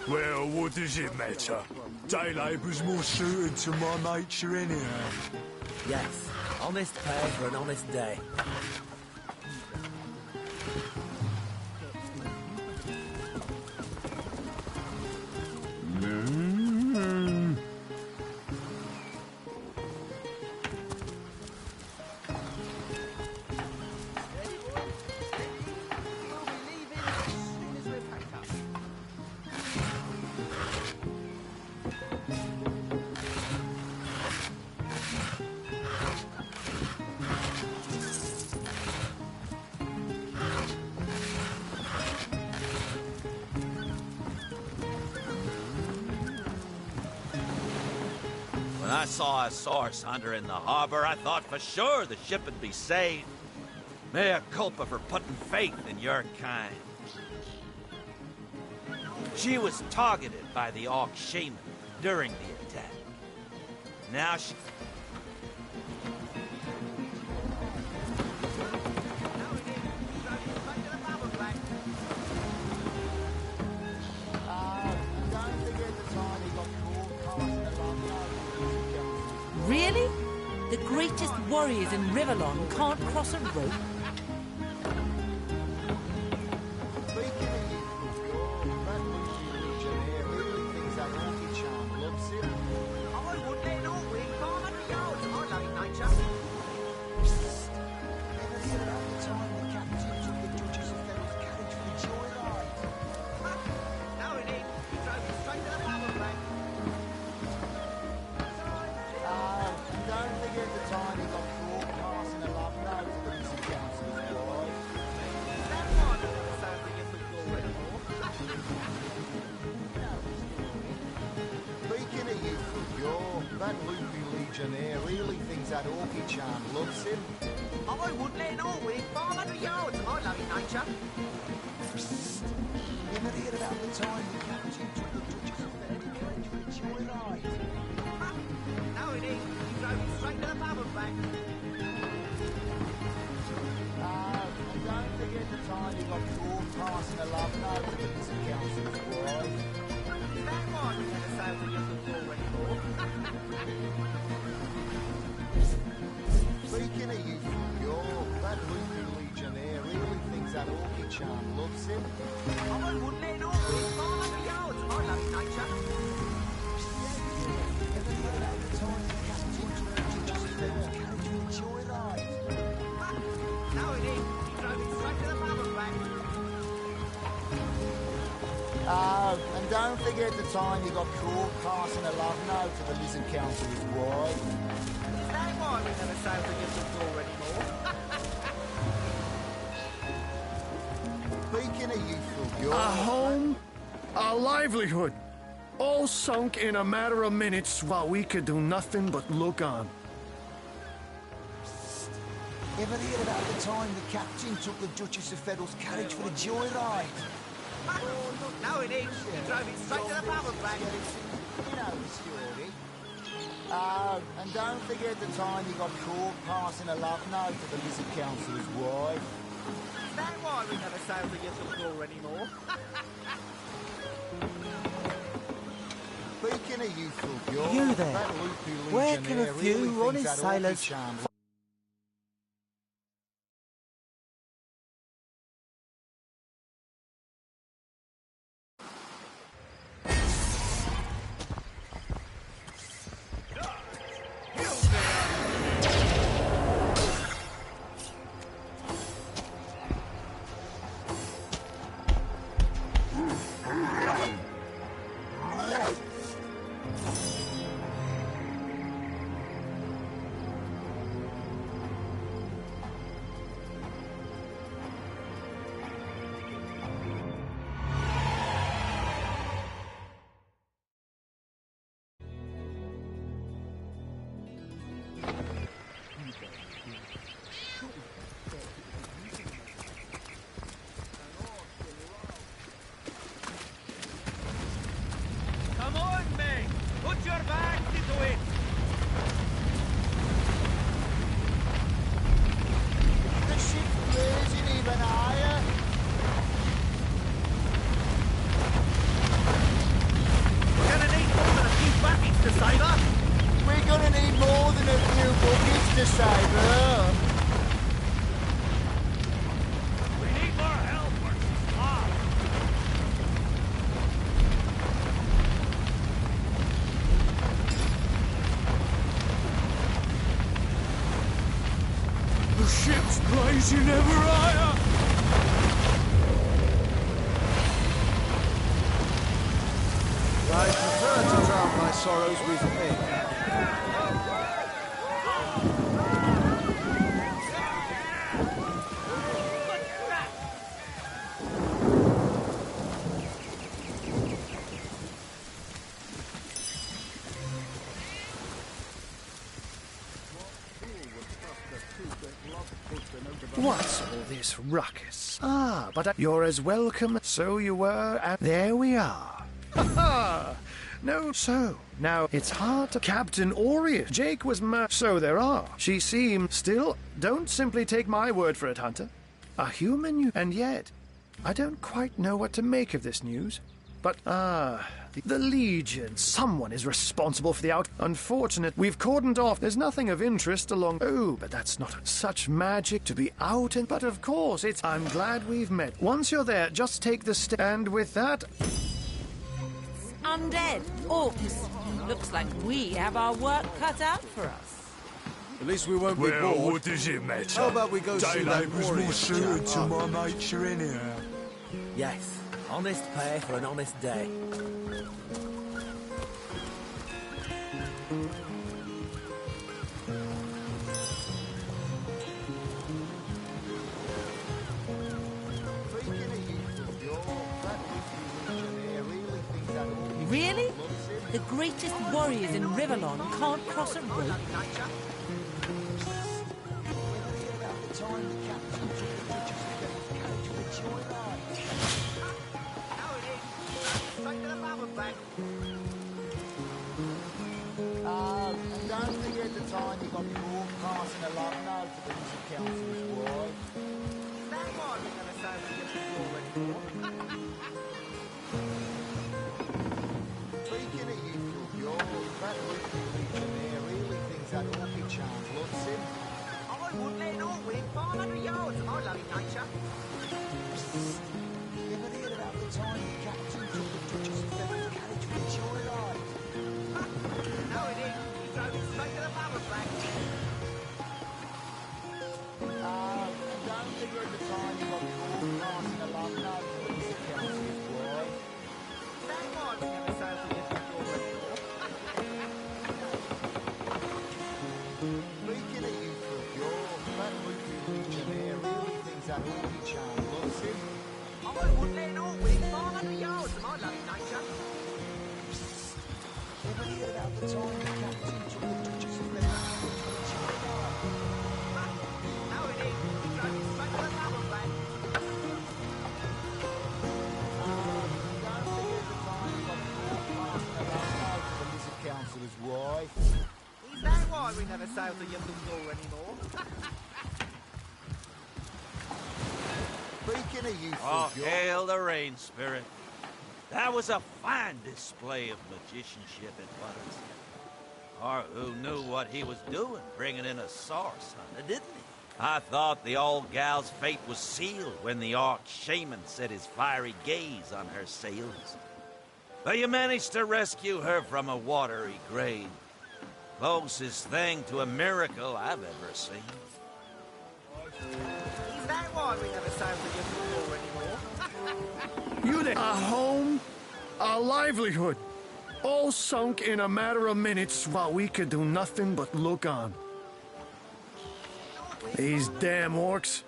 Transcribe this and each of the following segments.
Well, what does it matter? Day labour's more suited to my nature anyhow. Yes, honest pay for an honest day. When I saw a source hunter in the harbor, I thought for sure the ship would be saved. Mea culpa for putting faith in your kind. She was targeted by the Orc shaman during the attack. Now she... Really? The greatest warriors in Rivellon can't cross a rope? That loopy legionnaire really thinks that orchid charm loves him. I wouldn't let an Orwig 500 yards of my loving nature. Psst. You ever hear about the time the captain took the Duchess of Divinity for a joyride? No, it ain't. He drove him straight to the pub and back. And don't forget the time he got caught passing a love note to the Lizard Council's wife. Is that why we never sail the Young Floor anymore? Speaking of youthful York, that loopy legionnaire really thinks that orchid charm loves him. I wouldn't let an Orwig 500 yards of my loving nature. Ever hear about the time the captain took the Duchess of Divinity for a joyride? No, it ain't. He drove him straight to the pub and back. And don't forget the time you got caught passing a love note to the Lizard Council's wife. Is that why we never sail the Young Floor anymore? Speaking of youthful York... A home, a livelihood, all sunk in a matter of minutes while we could do nothing but look on. Ever hear about the time the captain took the Duchess of Federal's carriage for a joyride? No, it ain't. He drove it straight to the pub and back. You know the story. And don't forget the time he got caught passing a love note to the Lizard Council's wife. Is that why we never sail the Young Floor anymore? Speaking of youthful York, You there? that loopy Where can a legionnaire few really thinks honest that sailors orchid charm Come on, mate! Put your back into it! The ship blazing even higher. lifesaver. We need more help or she's lost. The ship's blazing ever higher. I prefer to drown my sorrows with men. What's all this ruckus? Ah, but you're as welcome, so you were, and there we are. Ha ha! No, so, now it's hard to... Captain Orius. Jake was so there are. She seems still... Don't simply take my word for it, Hunter. A human, and yet... I don't quite know what to make of this news. But, the Legion. Someone is responsible for the out... Unfortunate. We've cordoned off. There's nothing of interest along... Oh, but that's not such magic to be out and... But of course, it's... I'm glad we've met. Once you're there, just take the step. And with that... Undead. Orcs. Looks like we have our work cut out for us. At least we won't be Well, bored. what does it matter? How about we go see Day that labour's warrior more suited chap? to my nature anyhow. Yes, honest pay for an honest day. Really? The greatest warriors in Riverlon can't cross a rope? And don't forget the time you got caught passing a long note to the Music Council's wife. That one we're gonna say we get before anymore. Speaking of you, Phil, that legionnaire really thinks that orchid charm loves him. I wouldn't let it all win 500 yards of my loving nature. You ever heard about the time the captain took the Duchess of Devon's carriage with a joyride? No, it is. He drove it straight to the power flag. And don't forget the time you got caught passing a long note to the Music Council's wife. That one we never say we get before anymore. Speaking of you, Phil, that legionnaire really thinks that orchid charm loves him. I wouldn't let it all win 500 yards of my loving nature. Ever heard about the time the captain took the Duchess of Devon's carriage with a joyride? No, it is. He drove it straight to the power flag. Don't forget the time you got caught passing a long note to the Music Council's wife. Is that why we never sail to Yundum anymore? Speaking of you, Oh, Phil, hail the rain spirit. That was a fine display of magicianship it was. Or who knew what he was doing, bringing in a source hunter, didn't he? I thought the old gal's fate was sealed when the orc shaman set his fiery gaze on her sails. But you managed to rescue her from a watery grave. Closest thing to a miracle I've ever seen. Is that why we never sail to Yundum anymore? You there? A home, a livelihood, all sunk in a matter of minutes while we could do nothing but look on. These damn orcs.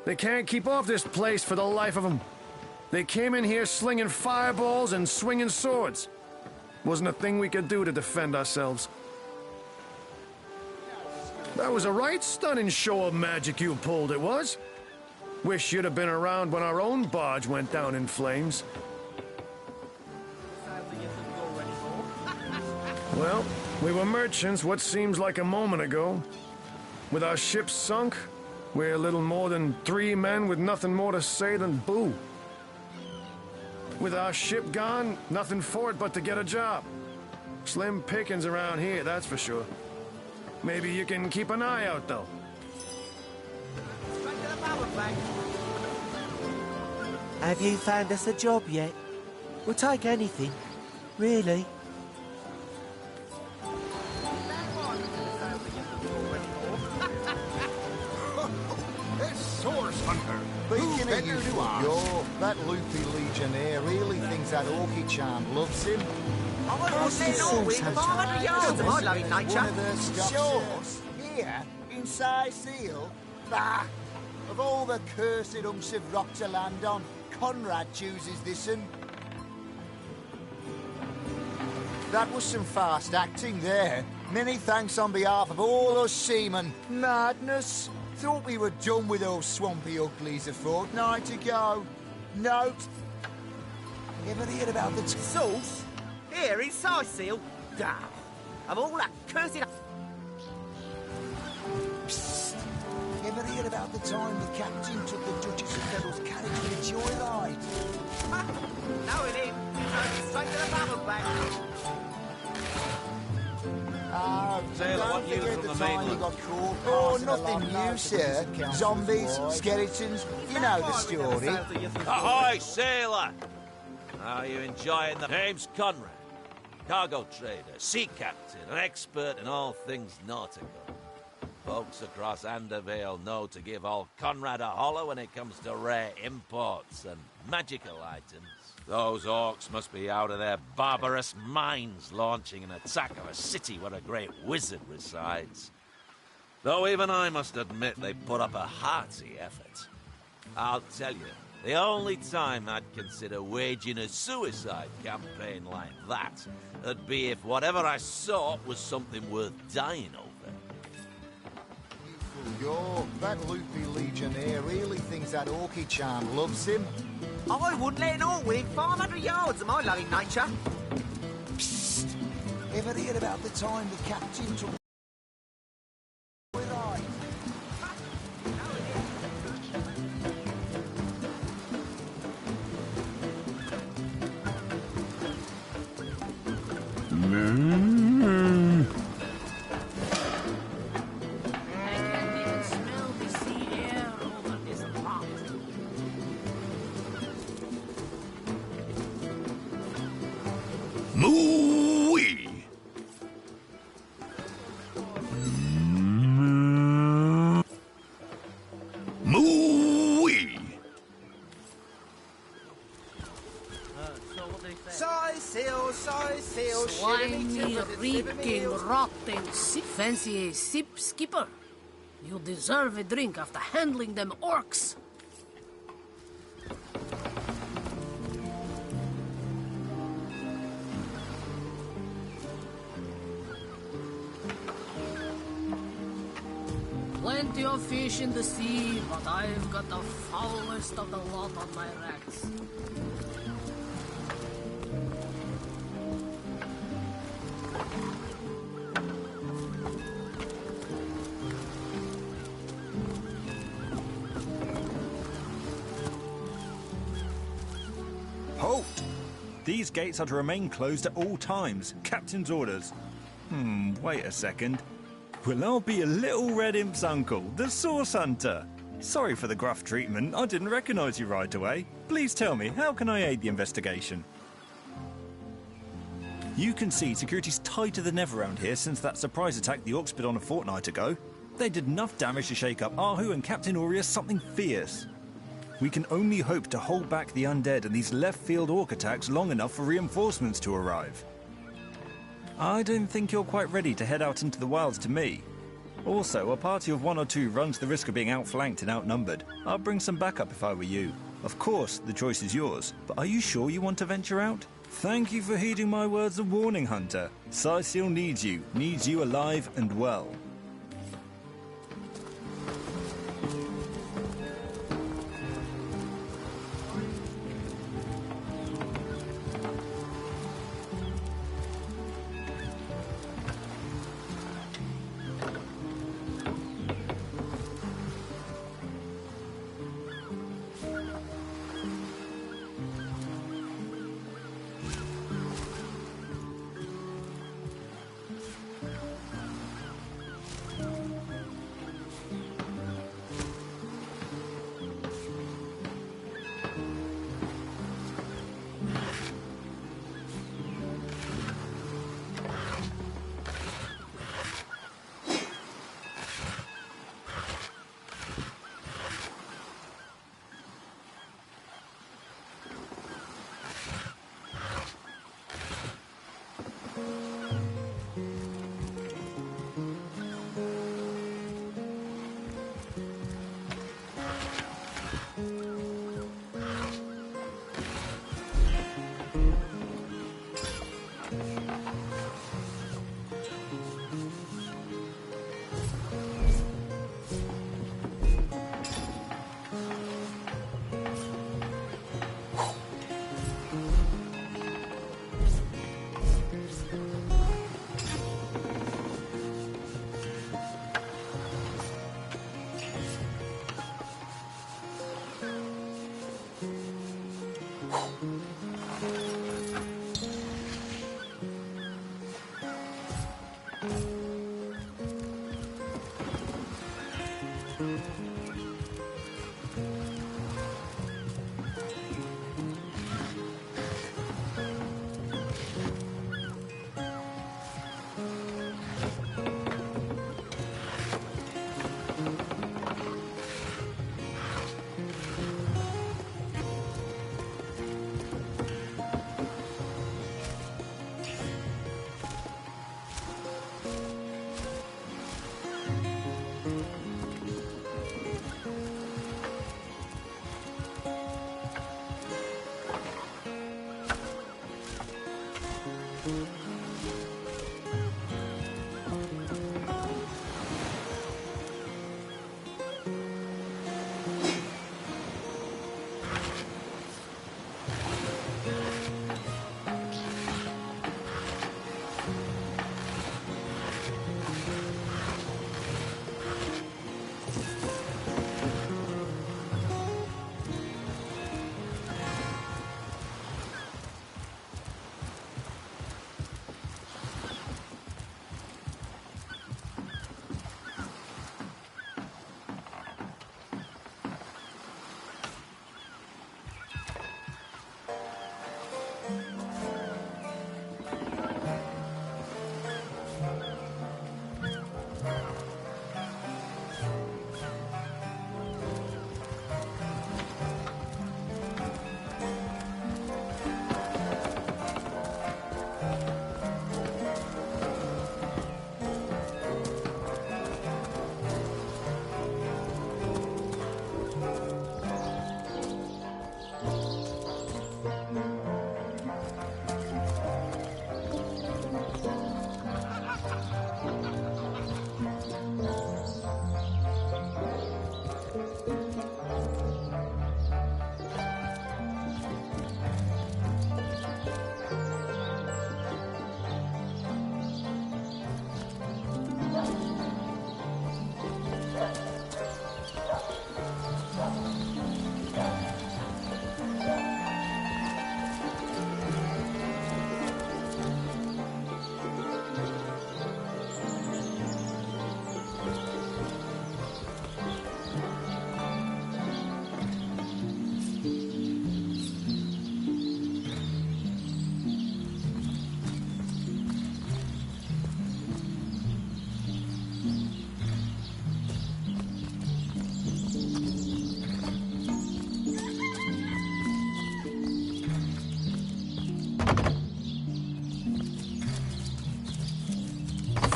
They can't keep off this place for the life of them. They came in here slinging fireballs and swinging swords. Wasn't a thing we could do to defend ourselves. That was a right stunning show of magic you pulled, it was. Wish you'd have been around when our own barge went down in flames. Sail to Yundum anymore? Well, we were merchants what seems like a moment ago. With our ship sunk, we're little more than 3 men with nothing more to say than boo. With our ship gone, nothing for it but to get a job. Slim pickings around here, that's for sure. Maybe you can keep an eye out, though. Straight to the power bank. Have you found us a job yet? We'll take anything. Really. Source hunter. Speaking of you, yo, that loopy legionnaire really thinks that orchid charm loves him. What's the source hunter? 500 yards of my loving nature. One of their source? Here? Inside Seal? Bah! Of all the cursed hunks of rock to land on, Conrad chooses this one. That was some fast acting there. Many thanks on behalf of all us seamen. Madness. Thought we were done with those swampy uglies a fortnight ago. Note. Ever heard about the Sauce? Here in Seal. Damn. Of all that cursed... Psst. Ever heard about the time the captain took the Duchess of Feddle's carriage for a joyride? No, it ain't. Straight to the power bank. Sailor, Don't what news forget from the the time you mainland? got caught Oh, passing nothing along new, out sir. to the council Zombies, boys. skeletons, you know the story. Ahoy, sailor! Are you enjoying the... Name's Conrad. Cargo trader, sea captain, an expert in all things nautical. Folks across Andervale know to give old Conrad a holler when it comes to rare imports and magical items. Those orcs must be out of their barbarous minds launching an attack of a city where a great wizard resides. Though even I must admit they put up a hearty effort. I'll tell you, the only time I'd consider waging a suicide campaign like that would be if whatever I sought was something worth dying over. Yo, that loopy legionnaire really thinks that orchid charm loves him. I wouldn't let an orc within 500 yards of my loving nature. Psst. Ever heard about the time the captain took... Joyride? I can even smell the sea air over this rock. Moo-wee! Moo-wee! Seal, Slimy, reeking, rotten, fancy a sip skipper. You deserve a drink after handling them orcs. Plenty of fish in the sea, but I've got the foulest of the lot on my racks. Halt! These gates are to remain closed at all times. Captain's orders. Wait a second. Well, I'll be a little red imp's uncle, the Source Hunter. Sorry for the gruff treatment. I didn't recognize you right away. Please tell me, how can I aid the investigation? You can see security's tighter than ever around here since that surprise attack the orcs put on a fortnight ago. They did enough damage to shake up Ahu and Captain Aureus something fierce. We can only hope to hold back the undead and these left-field orc attacks long enough for reinforcements to arrive. I don't think you're quite ready to head out into the wilds to me. Also, a party of 1 or 2 runs the risk of being outflanked and outnumbered. I'd bring some backup if I were you. Of course, the choice is yours, but are you sure you want to venture out? Thank you for heeding my words of warning, Hunter. Seal needs you alive and well.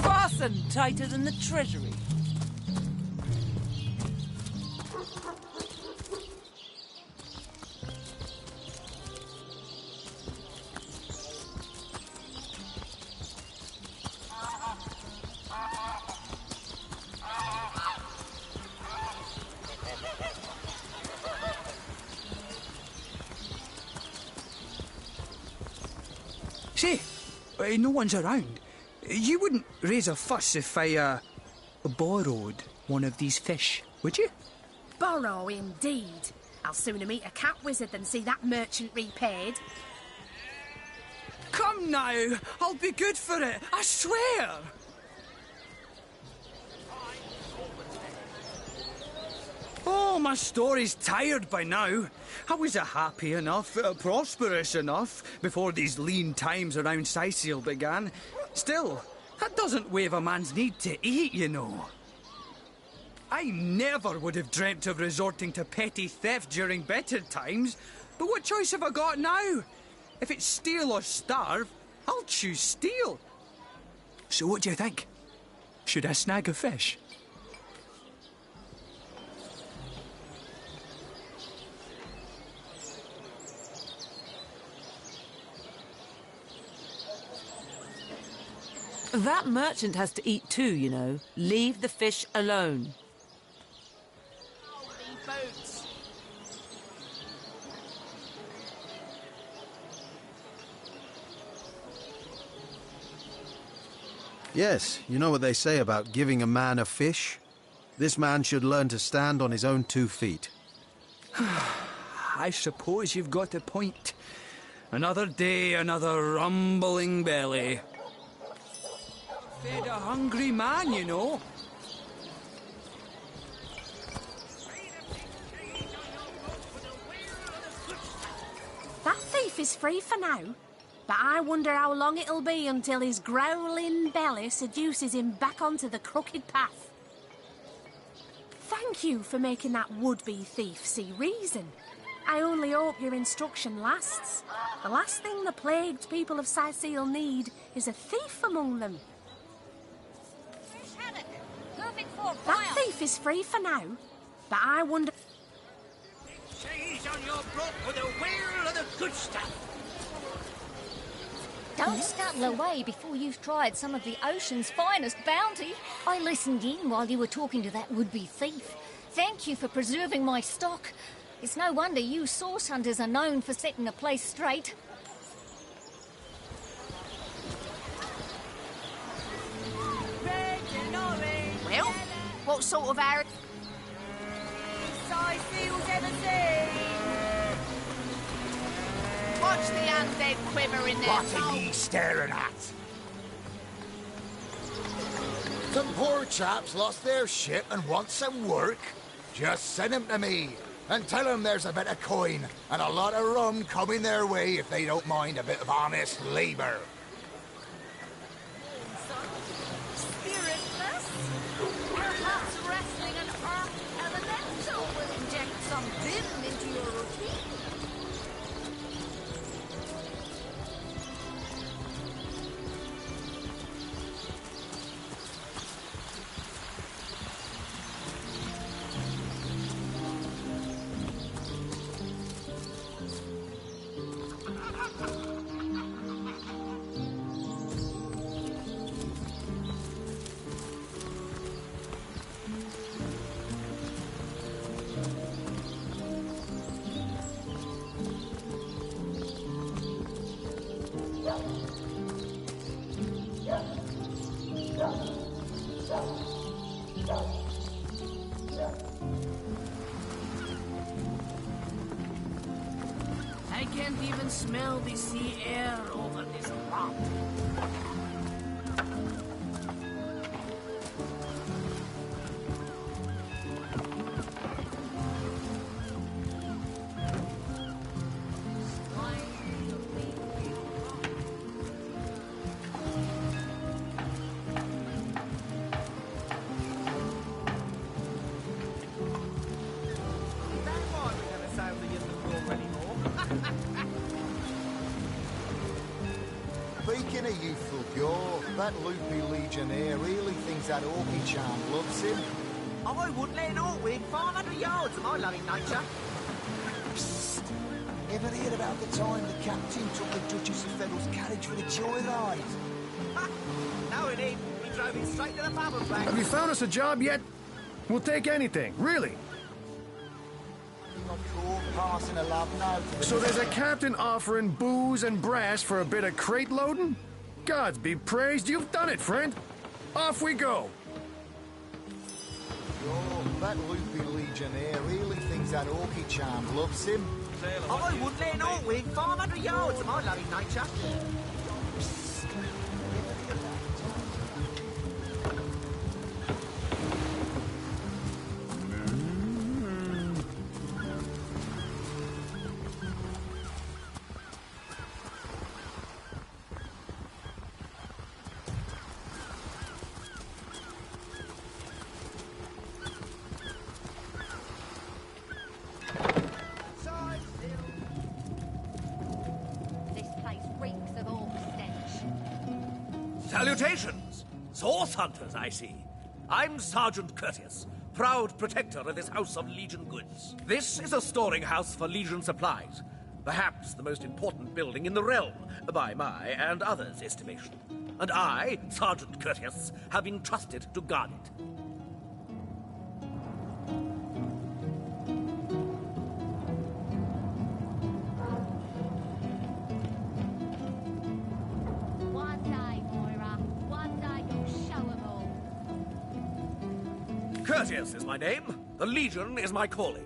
Fasten tighter than the treasury. Say, no one's around. You wouldn't raise a fuss if I, borrowed one of these fish, would you? Borrow, indeed. I'll sooner meet a cat wizard than see that merchant repaid. Come now, I'll be good for it, I swear! Oh, my story's tired by now. I was happy enough, prosperous enough, before these lean times around Sicil began. Still, that doesn't waive a man's need to eat, you know. I never would have dreamt of resorting to petty theft during better times, but what choice have I got now? If it's steal or starve, I'll choose steal. So what do you think? Should I snag a fish? That merchant has to eat too, you know. Leave the fish alone. Yes, you know what they say about giving a man a fish? This man should learn to stand on his own 2 feet. I suppose you've got a point. Another day, another rumbling belly. Fed a hungry man, you know. That thief is free for now, but I wonder how long it'll be until his growling belly seduces him back onto the crooked path. Thank you for making that would-be thief see reason. I only hope your instruction lasts. The last thing the plagued people of Sicil need is a thief among them. That thief is free for now, but I wonder... Cheese on your block with a wheel of the good stuff. Don't scuttle away before you've tried some of the ocean's finest bounty. I listened in while you were talking to that would-be thief. Thank you for preserving my stock. It's no wonder you source hunters are known for setting a place straight. Well, what sort of arrow? Watch the undead quiver in their What are ye staring at? Some poor chaps lost their ship and want some work. Just send them to me and tell them there's a bit of coin and a lot of rum coming their way if they don't mind a bit of honest labour. Spiritless? Perhaps wrestling an earth elemental will inject some vim into your routine. I can't even smell the sea air over this rock. Speaking of youthful gore, that loopy legionnaire really thinks that orky charm loves him. I wouldn't let an orc within 500 yards of my loving nature. Psst! Ever heard about the time the captain took the Duchess of Fennel's carriage for the joyride? No, indeed. He drove it straight to the pub and back. Have you found us a job yet? We'll take anything, really. Not cool, passing a love note. So there's a captain offering booze and brass for a bit of crate loading? Gods be praised, you've done it, friend. Off we go. Oh, that loopy legionnaire really thinks that orky charm loves him. I wouldn't let an orc within 500 yards of my loving nature. Salutations! Source hunters, I see. I'm Sergeant Curtius, proud protector of this house of Legion goods. This is a storing house for Legion supplies. Perhaps the most important building in the realm, by my and others' estimation. And I, Sergeant Curtius, have been trusted to guard it. One day, Moira. One day you'll show 'em all. Curtius is my name. The Legion is my calling.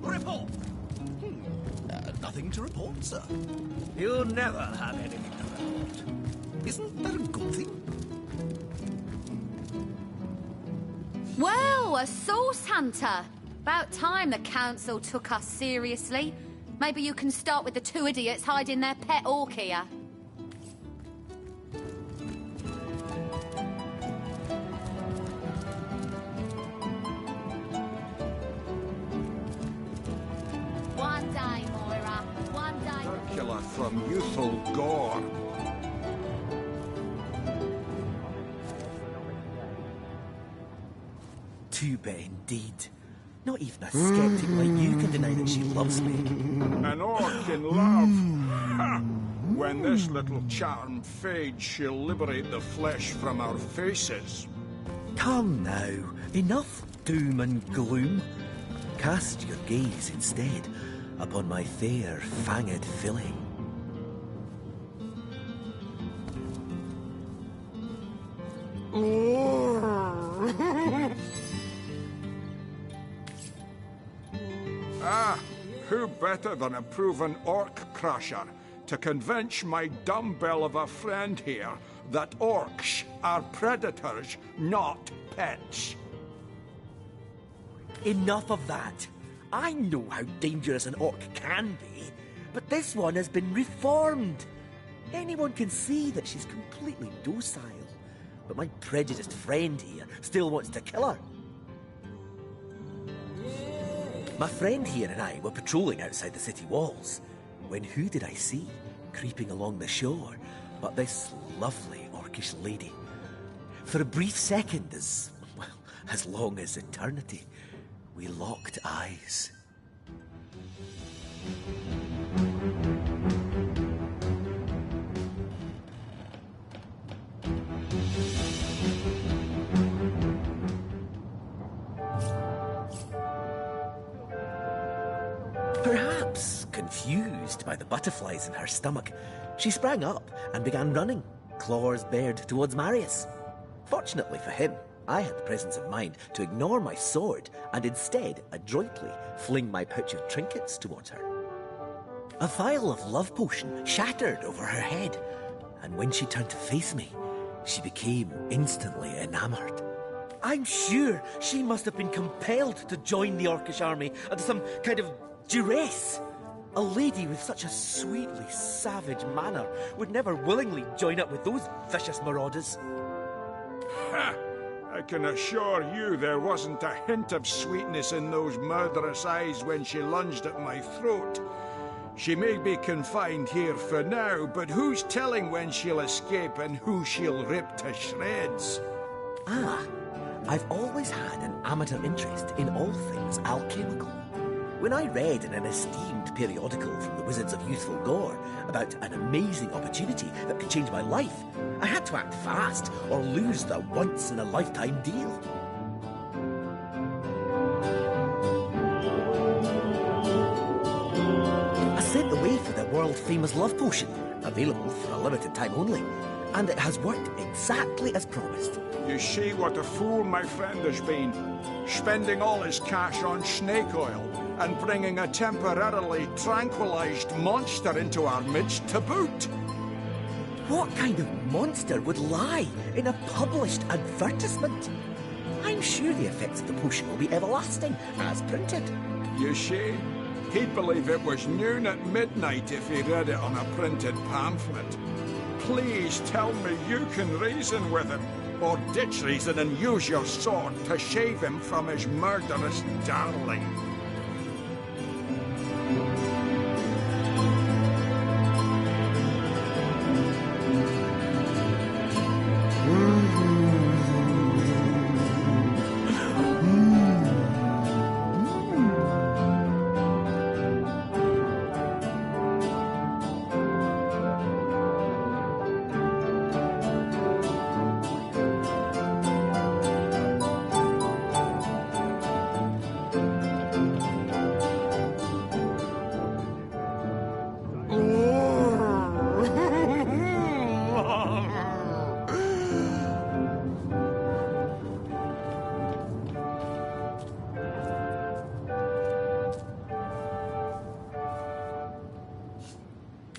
Report. Nothing to report, sir. You never have anything to report. Isn't that a good thing? Well, a source hunter. About time the council took us seriously. Maybe you can start with the two idiots hiding their pet orc here. One day, Moira. One day. Killer from youthful gore. Too bad indeed. Not even a skeptic like you can deny that she loves me. An orc in love. Ha! When this little charm fades, she'll liberate the flesh from our faces. Come now, enough doom and gloom. Cast your gaze instead upon my fair, fanged filly. Ah, who better than a proven orc crusher to convince my dumbbell of a friend here that orcs are predators, not pets? Enough of that. I know how dangerous an orc can be, but this one has been reformed. Anyone can see that she's completely docile, but my prejudiced friend here still wants to kill her. My friend here and I were patrolling outside the city walls, when who did I see creeping along the shore but this lovely orcish lady? For a brief second, as long as eternity, we locked eyes. Perhaps confused by the butterflies in her stomach, she sprang up and began running, claws bared towards Marius. Fortunately for him, I had the presence of mind to ignore my sword and instead adroitly fling my pouch of trinkets towards her. A vial of love potion shattered over her head, and when she turned to face me, she became instantly enamored. I'm sure she must have been compelled to join the Orcish army under some kind of duress. A lady with such a sweetly savage manner would never willingly join up with those vicious marauders. Ha! I can assure you there wasn't a hint of sweetness in those murderous eyes when she lunged at my throat. She may be confined here for now, but who's telling when she'll escape and who she'll rip to shreds? Ah, I've always had an amateur interest in all things alchemical. When I read in an esteemed periodical from the Wizards of Youthful Gore about an amazing opportunity that could change my life, I had to act fast or lose the once-in-a-lifetime deal. I sent away for the world-famous love potion, available for a limited time only, and it has worked exactly as promised. You see what a fool my friend has been, spending all his cash on snake oil and bringing a temporarily tranquilized monster into our midst to boot. What kind of monster would lie in a published advertisement? I'm sure the effects of the potion will be everlasting, as printed. You see, he'd believe it was noon at midnight if he read it on a printed pamphlet. Please tell me you can reason with him, or ditch reason and use your sword to shave him from his murderous darling.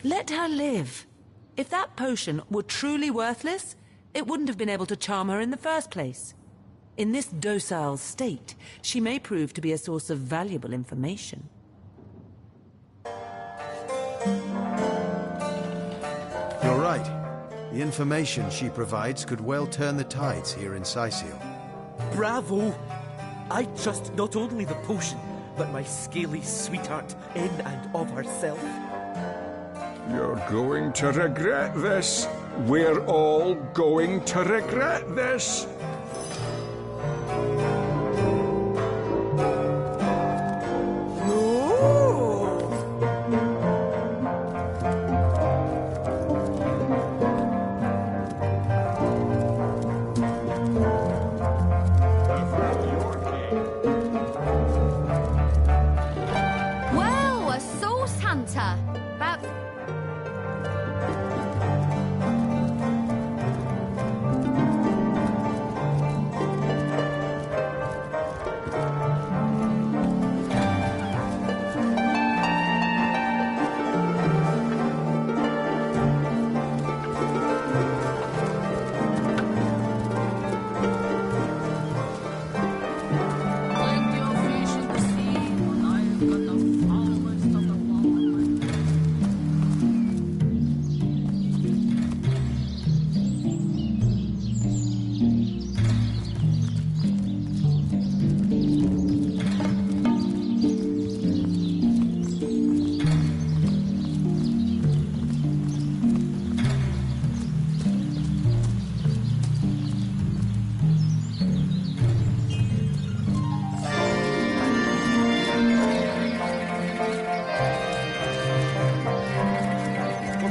Let her live. If that potion were truly worthless, it wouldn't have been able to charm her in the first place. In this docile state, she may prove to be a source of valuable information. You're right. The information she provides could well turn the tides here in Sicil. Bravo! I trust not only the potion, but my scaly sweetheart in and of herself. You're going to regret this. We're all going to regret this.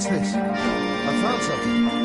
What's this? I found something.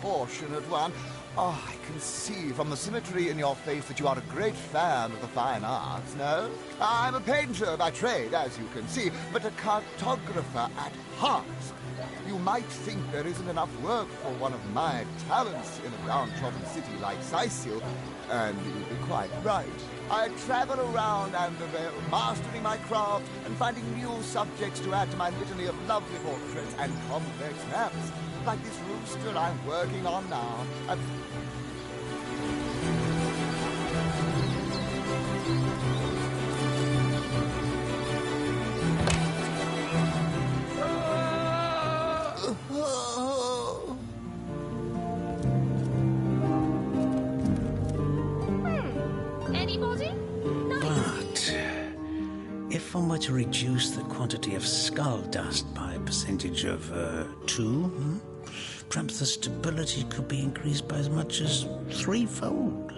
Proportionate one. Oh, I can see from the symmetry in your face that you are a great fan of the fine arts, no? I'm a painter by trade, as you can see, but a cartographer at heart. You might think there isn't enough work for one of my talents in a downtrodden city like Sicil, and you'd be quite right. I travel around Andervale, mastering my craft and finding new subjects to add to my litany of lovely portraits and complex maps. Like this rooster I'm working on now. Anybody? But if one were to reduce the quantity of skull dust by a percentage of 2, perhaps the stability could be increased by as much as 3-fold.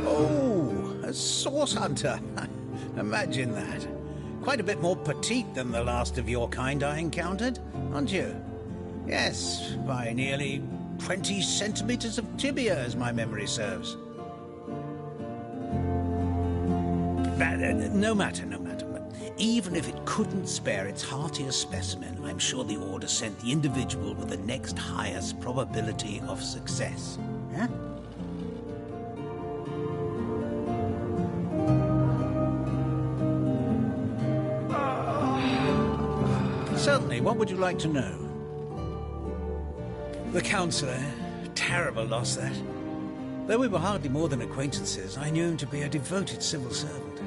Oh, a source hunter. Imagine that. Quite a bit more petite than the last of your kind I encountered, aren't you? Yes, by nearly 20 centimeters of tibia, as my memory serves. No matter. Even if it couldn't spare its heartiest specimen, I'm sure the Order sent the individual with the next highest probability of success. Huh? Certainly, what would you like to know? The Councillor, terrible loss that. Though we were hardly more than acquaintances, I knew him to be a devoted civil servant.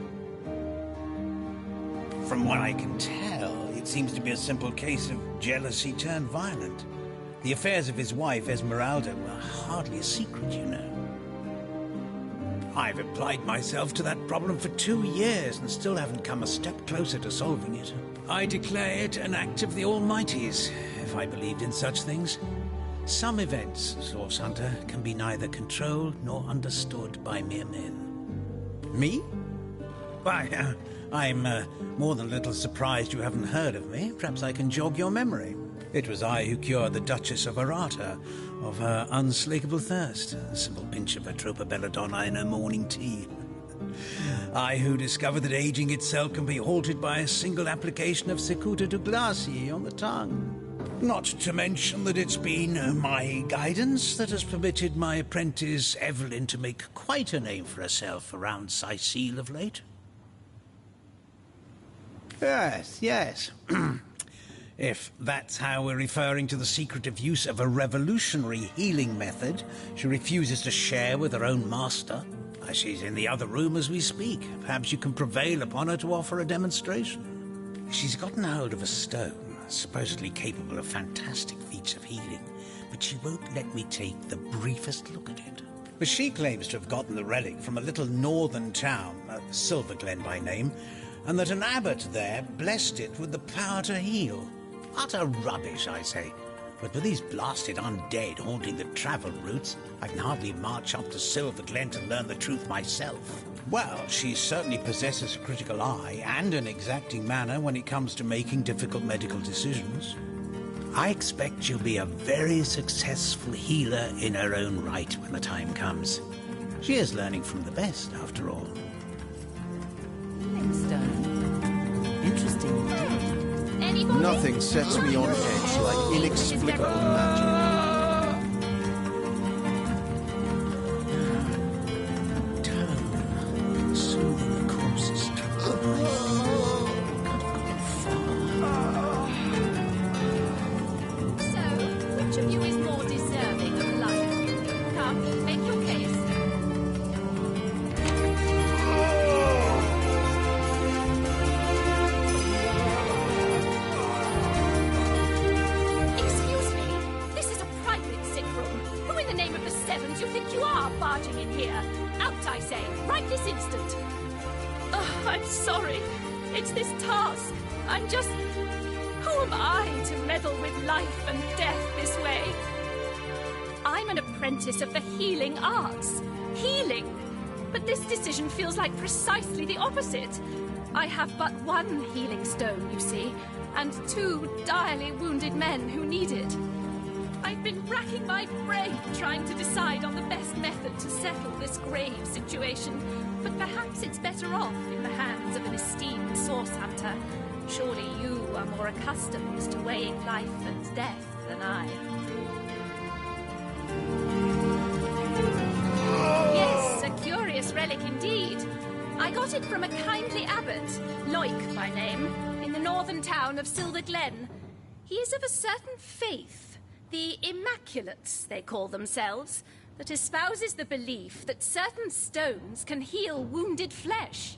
From what I can tell, it seems to be a simple case of jealousy turned violent. The affairs of his wife, Esmeralda, were hardly a secret, you know. I've applied myself to that problem for 2 years and still haven't come a step closer to solving it. I declare it an act of the Almighty's, if I believed in such things. Some events, Source Hunter, can be neither controlled nor understood by mere men. Me? Why, I'm more than a little surprised you haven't heard of me. Perhaps I can jog your memory. It was I who cured the Duchess of Arata of her unslakable thirst. A simple pinch of Atropa belladonna in her morning tea. I who discovered that aging itself can be halted by a single application of Cicuta Douglasii on the tongue. Not to mention that it's been my guidance that has permitted my apprentice Evelyn to make quite a name for herself around Sicile of late. Yes, yes. If that's how we're referring to the secretive use of a revolutionary healing method she refuses to share with her own master. She's in the other room as we speak. Perhaps you can prevail upon her to offer a demonstration. She's gotten hold of a stone, supposedly capable of fantastic feats of healing, but she won't let me take the briefest look at it. But she claims to have gotten the relic from a little northern town, Silver Glen by name, and that an abbot there blessed it with the power to heal. Utter rubbish, I say. But with these blasted undead haunting the travel routes, I can hardly march up to Silver Glen to learn the truth myself. Well, she certainly possesses a critical eye and an exacting manner when it comes to making difficult medical decisions. I expect she'll be a very successful healer in her own right when the time comes. She is learning from the best, after all. Interesting indeed. Nothing sets me on edge like inexplicable magic. Soothing the corpses So, which of you is more deserving of life? Come, make your case. Excuse me, this is a private sick room. Who in the name of the Sevens you think you are barging in here? Out, I say, right this instant. Oh, I'm sorry. It's this task. I'm just... Who am I to meddle with life and death this way? I'm an apprentice of the healing arts. Healing! But this decision feels like precisely the opposite. I have but one healing stone, you see, and 2 direly wounded men who need it. I've been racking my brain trying to decide on the best method to settle this grave situation, but perhaps it's better off in the hands of an esteemed source hunter. Surely you are more accustomed to weighing life and death than I. Yes, a curious relic indeed. I got it from a kindly abbot, Loic by name, in the northern town of Silver Glen. He is of a certain faith, the Immaculates, they call themselves, that espouses the belief that certain stones can heal wounded flesh.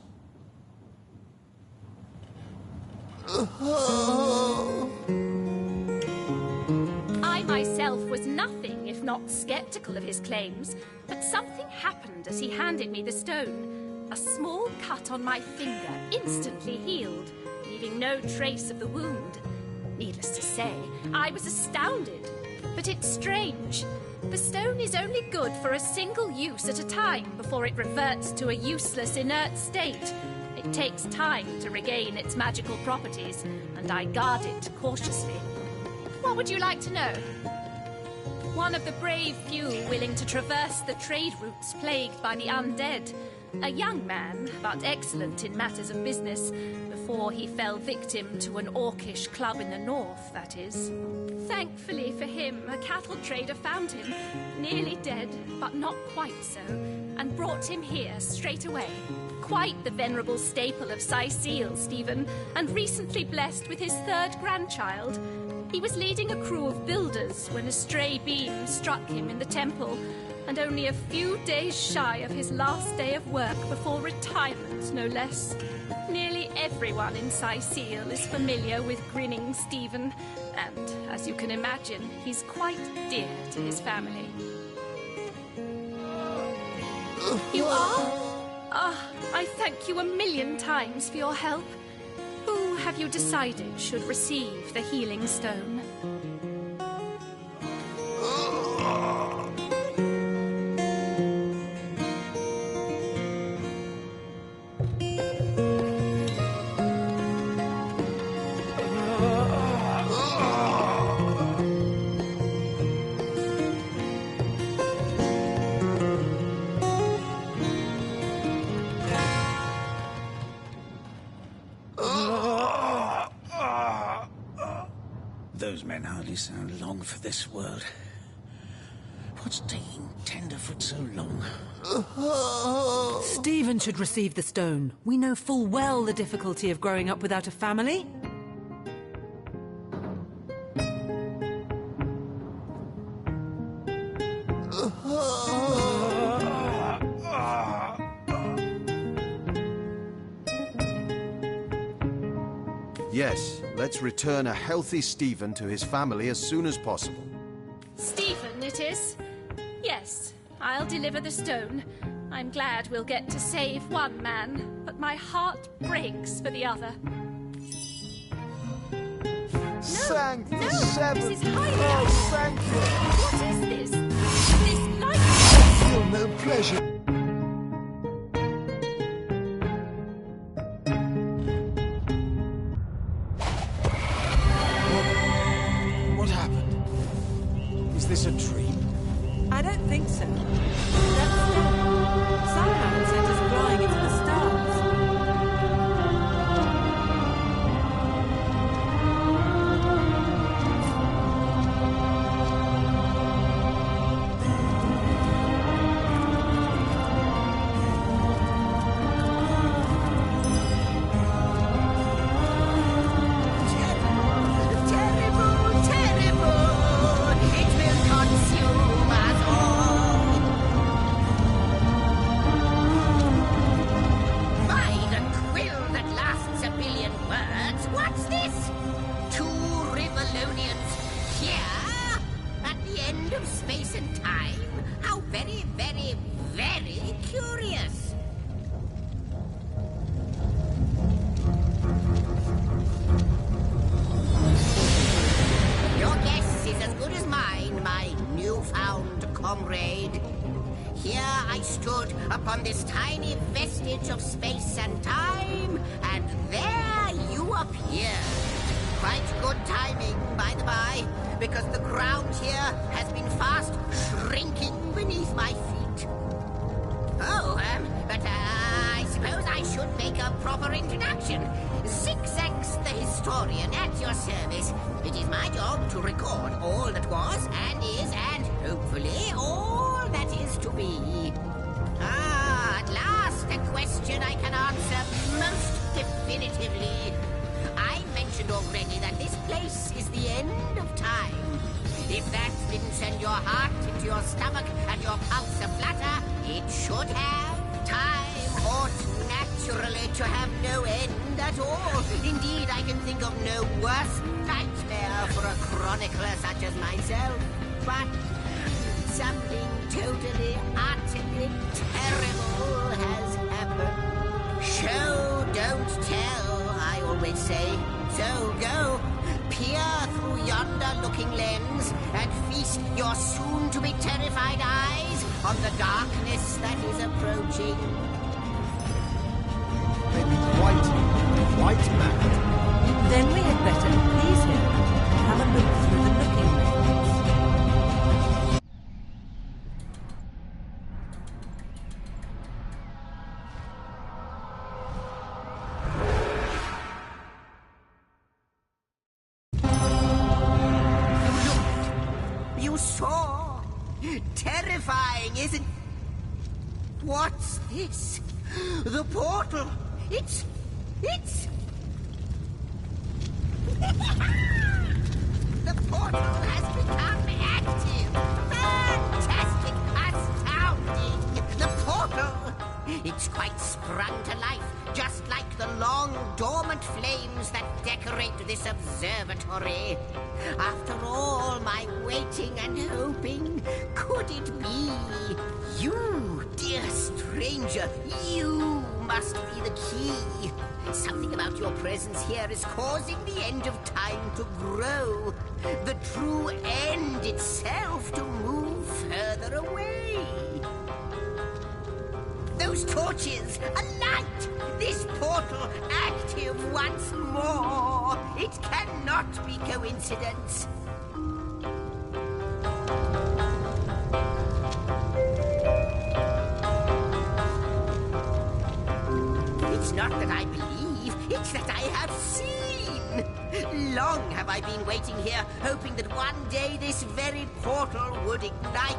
I myself was nothing if not skeptical of his claims, but something happened as he handed me the stone. A small cut on my finger instantly healed, leaving no trace of the wound. Needless to say, I was astounded. But it's strange. The stone is only good for a single use at a time before it reverts to a useless, inert state. It takes time to regain its magical properties, and I guard it cautiously. What would you like to know? One of the brave few willing to traverse the trade routes plagued by the undead. A young man, but excellent in matters of business, before he fell victim to an orcish club in the north, that is. Thankfully for him, a cattle trader found him, nearly dead, but not quite so, and brought him here straight away. Quite the venerable staple of Sicile, Stephen, and recently blessed with his 3rd grandchild. He was leading a crew of builders when a stray beam struck him in the temple, and only a few days shy of his last day of work before retirement, no less. Nearly everyone in Sicile is familiar with Grinning Stephen, and, as you can imagine, he's quite dear to his family. You are? Ah, I thank you a million times for your help. Who have you decided should receive the healing stone? Those men hardly sound long for this world. What's taking Tenderfoot so long? Stephen should receive the stone. We know full well the difficulty of growing up without a family. Yes, let's return a healthy Stephen to his family as soon as possible. Stephen, it is. Yes, I'll deliver the stone. I'm glad we'll get to save one man, but my heart breaks for the other. Thank the no, seven. this is highly Oh, thank you. What is this? This light... Feel no pleasure. What happened? Is this a dream? I don't think so. That stone somehow sent us flying into the stars. Upon this tiny vestige of space and time, and there you appear. Quite good timing, by the by, because the ground here has been fast shrinking beneath my feet. Oh, but I suppose I should make a proper introduction. Zigzags the historian at your service. It is my job to record all that was and is and hopefully all that is to be. At last, a question I can answer most definitively. I mentioned already that this place is the end of time. If that didn't send your heart into your stomach and your pulse a-flutter, it should have. Time ought naturally to have no end at all. Indeed, I can think of no worse nightmare for a chronicler such as myself. But something totally, utterly terrible has happened. Show, don't tell, I always say. So go, peer through yonder looking lens and feast your soon-to-be terrified eyes on the darkness that is approaching. Maybe quite mad. Then we had better please him and have a look through the looking lens. You saw? Terrifying, isn't... What's this? The portal! It's... The portal has become active! Fantastic! Astounding! The portal! It's quite sprung to life, just like the long, dormant flames that decorate this observatory. After all my waiting and hoping, could it be? You, dear stranger, you must be the key. Something about your presence here is causing the end of time to grow. The true end itself to move further away. Those torches, a light! This portal active once more! It cannot be coincidence. It's not that I believe, it's that I have seen. Long have I been waiting here, hoping that one day this very portal would ignite.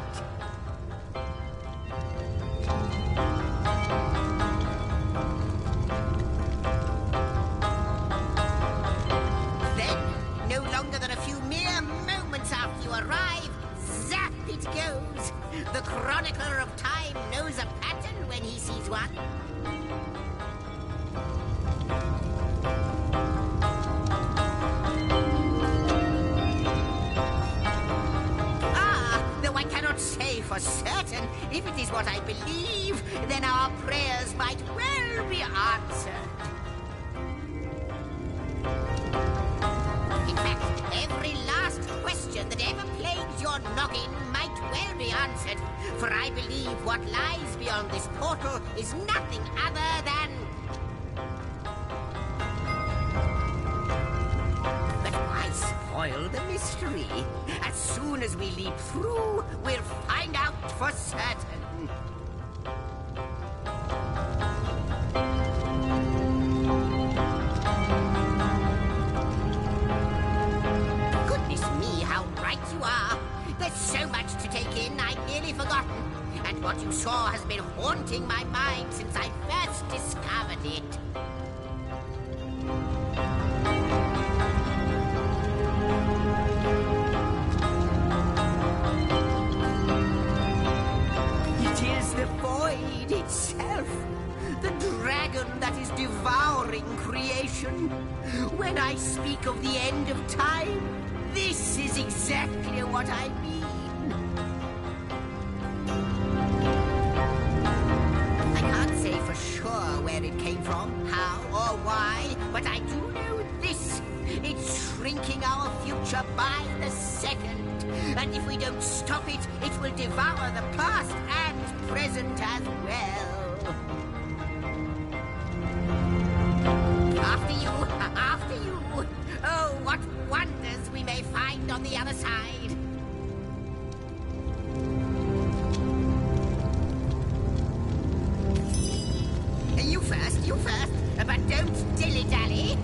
keeper of time knows a pattern when he sees one. Though I cannot say for certain, if it is what I believe, then our prayers might well be answered. In fact, every last question that ever plagues your noggin might well be answered, for I believe what lies beyond this portal is nothing other than... But why spoil the mystery? As soon as we leap through, we'll find out for certain. Goodness me, how right you are. There's so much to take in, I'd nearly forgotten. And what you saw has been haunting my mind since I first discovered it. It is the void itself. The dragon that is devouring creation. When I speak of the end of time, this is exactly what I mean. I can't say for sure where it came from, how or why, but I do know this. It's shrinking our future by the second. And if we don't stop it, it will devour the past and present as well. After you, after you. Oh, what wonders we may find on the other side. You first, but don't dilly-dally.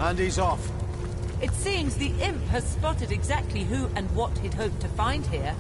And he's off. It seems the imp has spotted exactly who and what he'd hoped to find here.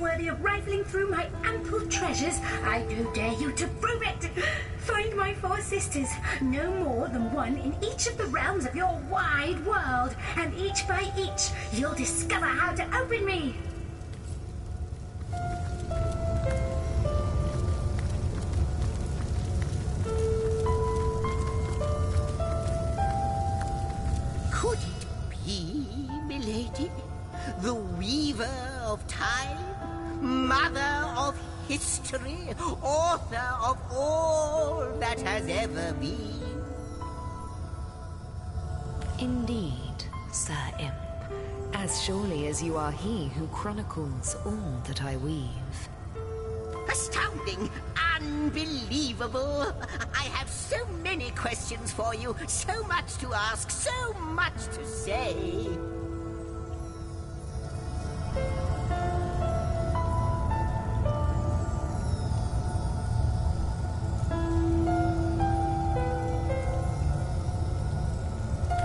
Worthy of rifling through my ample treasures, I do dare you to prove it. Find my 4 sisters, no more than one in each of the realms of your wide world, and each by each, you'll discover how to open me. Could it be, milady? The weaver of time? Mother of history, author of all that has ever been. Indeed, Sir Imp. As surely as you are he who chronicles all that I weave. Astounding! Unbelievable! I have so many questions for you, so much to ask, so much to say.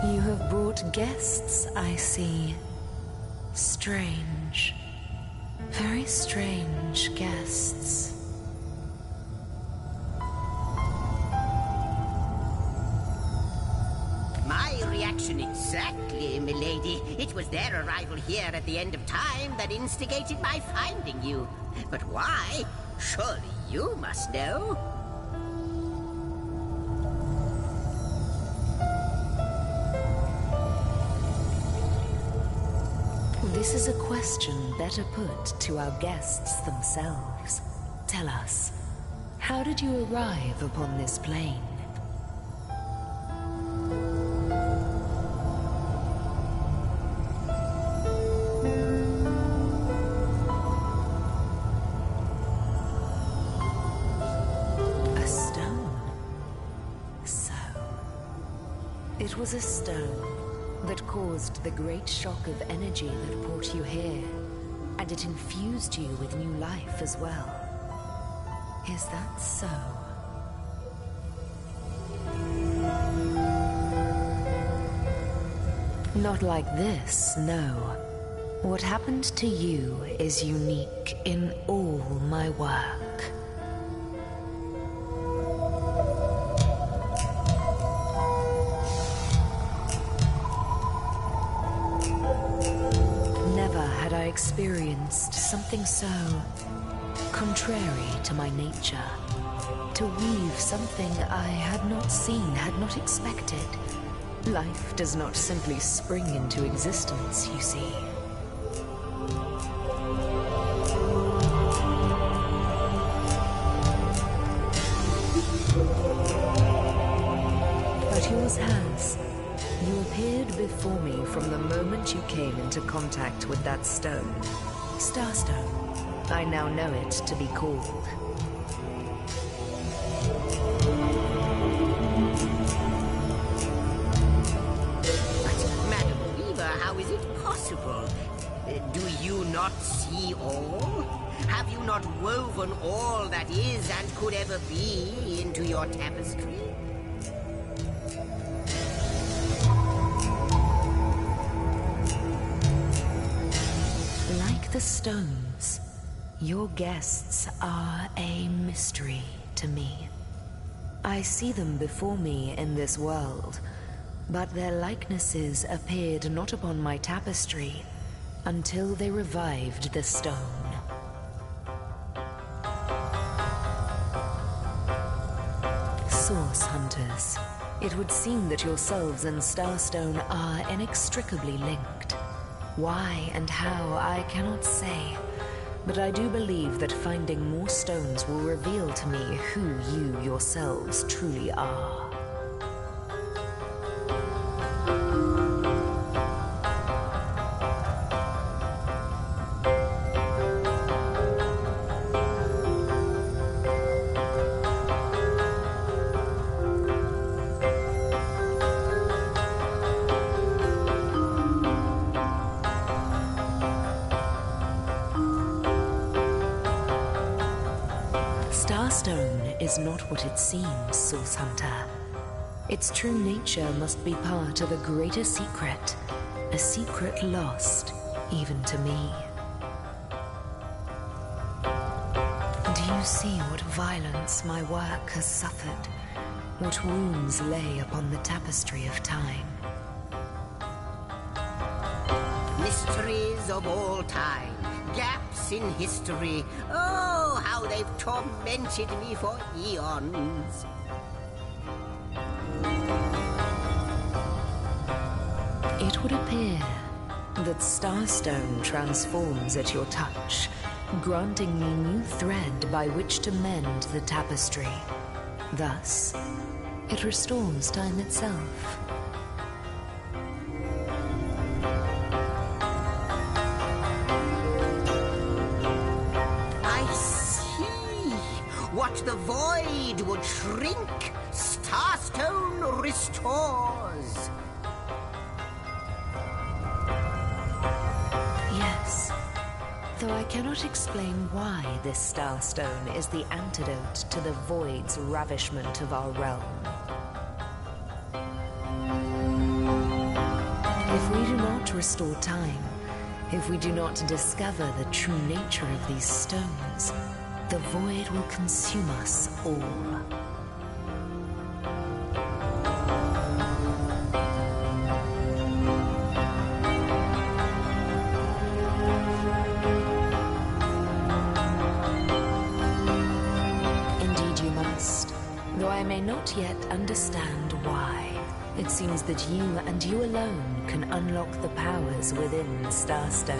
You have brought guests, I see. Strange. Very strange guests. My reaction exactly, milady. It was their arrival here at the end of time that instigated my finding you. But why? Surely you must know. This is a question better put to our guests themselves. Tell us, how did you arrive upon this plane? A stone. So, it was a stone that caused the great shock of energy that brought you here, and it infused you with new life as well. Is that so? Not like this, no. What happened to you is unique in all my work. Experienced something so contrary to my nature. To weave something I had not seen, had not expected. Life does not simply spring into existence, you see. But yours has. You appeared before me from the moment you came into contact with that stone. Starstone. I now know it to be called. But, Madam Weaver, how is it possible? Do you not see all? Have you not woven all that is and could ever be into your tapestry? The stones, your guests are a mystery to me. I see them before me in this world, but their likenesses appeared not upon my tapestry until they revived the stone. Source Hunters, it would seem that yourselves and Starstone are inextricably linked. Why and how, I cannot say, But I do believe that finding more stones will reveal to me who you yourselves truly are. Starstone is not what it seems, Source Hunter. Its true nature must be part of a greater secret, a secret lost even to me. Do you see what violence my work has suffered? What wounds lay upon the tapestry of time? Mysteries of all time, gaps in history. Oh, how they've tormented me for eons. It would appear that Starstone transforms at your touch, granting me new thread by which to mend the tapestry. Thus, it restores time itself. I see. What the void would shrink, Starstone restores. Yes, though I cannot explain why this Starstone is the antidote to the void's ravishment of our realm. If we do not restore time, if we do not discover the true nature of these stones, the void will consume us all. Indeed you must, though I may not yet understand why. It seems that you and you alone can unlock the powers within Starstone.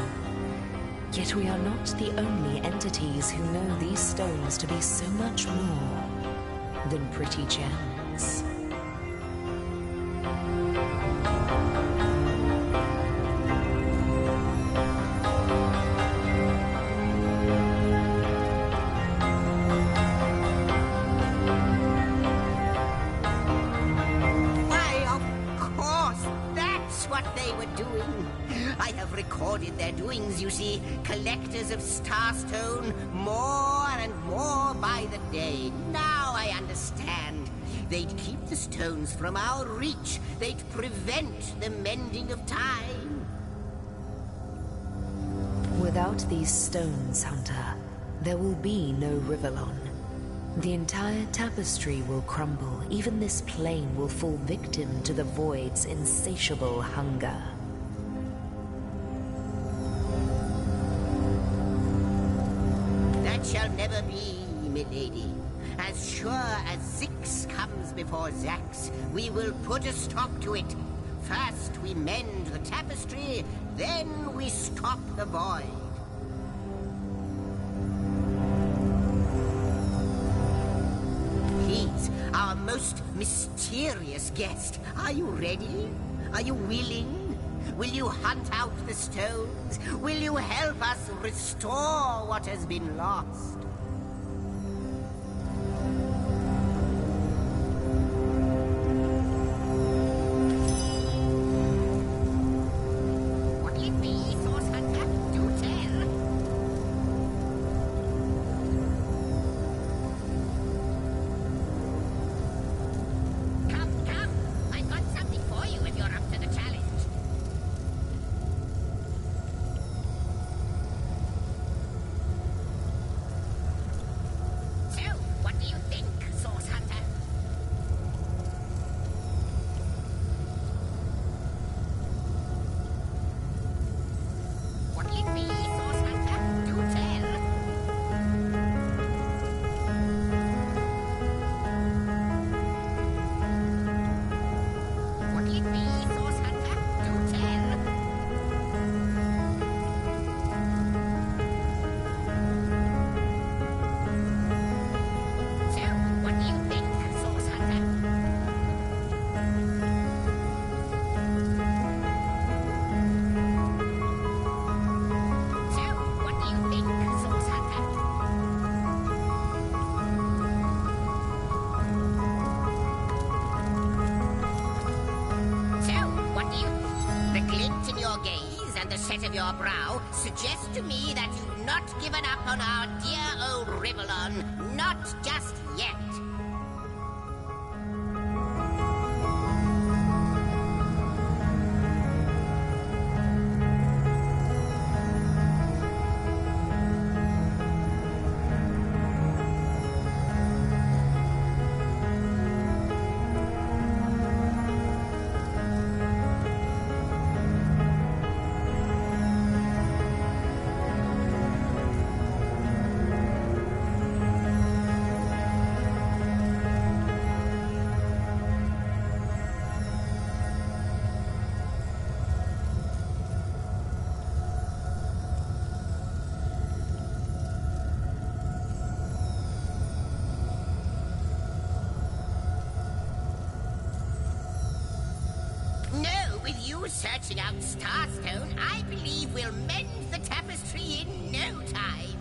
Yet we are not the only entities who know these stones to be so much more than pretty gems. Why, of course, that's what they were doing. I have recorded their doings, you see. Collectors of Starstone, more and more by the day. Now I understand. They'd keep the stones from our reach. They'd prevent the mending of time. Without these stones, Hunter, there will be no Rivellon. The entire tapestry will crumble. Even this plane will fall victim to the void's insatiable hunger. That shall never be, milady. As sure as Zix comes before Zax, we will put a stop to it. First we mend the tapestry, then we stop the void. He's our most mysterious guest. Are you ready? Are you willing? Will you hunt out the stones? Will you help us restore what has been lost? What'll it be, Source Hunter? Do tell. Come, come. I've got something for you if you're up to the challenge. of your brow suggests to me that you've not given up on our dear old Rivellon. Not just yet. With you searching out Starstone, I believe we'll mend the tapestry in no time.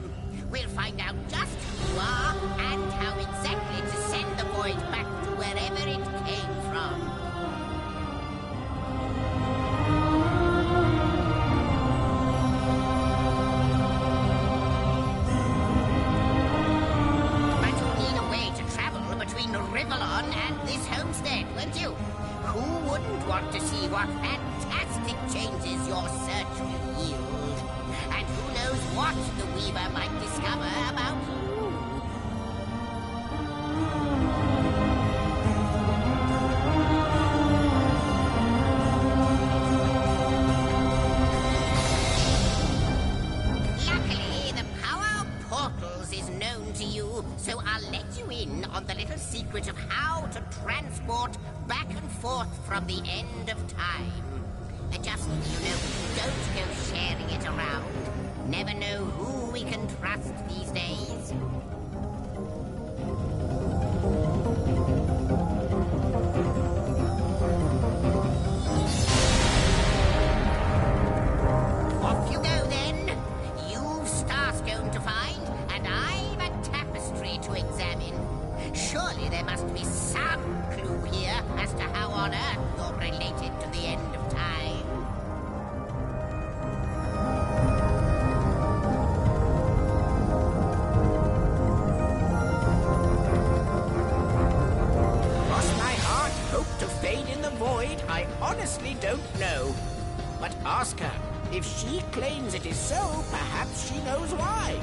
We'll find out just who you are and how exactly to send the void back to wherever it came from. But you'll need a way to travel between Rivellon and this homestead, won't you? Who wouldn't want to see what fantastic changes your search will yield? And who knows what the Weaver might discover about you? Luckily, the power of portals is known to you, so I'll let you in on the little secret of how to transport back and forth from the end of time. Just, don't go sharing it around. Never know who we can trust these days. Off you go then. You've Starstone to find, and I've a tapestry to examine. Surely there must be some clue here as to how on earth you're related to the end of time. Cross my heart, hope to fade in the void, I honestly don't know. But ask her. If she claims it is so, perhaps she knows why.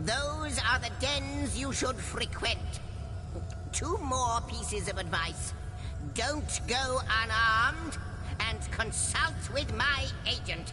Those are the dens you should frequent. 2 more pieces of advice. Don't go unarmed, and consult with my agent.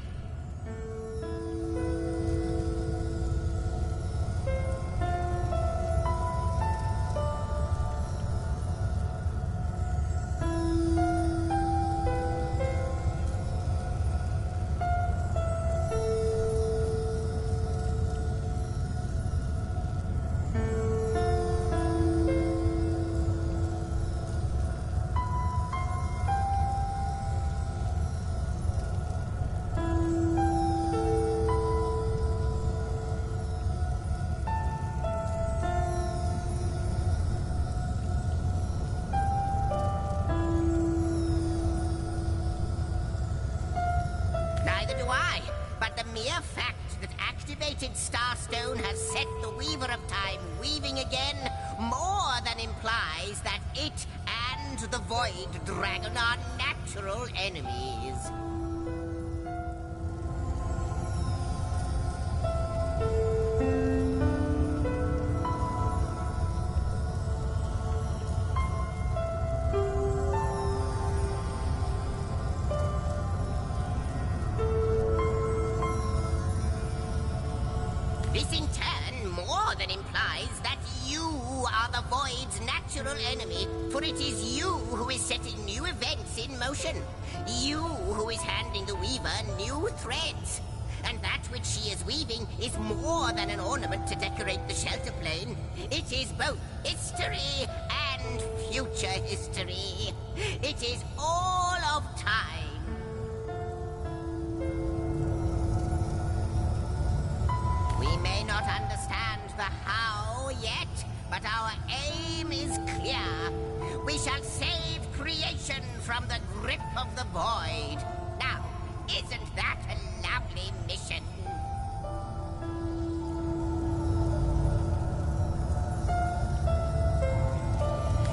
mere fact that activated Starstone has set the Weaver of Time weaving again more than implies that it and the Void Dragon are natural enemies. This in turn more than implies that you are the Void's natural enemy, for it is you who is setting new events in motion. You who is handing the Weaver new threads. And that which she is weaving is more than an ornament to decorate the shelter plane. It is both history and future history. It is all of time. We may not understand the how yet, but our aim is clear. We shall save creation from the grip of the Void. Now, isn't that a lovely mission?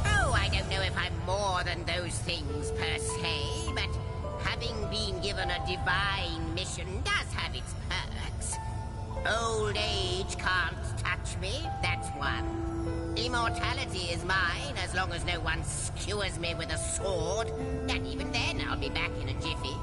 Oh, I don't know if I'm more than those things per se, but having been given a divine mission does have its perks. Old age can't touch me, that's one. Immortality is mine as long as no one skewers me with a sword, and even then I'll be back in a jiffy.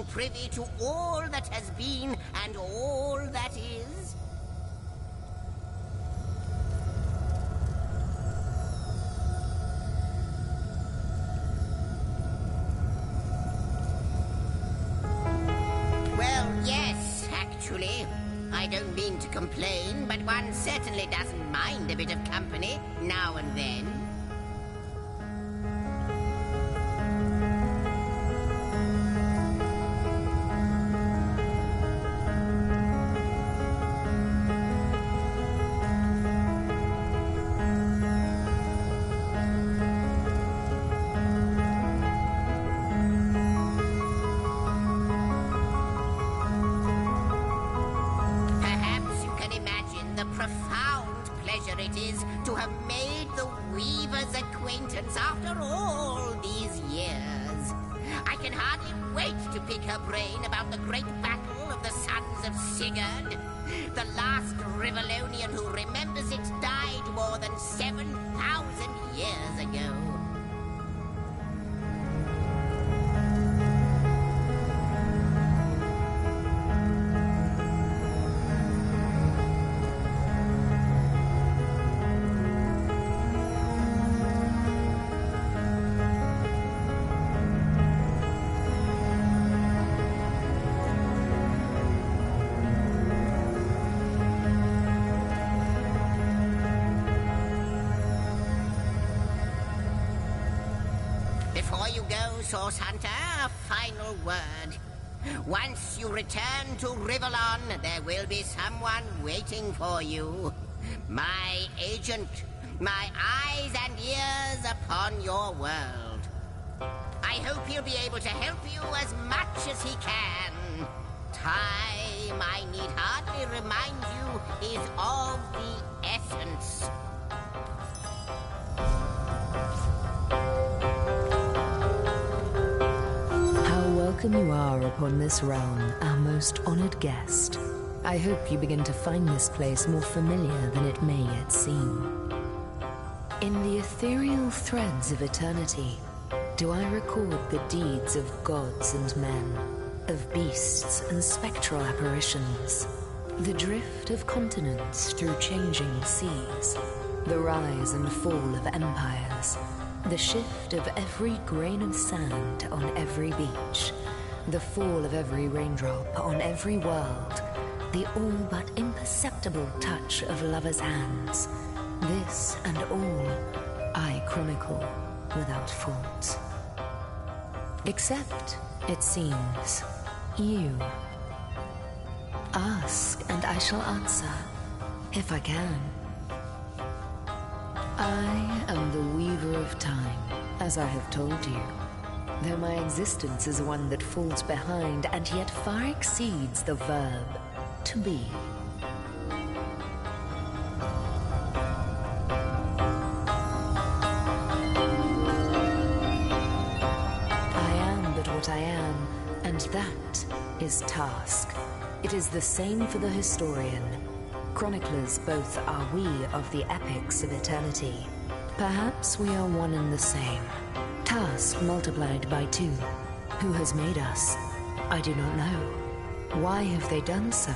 Privy to all that has been and all that is? Well, yes, actually. I don't mean to complain, but one certainly doesn't mind a bit of company now and then. Source Hunter, a final word. Once you return to Rivellon, there will be someone waiting for you. My agent, my eyes and ears upon your world. I hope he'll be able to help you as much as he can. Time time, I need hardly remind you, is of the essence. How welcome you are upon this realm, our most honored guest. I hope you begin to find this place more familiar than it may yet seem. In the ethereal threads of eternity, do I record the deeds of gods and men, of beasts and spectral apparitions, the drift of continents through changing seas, the rise and fall of empires, the shift of every grain of sand on every beach, the fall of every raindrop on every world, the all but imperceptible touch of lovers' hands. This and all I chronicle without fault. Except, it seems, you. Ask and I shall answer, if I can. I am the weaver of time, as I have told you, though my existence is one that falls behind and yet far exceeds the verb to be. I am, and that is task. It is the same for the historian. Chroniclers both are we of the epics of eternity. Perhaps we are one and the same. Task multiplied by 2. Who has made us? I do not know. Why have they done so?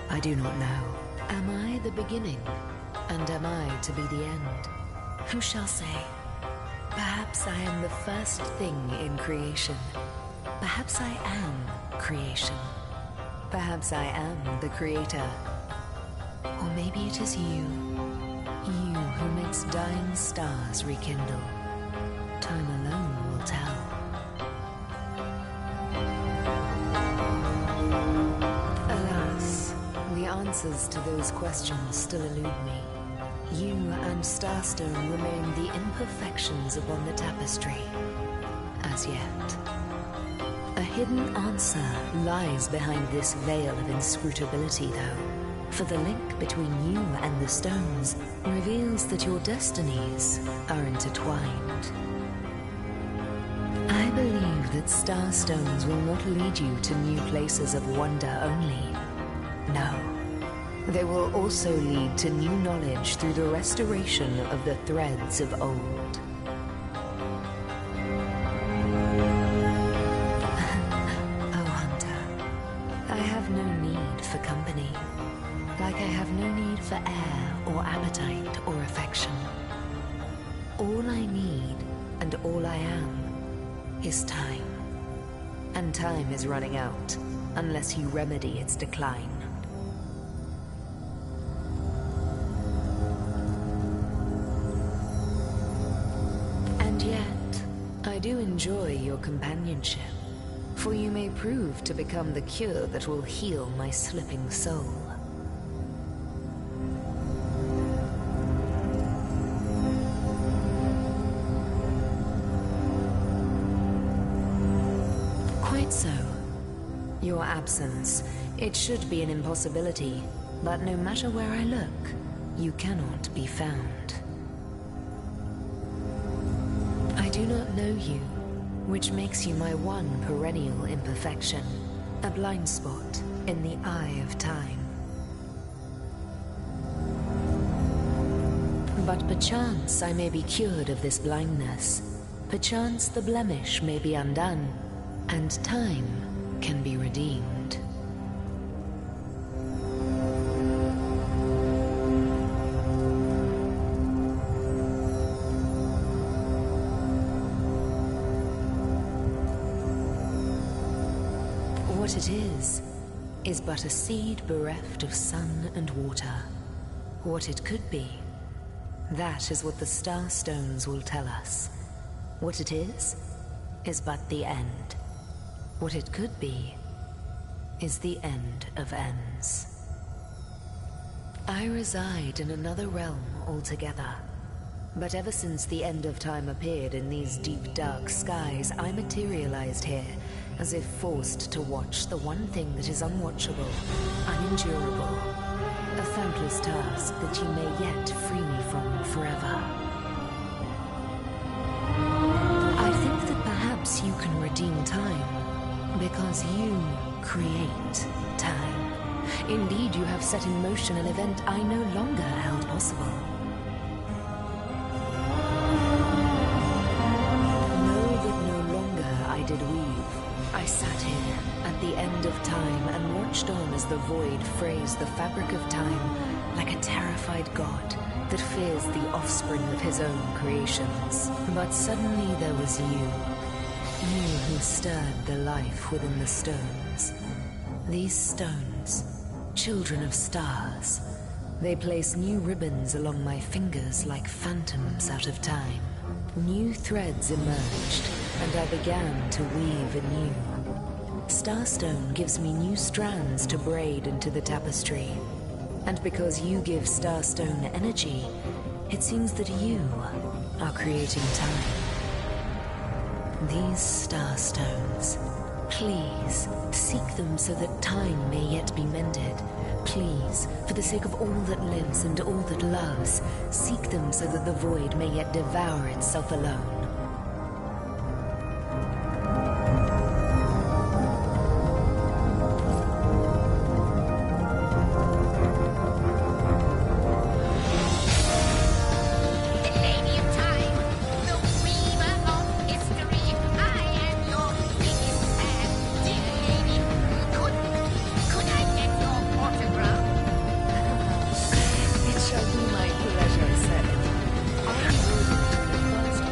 I do not know. Am I the beginning? And am I to be the end? Who shall say? Perhaps I am the first thing in creation. Perhaps I am creation. Perhaps I am the creator. Or maybe it is you. You who makes dying stars rekindle. Time alone will tell. Alas, the answers to those questions still elude me. You and Starstone remain the imperfections upon the tapestry. As yet. A hidden answer lies behind this veil of inscrutability, though. For the link between you and the stones reveals that your destinies are intertwined. I believe that Starstones will not lead you to new places of wonder only. No. They will also lead to new knowledge through the restoration of the threads of old. Oh, Hunter, I have no need for company, like I have no need for air or appetite or affection. All I need and all I am is time. And time is running out, unless you remedy its decline. I do enjoy your companionship, for you may prove to become the cure that will heal my slipping soul. Quite so. Your absence, it should be an impossibility, but no matter where I look, you cannot be found. I do not know you, which makes you my one perennial imperfection, a blind spot in the eye of time. But perchance I may be cured of this blindness. Perchance the blemish may be undone, and time can be redeemed. What it is but a seed bereft of sun and water. What it could be, that is what the Starstones will tell us. What it is but the end. What it could be is the end of ends. I reside in another realm altogether. But ever since the end of time appeared in these deep, dark skies, I materialized here, as if forced to watch the one thing that is unwatchable, unendurable. A thankless task that you may yet free me from forever. I think that perhaps you can redeem time, because you create time. Indeed, you have set in motion an event I no longer held possible. Know that no longer I did weave. I sat here at the end of time and watched on as the void frays the fabric of time like a terrified god that fears the offspring of his own creations. But suddenly there was you. You who stirred the life within the stones. These stones, children of stars, they place new ribbons along my fingers like phantoms out of time. New threads emerged, and I began to weave anew. Starstone gives me new strands to braid into the tapestry. And because you give Starstone energy, it seems that you are creating time. These Starstones, please, seek them so that time may yet be mended. Please, for the sake of all that lives and all that loves, seek them so that the void may yet devour itself alone. It shall be my pleasure, sir. I am waiting to the first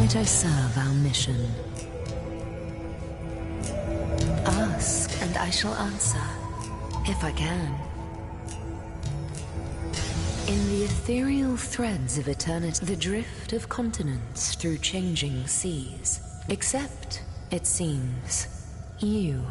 might I serve our mission? Ask, and I shall answer, if I can. In the ethereal threads of eternity, the drift of continents through changing seas. Except, it seems, you.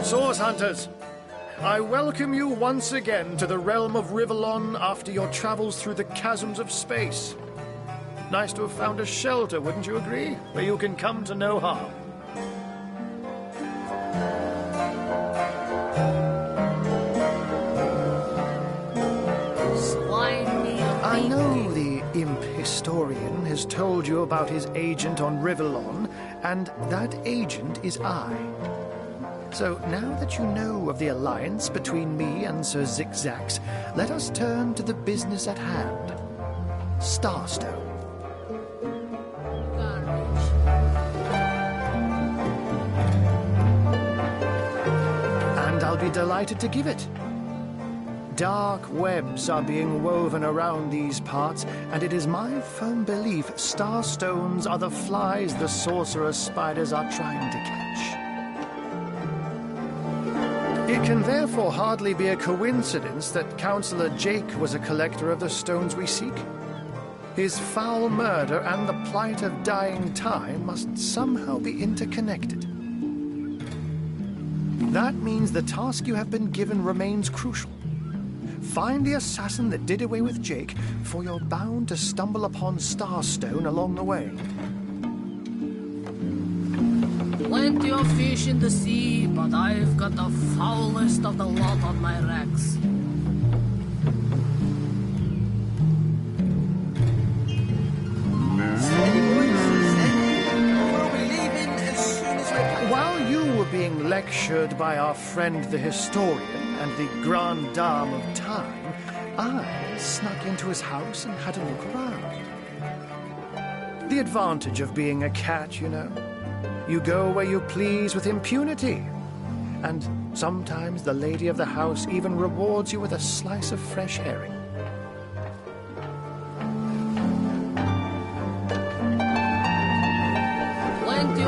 Source Hunters, I welcome you once again to the realm of Rivellon after your travels through the chasms of space. Nice to have found a shelter, wouldn't you agree? Where you can come to no harm. I know the imp historian has told you about his agent on Rivellon, and that agent is I. So now that you know of the alliance between me and Sir Zigzags, let us turn to the business at hand. Starstone. And I'll be delighted to give it. Dark webs are being woven around these parts, and it is my firm belief starstones are the flies the sorcerer's spiders are trying to catch. It can therefore hardly be a coincidence that Councillor Jake was a collector of the stones we seek. His foul murder and the plight of dying time must somehow be interconnected. That means the task you have been given remains crucial. Find the assassin that did away with Jake, for you're bound to stumble upon Starstone along the way. Plenty of fish in the sea, but I've got the foulest of the lot on my racks. While you were being lectured by our friend the historian and the grande dame of time, I snuck into his house and had a look around. The advantage of being a cat, you know. You go where you please with impunity. And sometimes the lady of the house even rewards you with a slice of fresh herring.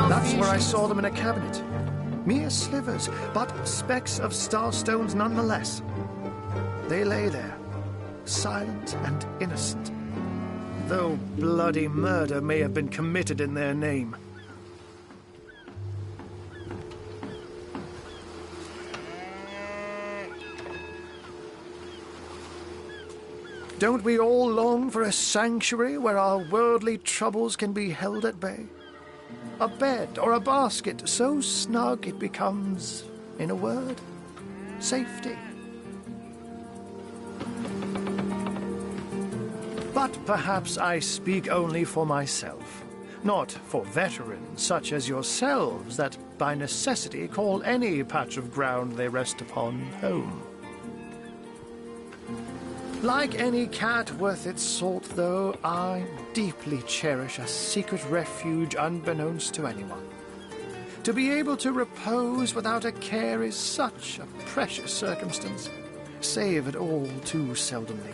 That's where I saw them in a cabinet. Mere slivers, but specks of starstones nonetheless. They lay there, silent and innocent, though bloody murder may have been committed in their name. Don't we all long for a sanctuary where our worldly troubles can be held at bay? A bed or a basket so snug it becomes, in a word, safety. But perhaps I speak only for myself, not for veterans such as yourselves that by necessity call any patch of ground they rest upon home. Like any cat worth its salt, though, I deeply cherish a secret refuge unbeknownst to anyone. To be able to repose without a care is such a precious circumstance, save all too seldomly.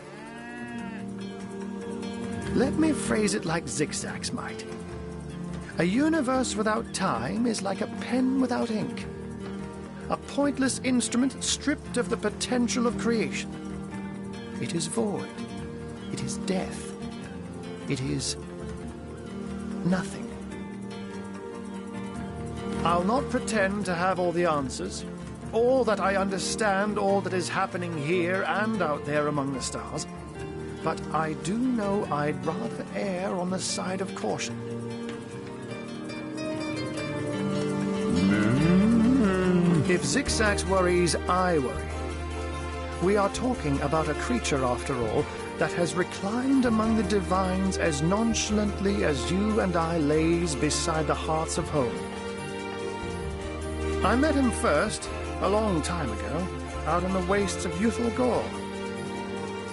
Let me phrase it like Zigzags might. A universe without time is like a pen without ink. A pointless instrument stripped of the potential of creation. It is void. It is death. It is nothing. I'll not pretend to have all the answers, or that I understand all that is happening here and out there among the stars, but I do know I'd rather err on the side of caution. If Zigzags worries, I worry. We are talking about a creature, after all, that has reclined among the divines as nonchalantly as you and I laze beside the hearths of home. I met him first, a long time ago, out in the wastes of Youthful Gore.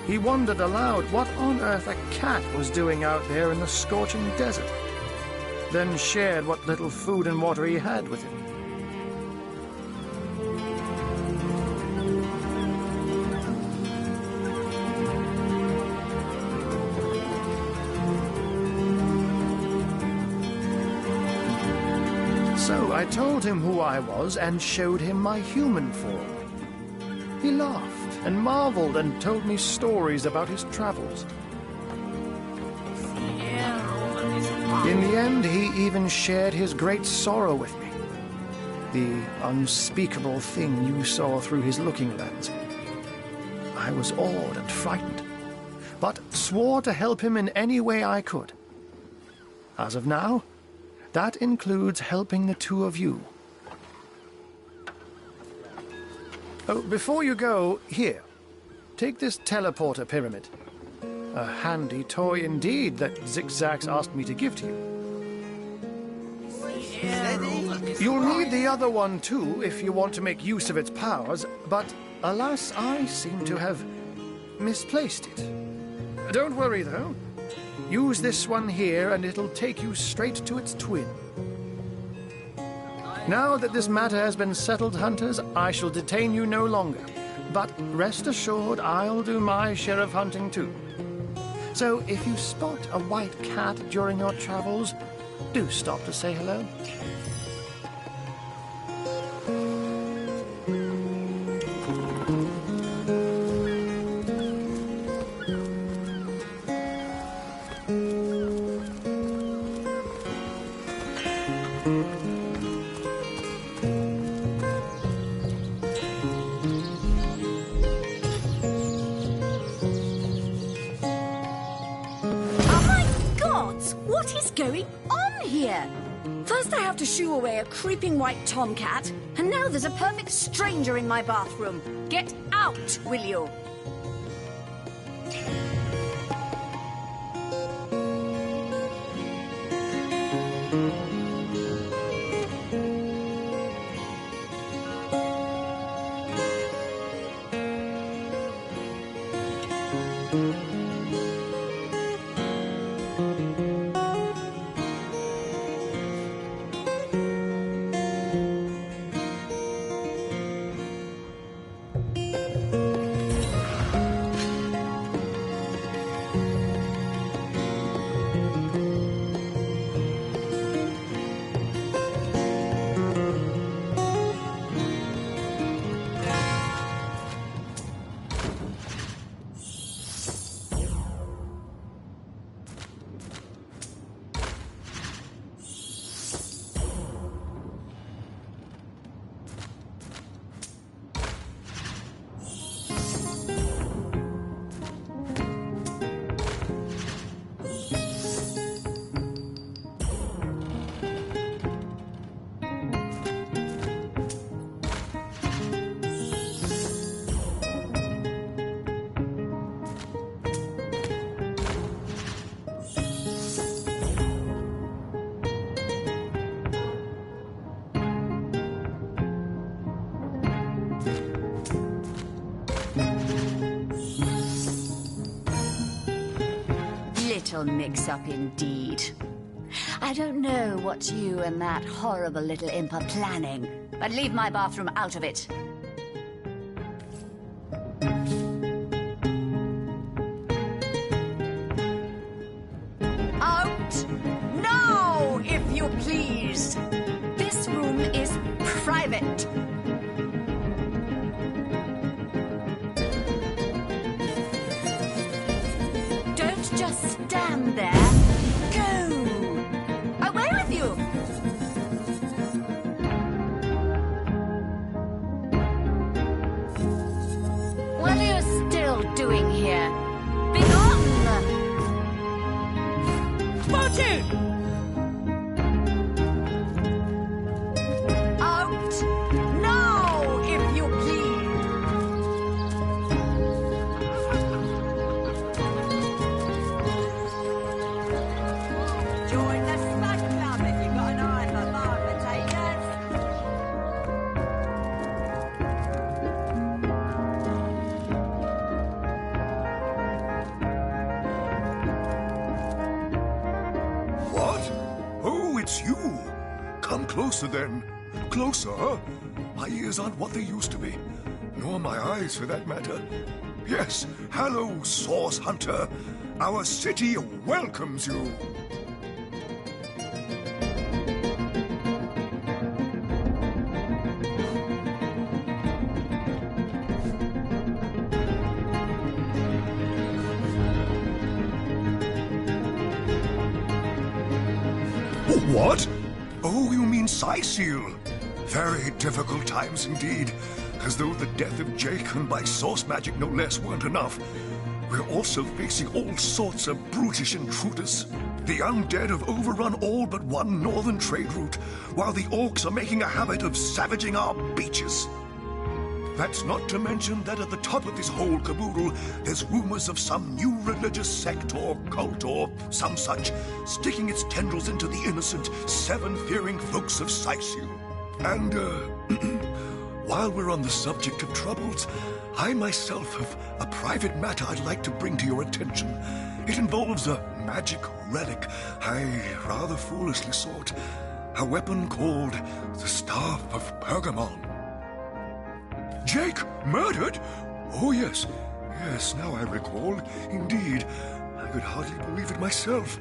He wondered aloud what on earth a cat was doing out there in the scorching desert, then shared what little food and water he had with him. So I told him who I was and showed him my human form. He laughed and marveled and told me stories about his travels. In the end, he even shared his great sorrow with me. The unspeakable thing you saw through his looking lens. I was awed and frightened, but swore to help him in any way I could. As of now, that includes helping the two of you. Oh, before you go, here. Take this teleporter pyramid. A handy toy indeed that Zigzags asked me to give to you. You'll need the other one too if you want to make use of its powers, but alas, I seem to have misplaced it. Don't worry though. Use this one here and it'll take you straight to its twin. Now that this matter has been settled, hunters, I shall detain you no longer. But rest assured, I'll do my share of hunting too. So if you spot a white cat during your travels, do stop to say hello. What is going on here? First I have to shoo away a creeping white tomcat, and now there's a perfect stranger in my bathroom. Get out, will you? Little mix-up indeed. I don't know what you and that horrible little imp are planning, but leave my bathroom out of it. Out! Now, if you please! This room is private. Don't just stand there. Go! Away with you! What are you still doing here? Begone! Fortune! Out! Now! it's you. Come closer, then. Closer. My ears aren't what they used to be. Nor my eyes, for that matter. Yes, hello, Source Hunter. Our city welcomes you. What? Oh, you mean Cyseal. Very difficult times indeed. As though the death of Jake, and by source magic no less, weren't enough. We're also facing all sorts of brutish intruders. The undead have overrun all but one northern trade route, while the orcs are making a habit of savaging our beaches. That's not to mention that at the top of this whole caboodle, there's rumors of some new religious sect or cult or some such sticking its tendrils into the innocent, seven-fearing folks of Cyseal. And, while we're on the subject of troubles, I myself have a private matter I'd like to bring to your attention. It involves a magic relic I rather foolishly sought. A weapon called the Staff of Pergamon. Jake, murdered? Oh, yes. Yes, now I recall. Indeed. I could hardly believe it myself.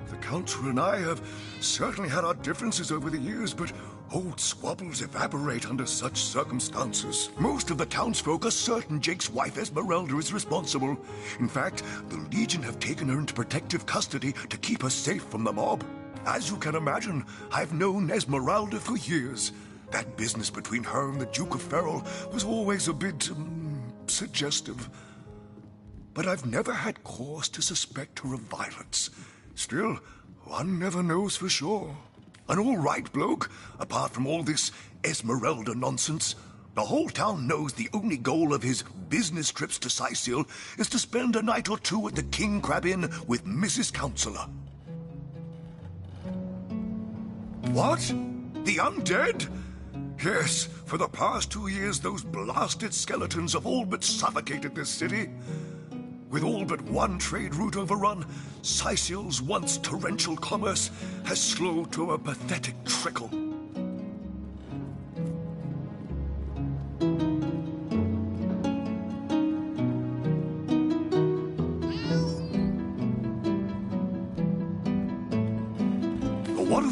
The Council and I have certainly had our differences over the years, but old squabbles evaporate under such circumstances. Most of the townsfolk are certain Jake's wife Esmeralda is responsible. In fact, the Legion have taken her into protective custody to keep her safe from the mob. As you can imagine, I've known Esmeralda for years. That business between her and the Duke of Ferrol was always a bit, suggestive. But I've never had cause to suspect her of violence. Still, one never knows for sure. An all-right bloke, apart from all this Esmeralda nonsense. The whole town knows the only goal of his business trips to Cyseal is to spend a night or two at the King Crab Inn with Mrs. Counselor. What? The undead? Yes, for the past 2 years, those blasted skeletons have all but suffocated this city. With all but one trade route overrun, Cyseal's once torrential commerce has slowed to a pathetic trickle.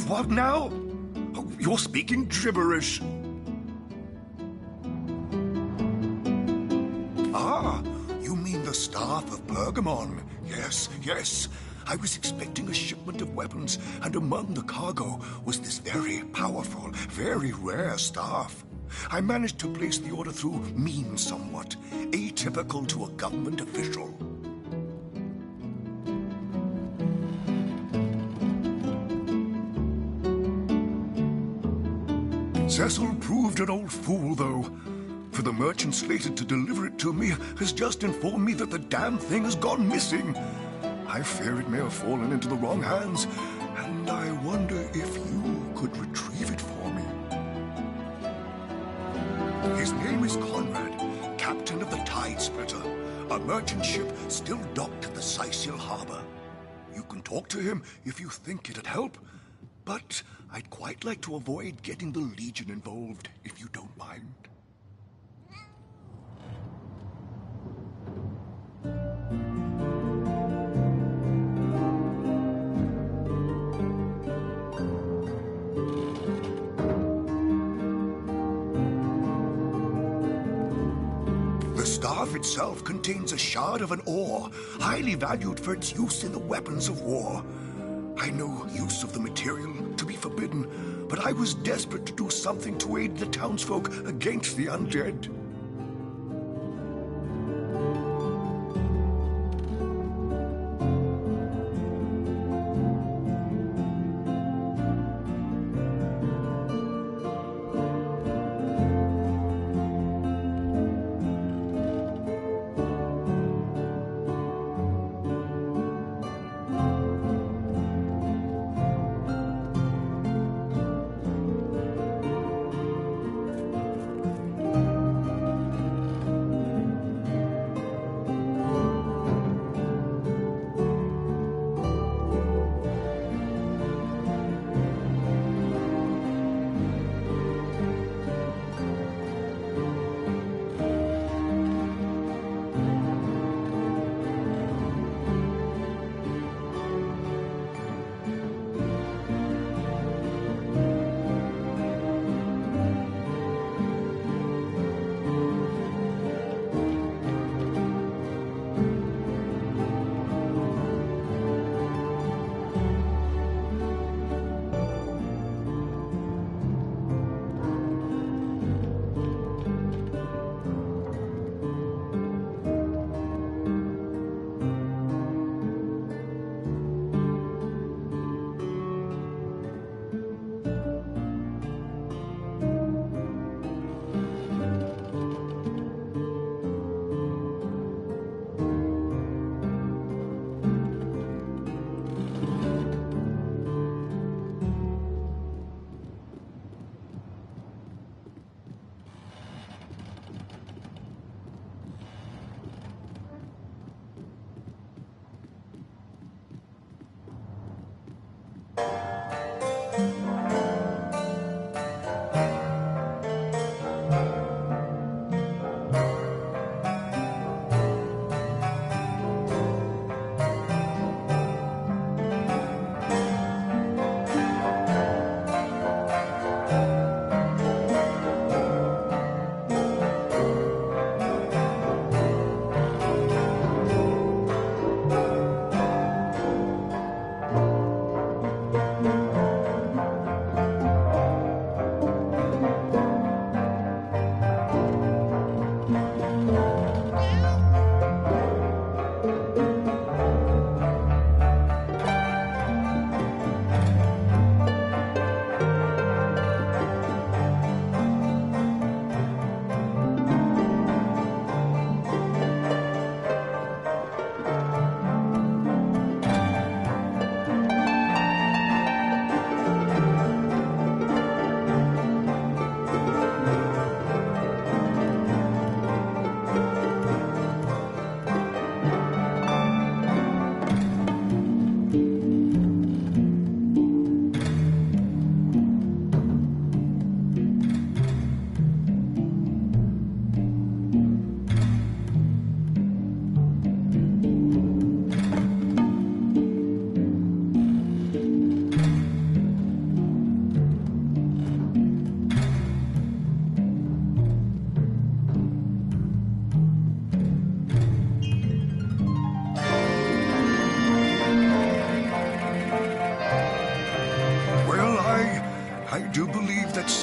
What now? Oh, you're speaking gibberish. Ah, you mean the Staff of Pergamon? Yes, yes. I was expecting a shipment of weapons, and among the cargo was this very powerful, very rare staff. I managed to place the order through means somewhat, atypical to a government official. Cecil proved an old fool, though. For the merchant slated to deliver it to me has just informed me that the damn thing has gone missing. I fear it may have fallen into the wrong hands, and I wonder if you could retrieve it for me. His name is Conrad, captain of the Tide Splitter, a merchant ship still docked at the Cyseal harbor. You can talk to him if you think it'd help, but I'd quite like to avoid getting the Legion involved, if you don't mind. The staff itself contains a shard of an ore, highly valued for its use in the weapons of war. I know use of the material to be forbidden, but I was desperate to do something to aid the townsfolk against the undead.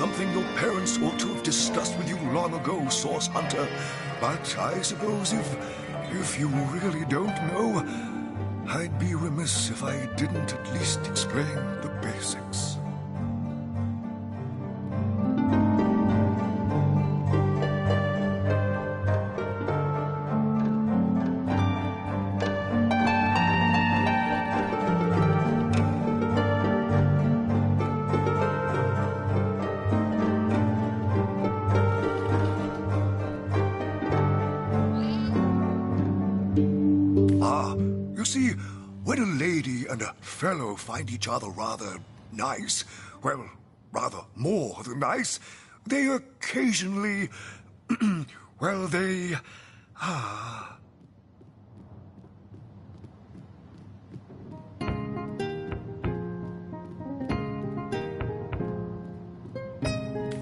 something your parents ought to have discussed with you long ago, Source Hunter. But I suppose if you really don't know, I'd be remiss if I didn't at least explain the basics. You see, when a lady and a fellow find each other rather nice, well, rather more than nice, they occasionally, well, they,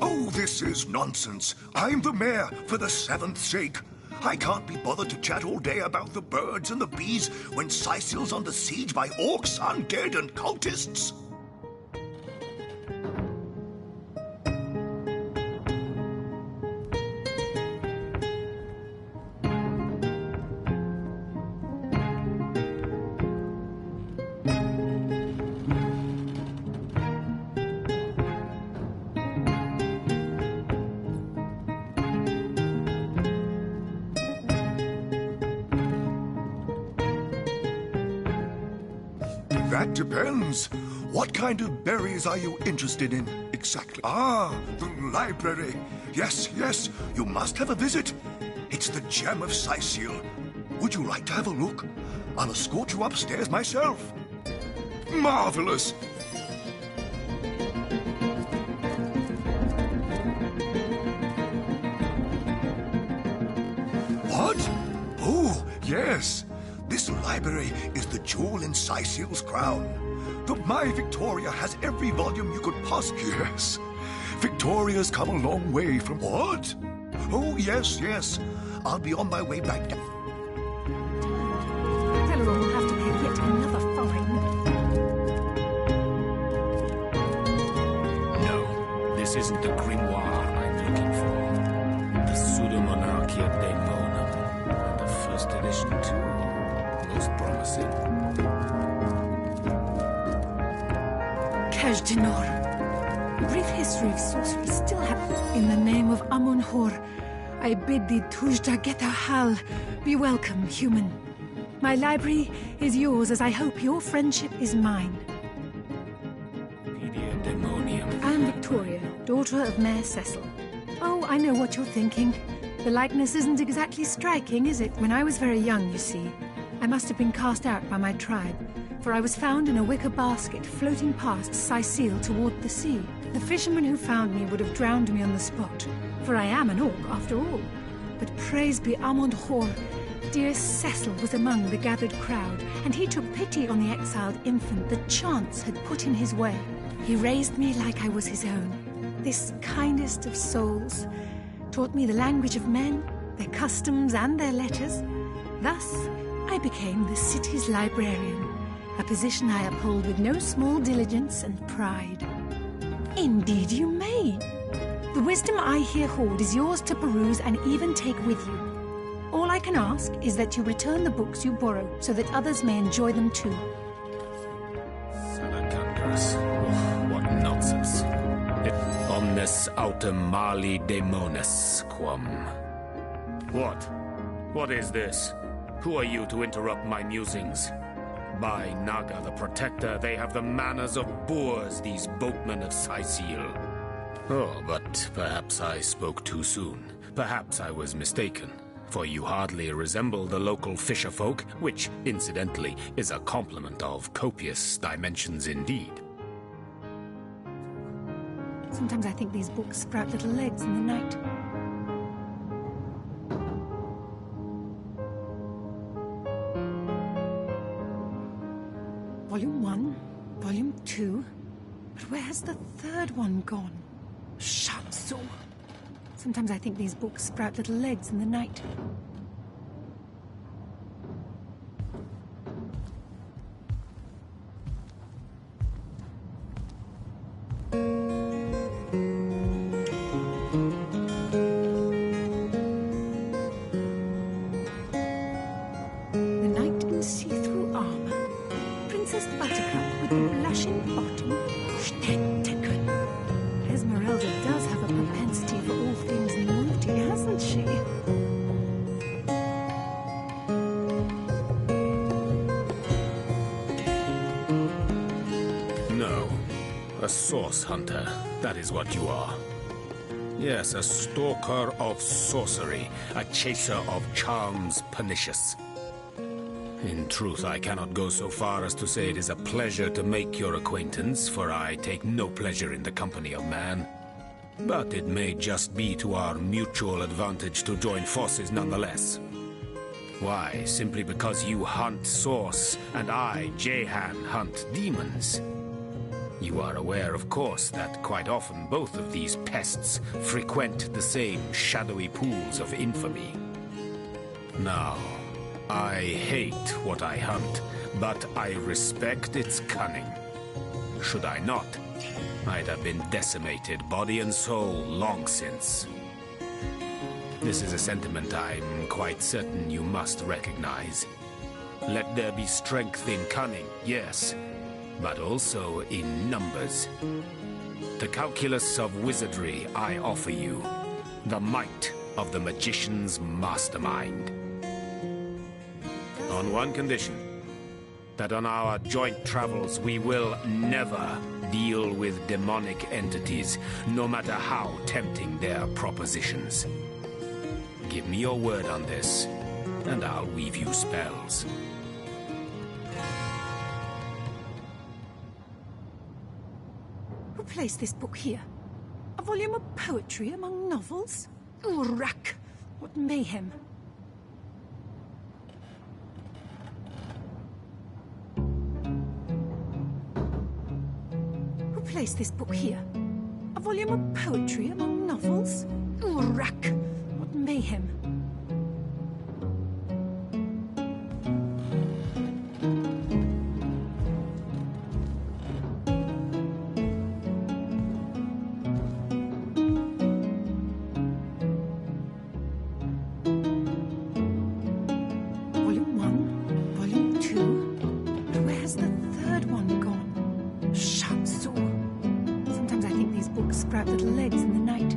Oh, this is nonsense. I'm the mayor for the 7th sake. I can't be bothered to chat all day about the birds and the bees when Sicil's under siege by orcs, undead, and cultists. That depends. What kind of berries are you interested in, exactly? Ah, the library. Yes, yes, you must have a visit. It's the gem of Sicil. Would you like to have a look? I'll escort you upstairs myself. Marvelous! What? Oh, yes. This library is the jewel in Sicil's crown. The My Victoria has every volume you could possibly... Yes. Victoria's come a long way from... What? Oh, yes, yes. I'll be on my way back down. Fellow will have to pay yet another fine. No, this isn't the grimoire I'm looking for. The Pseudo-Monarchia Daemonum. And the first edition, too. Most promising. Kaj Dinor. Brief history of sorcery still happens. In the name of Amun-Hor, I bid thee Tujda Geta Hal. Be welcome, human. My library is yours, as I hope your friendship is mine. Pedia Demonium. I'm Victoria, daughter of Mayor Cecil. Oh, I know what you're thinking. The likeness isn't exactly striking, is it? When I was very young, you see, I must have been cast out by my tribe, for I was found in a wicker basket floating past Sicil toward the sea. The fisherman who found me would have drowned me on the spot, for I am an orc after all. But praise be Amund-Hor, dear Cecil was among the gathered crowd, and he took pity on the exiled infant that chance had put in his way. He raised me like I was his own, this kindest of souls, taught me the language of men, their customs and their letters. Thus, I became the city's librarian, a position I uphold with no small diligence and pride. Indeed you may. The wisdom I here hold is yours to peruse and even take with you. All I can ask is that you return the books you borrow so that others may enjoy them too. Salacandras. What nonsense. Et omnes autem mali demonis quam. What is this? Who are you to interrupt my musings? By Naga the Protector, they have the manners of boors, these boatmen of Sicil. Oh, but perhaps I spoke too soon. Perhaps I was mistaken, for you hardly resemble the local fisher folk, which, incidentally, is a compliment of copious dimensions indeed. Sometimes I think these books sprout little legs in the night. Volume 1, Volume 2, but where has the third one gone? Shamsu. Sometimes I think these books sprout little legs in the night. Buttercup with the blushing bottom. Stäntigen. Esmeralda does have a propensity for all things naughty, hasn't she? No. A source hunter. That is what you are. Yes, a stalker of sorcery. A chaser of charms pernicious. In truth, I cannot go so far as to say it is a pleasure to make your acquaintance, for I take no pleasure in the company of man. But it may just be to our mutual advantage to join forces nonetheless. Why, simply because you hunt Source, and I, Jehan, hunt demons. You are aware, of course, that quite often both of these pests frequent the same shadowy pools of infamy. Now, I hate what I hunt, but I respect its cunning. Should I not, I'd have been decimated, body and soul, long since. This is a sentiment I'm quite certain you must recognize. Let there be strength in cunning, yes, but also in numbers. The calculus of wizardry I offer you, the might of the magician's mastermind. On one condition, that on our joint travels we will never deal with demonic entities, no matter how tempting their propositions. Give me your word on this, and I'll weave you spells. Who placed this book here? A volume of poetry among novels? Urrak! What mayhem! Who placed this book here? A volume of poetry among novels? Urrak! What mayhem! Volume 1, Volume 2. But where's the third one gone? Shatsu. Sometimes I think these books sprout little legs in the night.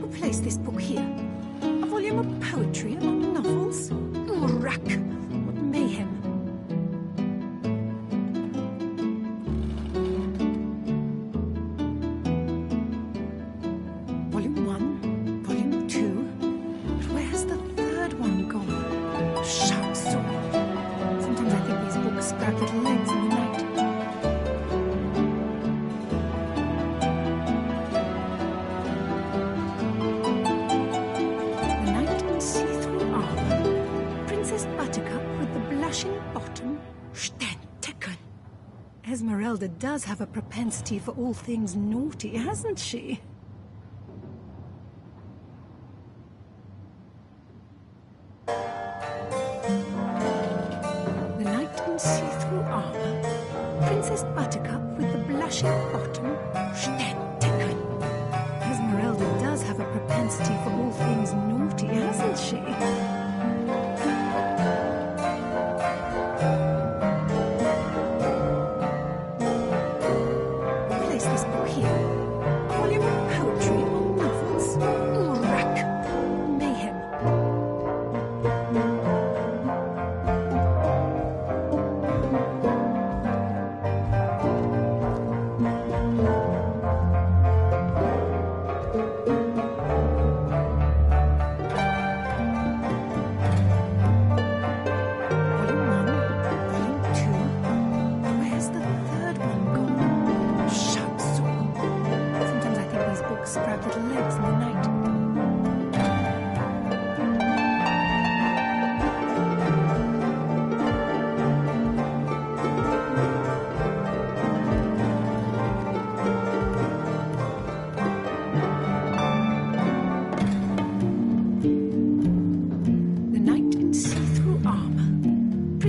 Who placed this book here? A volume of poetry among novels? Urrak! What mayhem! Volume 1, Volume 2. But where's the third one gone? Shatsu. Sometimes I think these books sprout little legs in the night. The knight in see-through armor. Princess Buttercup with the blushing bottom. Stäntigen. Esmeralda does have a propensity for all things naughty, hasn't she? The knight in see-through armor. Princess Buttercup with the blushing bottom. Stäntigen. Esmeralda does have a propensity for all things naughty, hasn't she? Who placed this book here? A volume of poetry among novels? Urrak! Mayhem.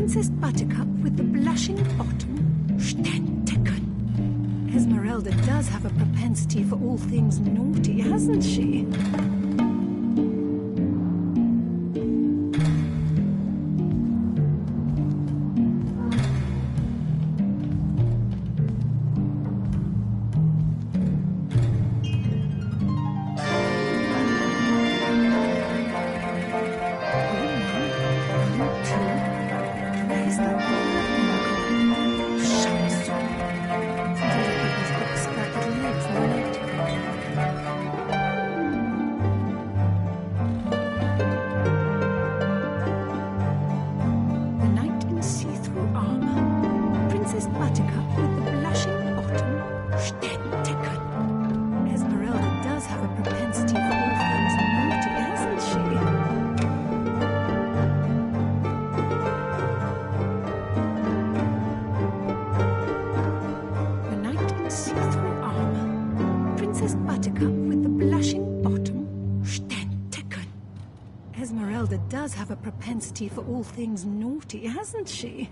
Princess Buttercup with the blushing bottom. Stäntigen. Esmeralda does have a propensity for all things naughty, hasn't she? Have a propensity for all things naughty, hasn't she?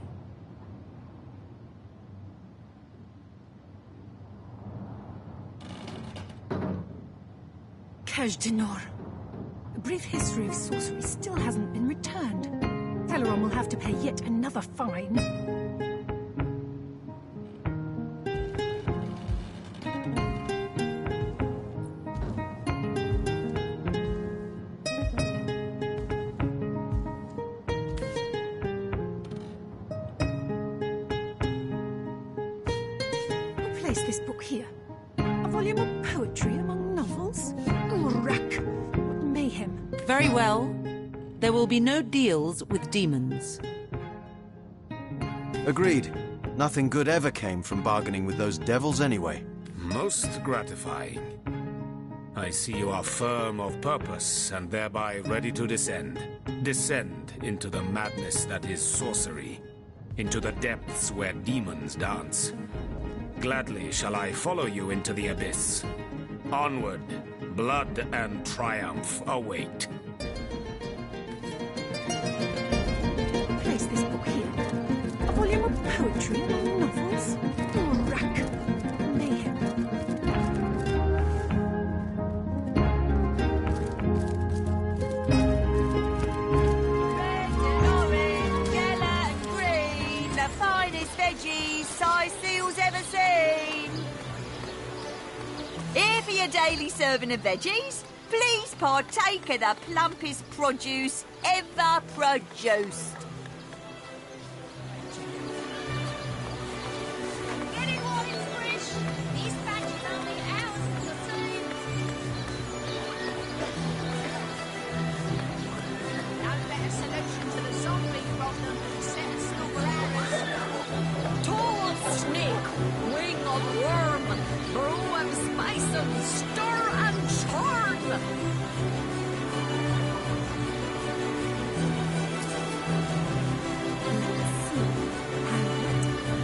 Kaj Denor. A brief history of sorcery still hasn't been returned. Teleron will have to pay yet another fine. This book here. A volume of poetry among novels? Rack! What mayhem. Very well. There will be no deals with demons. Agreed. Nothing good ever came from bargaining with those devils anyway. Most gratifying. I see you are firm of purpose and thereby ready to descend. Descend into the madness that is sorcery. Into the depths where demons dance. Gladly shall I follow you into the abyss. Onward, blood and triumph await. Place this book here. A volume of poetry among novels? Rack! Mayhem. Red and orange, yellow and green, the finest veggies size seals ever seen. Here for your daily serving of veggies, please partake of the plumpest produce ever produced. Get it while it's fresh. This batch is only ours for the team. No better solution to the zombie problem than a set of silver arrows. Toe of snake, wing of worm, brew of spice and stir and churn.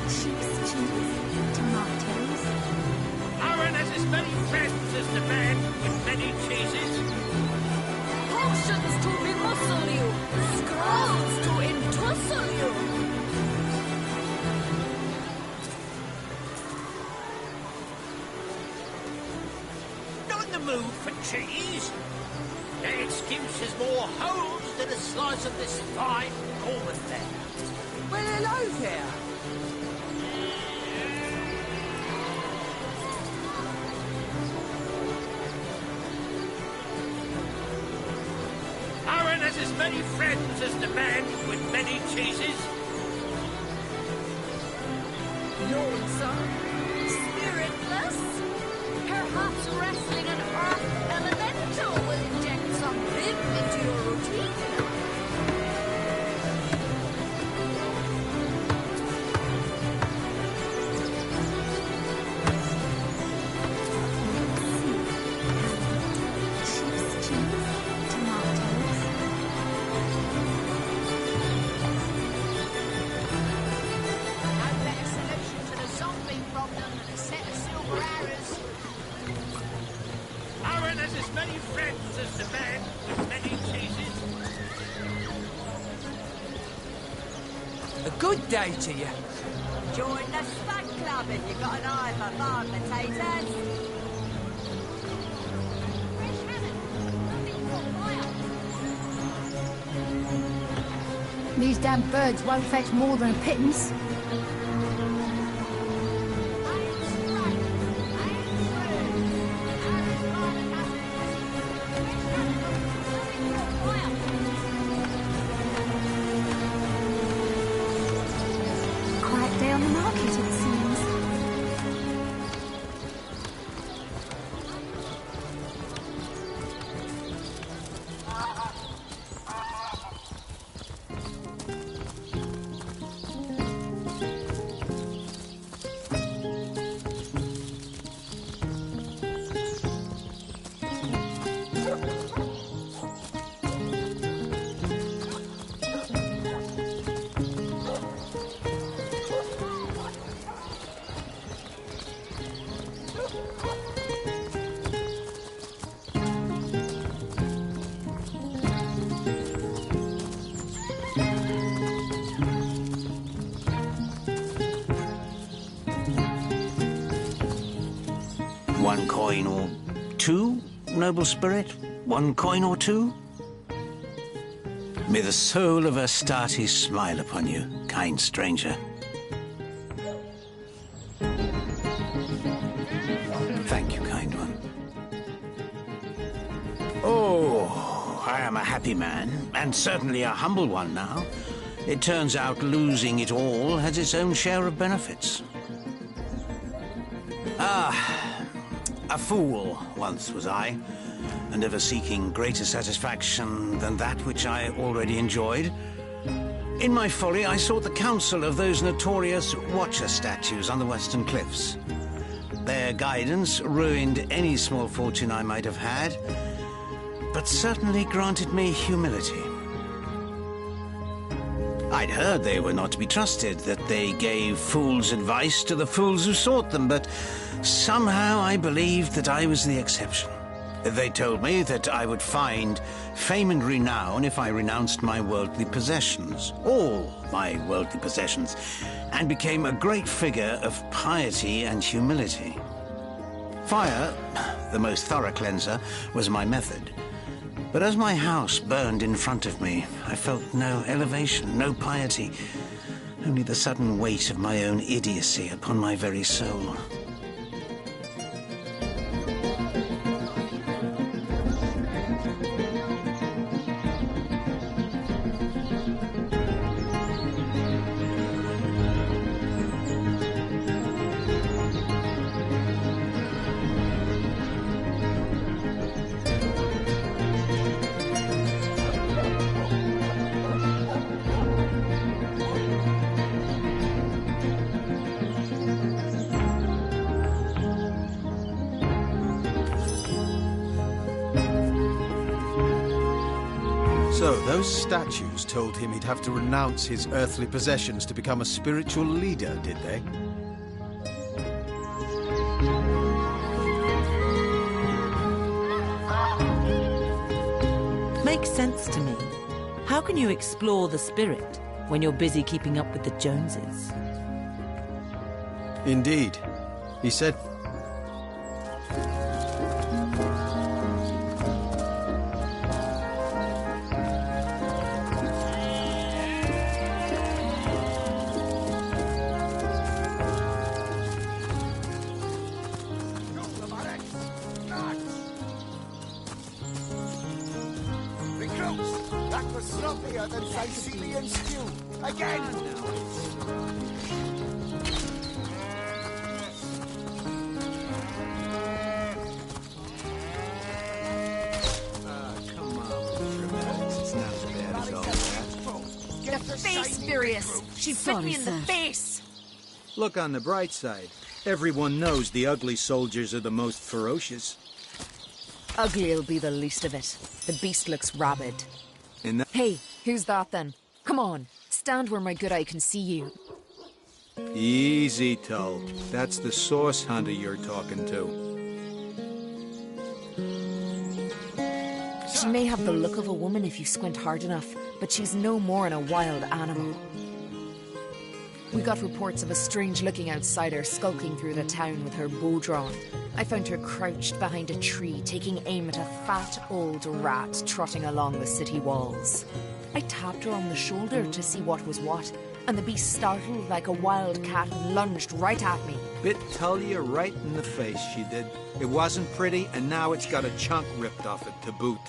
Sheep's cheese, tomatoes. Aaron has as many friends as the man with many cheeses. Potions to bemuscle you, scrolls to entussle you. Not in the mood for cheese. That excuse is more holes than a slice of this fine Gorman there. Well, hello there. Aaron has as many friends as the man with many cheeses. Lonesome, spiritless, perhaps wrestling an earth elemental will inject some vim into your routine. A good day to you. Join the Spud Club if you've got an eye for barred potatoes. These damn birds won't fetch more than a pittance. Quiet day on the market, it seems. One coin or two, noble spirit? One coin or two? May the soul of Astarte smile upon you, kind stranger. Thank you, kind one. Oh, I am a happy man, and certainly a humble one now. It turns out losing it all has its own share of benefits. A fool once was I, and ever seeking greater satisfaction than that which I already enjoyed. In my folly, I sought the counsel of those notorious Watcher statues on the western cliffs. Their guidance ruined any small fortune I might have had, but certainly granted me humility. I'd heard they were not to be trusted, that they gave fools' advice to the fools who sought them, but somehow I believed that I was the exception. They told me that I would find fame and renown if I renounced my worldly possessions, all my worldly possessions, and became a great figure of piety and humility. Fire, the most thorough cleanser, was my method. But as my house burned in front of me, I felt no elevation, no piety, only the sudden weight of my own idiocy upon my very soul. So, those statues told him he'd have to renounce his earthly possessions to become a spiritual leader, did they? Makes sense to me. How can you explore the spirit when you're busy keeping up with the Joneses? Indeed. He said... That was sloppier than Sicilian stew. Again! The face furious. She bit me in the face. Look on the bright side. Everyone knows the ugly soldiers are the most ferocious. Ugly'll be the least of it. The beast looks rabid. Hey, who's that then? Come on, stand where my good eye can see you. Easy, Tull. That's the source hunter you're talking to. She may have the look of a woman if you squint hard enough, but she's no more than a wild animal. We got reports of a strange-looking outsider skulking through the town with her bow drawn. I found her crouched behind a tree, taking aim at a fat old rat trotting along the city walls. I tapped her on the shoulder to see what was what, and the beast startled like a wild cat and lunged right at me. Bit Tullia right in the face, she did. It wasn't pretty, and now it's got a chunk ripped off it to boot.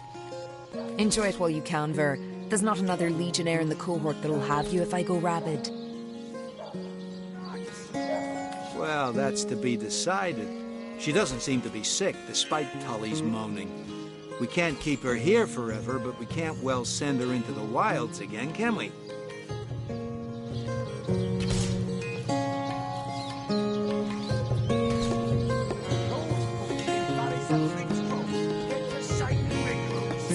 Enjoy it while you can, Ver. There's not another legionnaire in the cohort that'll have you if I go rabid. Well, that's to be decided. She doesn't seem to be sick, despite Tully's moaning. We can't keep her here forever, but we can't well send her into the wilds again, can we?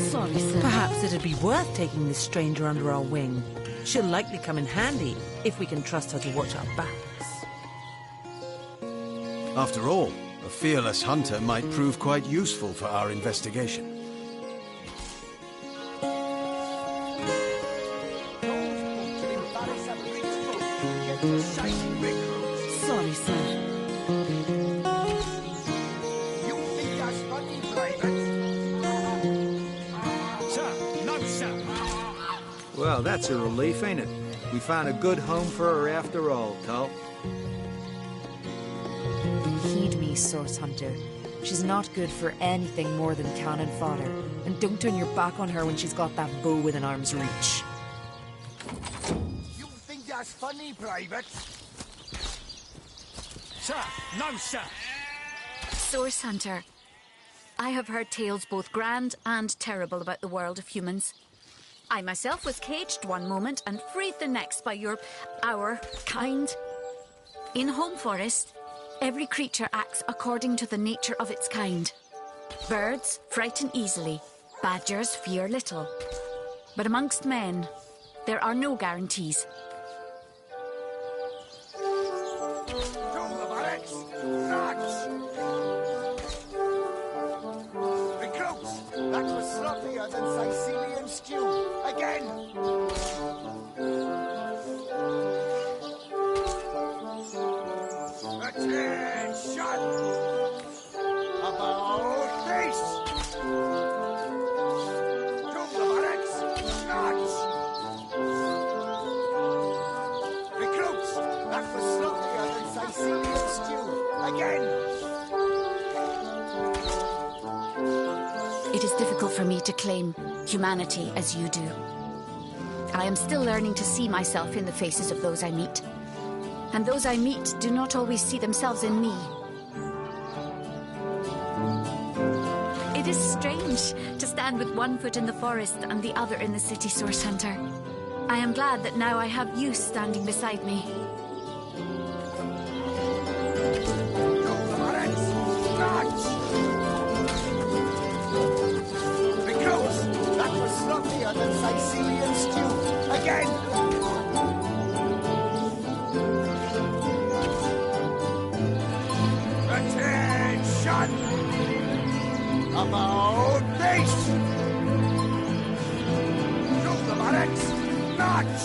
Sorry, sir. Perhaps it'd be worth taking this stranger under our wing. She'll likely come in handy if we can trust her to watch our backs. After all, a fearless hunter might prove quite useful for our investigation. Sorry, sir. Well, that's a relief, ain't it? We found a good home for her after all, Tull. Heed me, Source Hunter. She's not good for anything more than cannon fodder. And don't turn your back on her when she's got that bow within arm's reach. You think that's funny, Private? Sir, no, sir. Source Hunter, I have heard tales both grand and terrible about the world of humans. I myself was caged one moment and freed the next by our kind. In Home Forest, every creature acts according to the nature of its kind. Birds frighten easily, badgers fear little. But amongst men, there are no guarantees. Recruits, that was sloppier than Sicilian stew. Again! Attention! About face! To the barracks! March! Recruits, that was sloppier than Sicilian stew. Again! It is difficult for me to claim humanity as you do. I am still learning to see myself in the faces of those I meet. And those I meet do not always see themselves in me. It is strange to stand with one foot in the forest and the other in the city, Source Hunter. I am glad that now I have you standing beside me. Sloppier than Sicilian stew. Again! Attention! About face! To the barracks! March!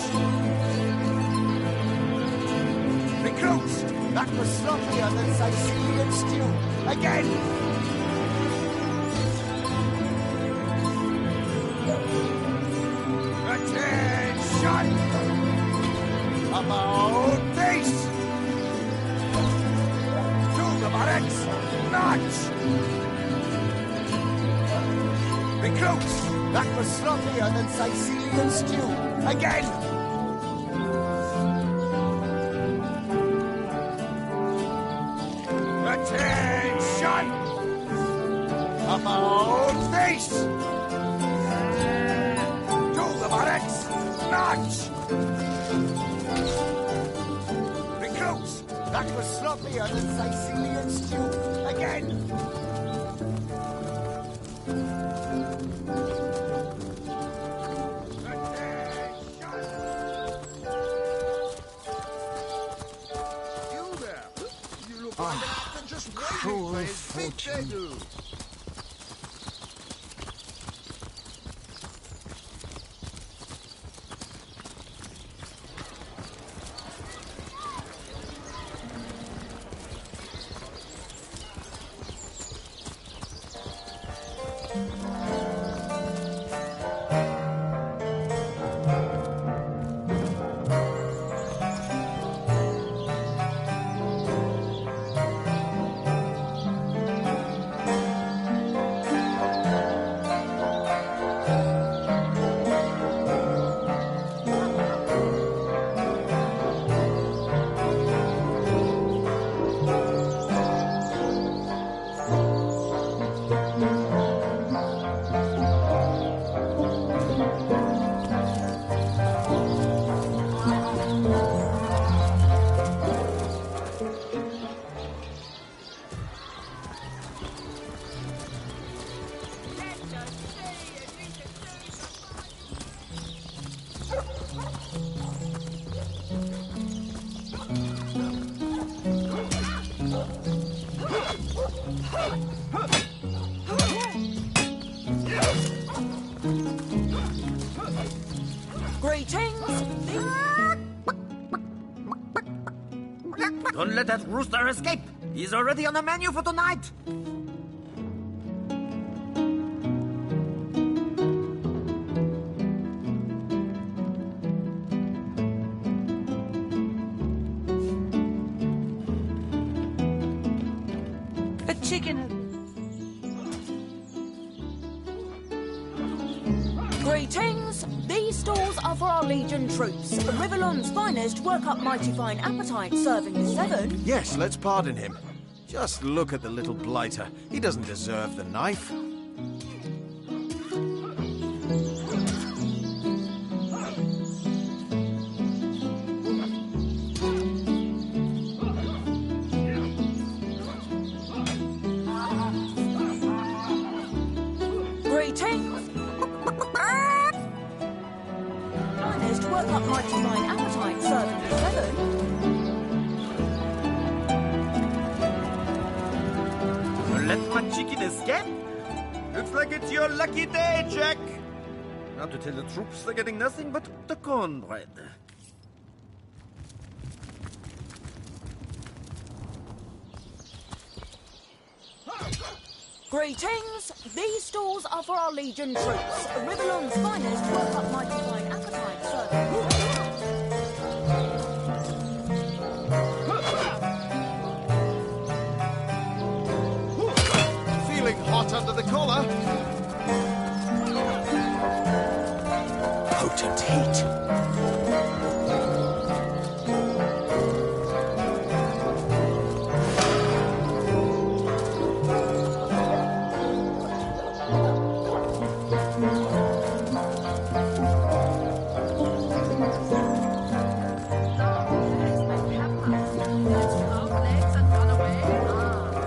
Recruits, that was sloppier than Sicilian stew. Again! Attention! About face! To the barracks! March! Recruits, that was sloppier than Sicilian stew. Again! Attention! About face! Barracks! March! Recruits, that was sloppier than Sicilian stew. Again! You there! You look like an actor just waiting for his big debut. Don't let that rooster escape. He's already on the menu for tonight. A chicken. Greetings! These stalls are for our Legion troops. Riverland's finest work up mighty fine appetite, serving the 7. Yes, let's pardon him. Just look at the little blighter. He doesn't deserve the knife. Greetings! Finest work up mighty fine appetite, serving the 7. You let my chicken escape? Looks like it's your lucky day, Jack. Now to tell the troops they're getting nothing but the cornbread. Greetings! These stalls are for our Legion troops. Riverland's finest work up mighty fine appetite, serving Feeling hot under the collar? Potent heat.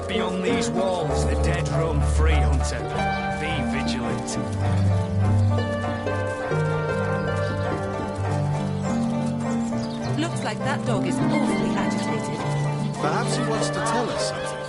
Beyond these walls, the dead roam free, Hunter. Be vigilant. Looks like that dog is awfully agitated. Perhaps he wants to tell us something.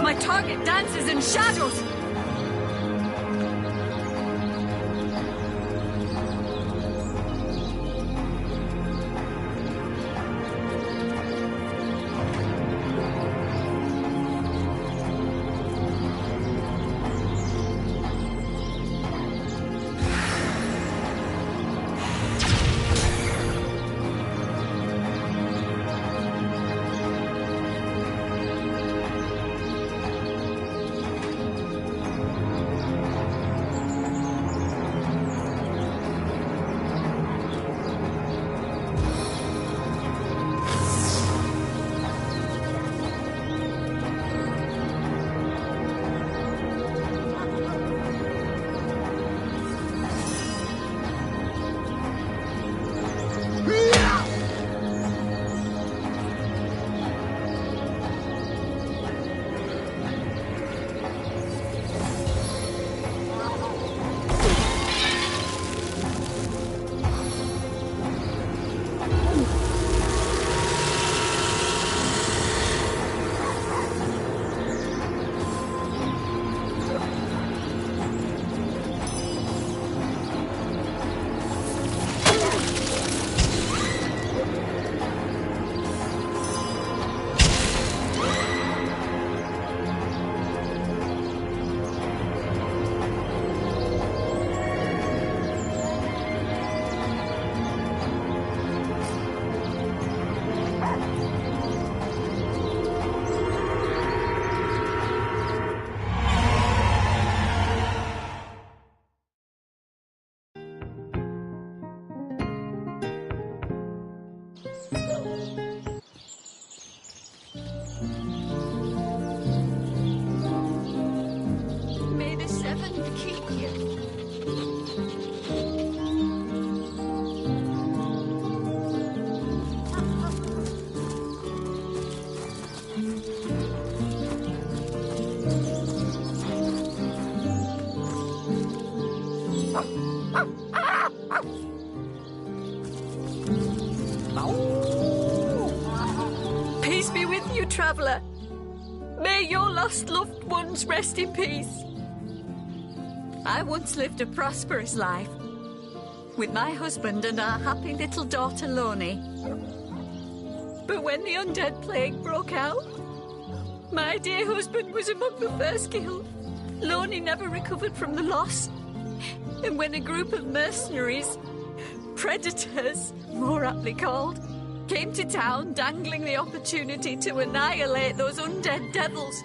My target dances in shadows! Peace be with you, traveller. May your lost loved ones rest in peace. I once lived a prosperous life with my husband and our happy little daughter, Loni. But when the undead plague broke out, my dear husband was among the first killed. Loni never recovered from the loss. And when a group of mercenaries, predators, more aptly called, came to town dangling the opportunity to annihilate those undead devils,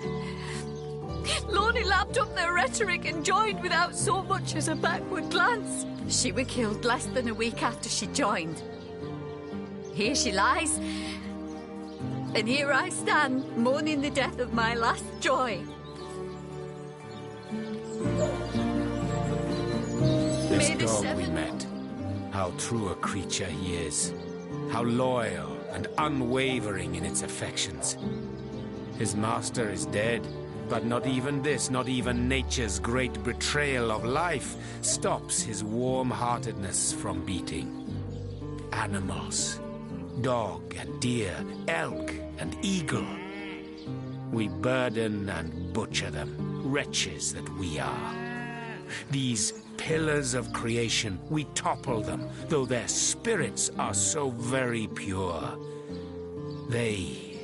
Loni lapped up their rhetoric and joined without so much as a backward glance. She was killed less than a week after she joined. Here she lies, and here I stand, mourning the death of my last joy. This dog we met, how true a creature he is. How loyal and unwavering in its affections. His master is dead, but not even this, not even nature's great betrayal of life, stops his warm-heartedness from beating. Animals, dog and deer, elk and eagle. We burden and butcher them, wretches that we are. These pillars of creation, we topple them, though their spirits are so very pure. They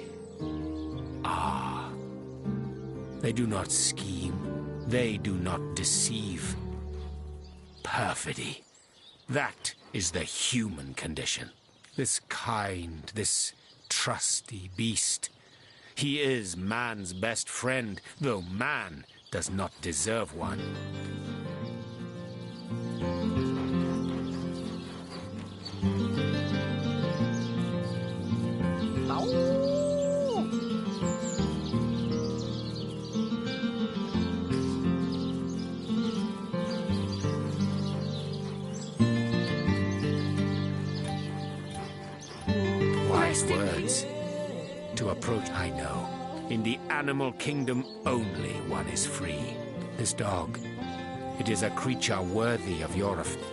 do not scheme, they do not deceive. Perfidy, that is the human condition. This kind, this trusty beast, he is man's best friend, though man does not deserve one. Wise words. To approach, I know. In the animal kingdom, only one is free. This dog. It is a creature worthy of your affection.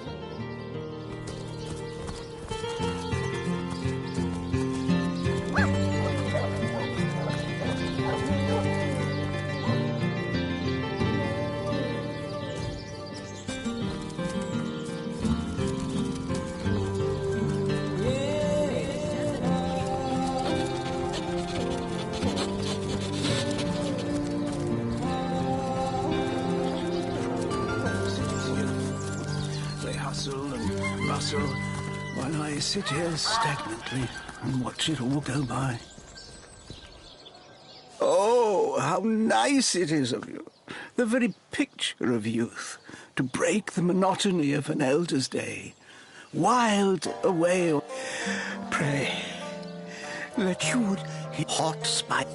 While I sit here stagnantly and watch it all go by. Oh, how nice it is of you, the very picture of youth, to break the monotony of an elder's day. Wild away, pray, that you would hit hot spike.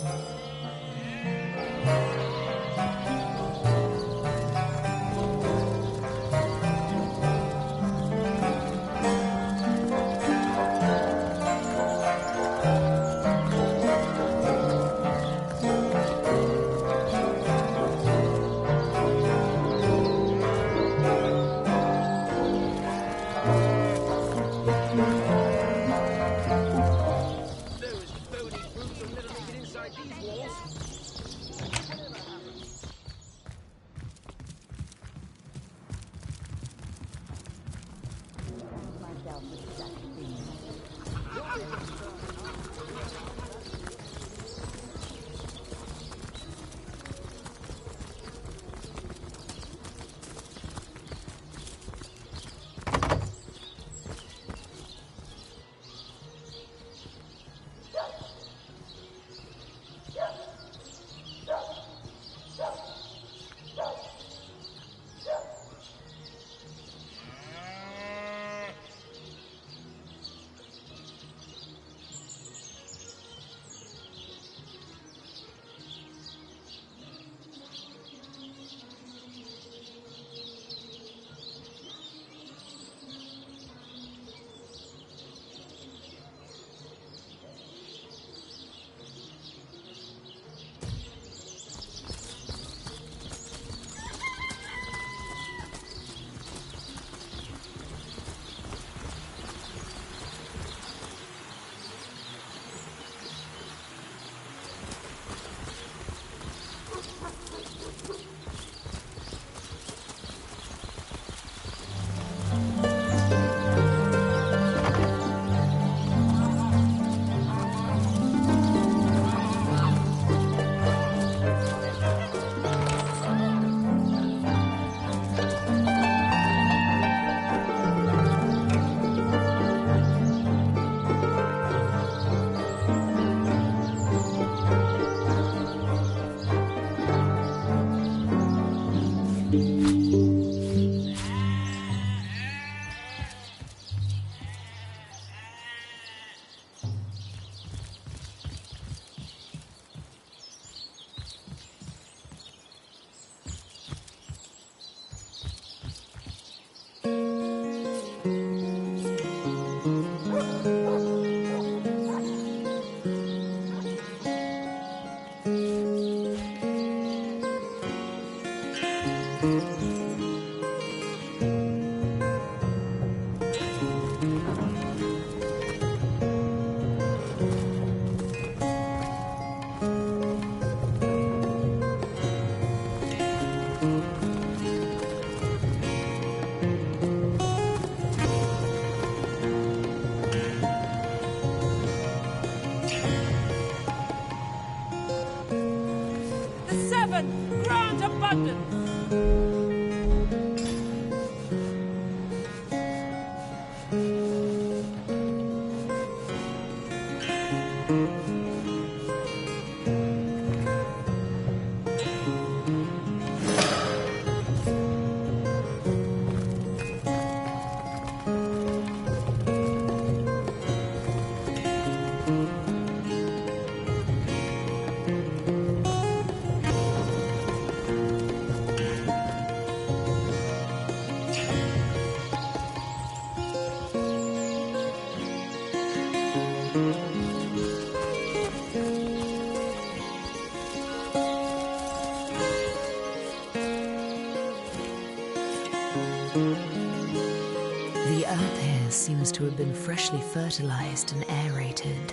The earth here seems to have been freshly fertilized and aerated.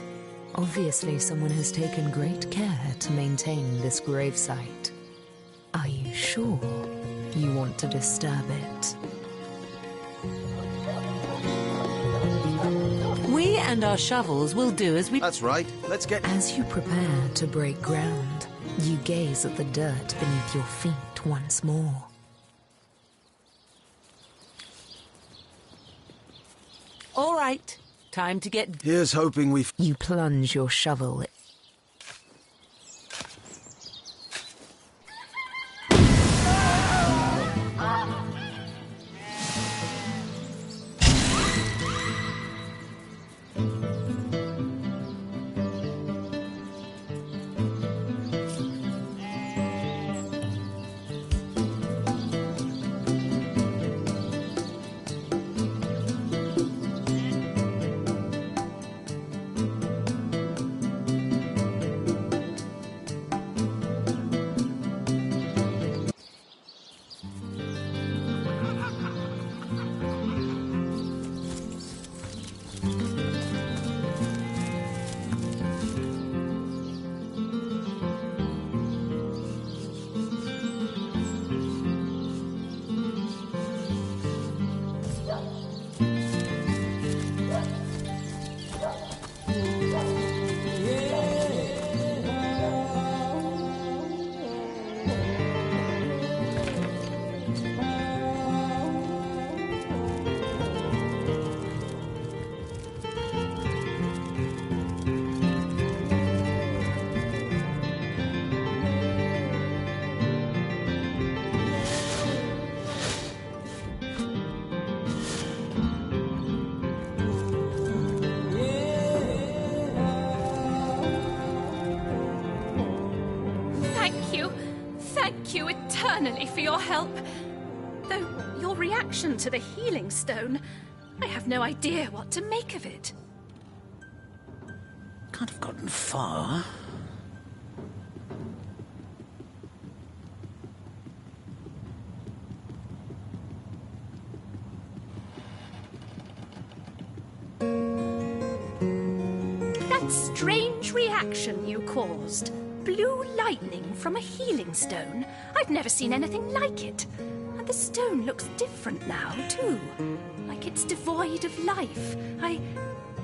Obviously, someone has taken great care to maintain this gravesite. Are you sure you want to disturb it? We and our shovels will do as we... That's right. Let's get... As you prepare to break ground, you gaze at the dirt beneath your feet once more. All right, time to get... Here's hoping we've... You plunge your shovel. Thank you eternally for your help. Though your reaction to the healing stone, I have no idea what to make of it. Can't have gotten far. That strange reaction you caused. Blue lightning from a healing stone. I've never seen anything like it. And the stone looks different now, too. Like it's devoid of life.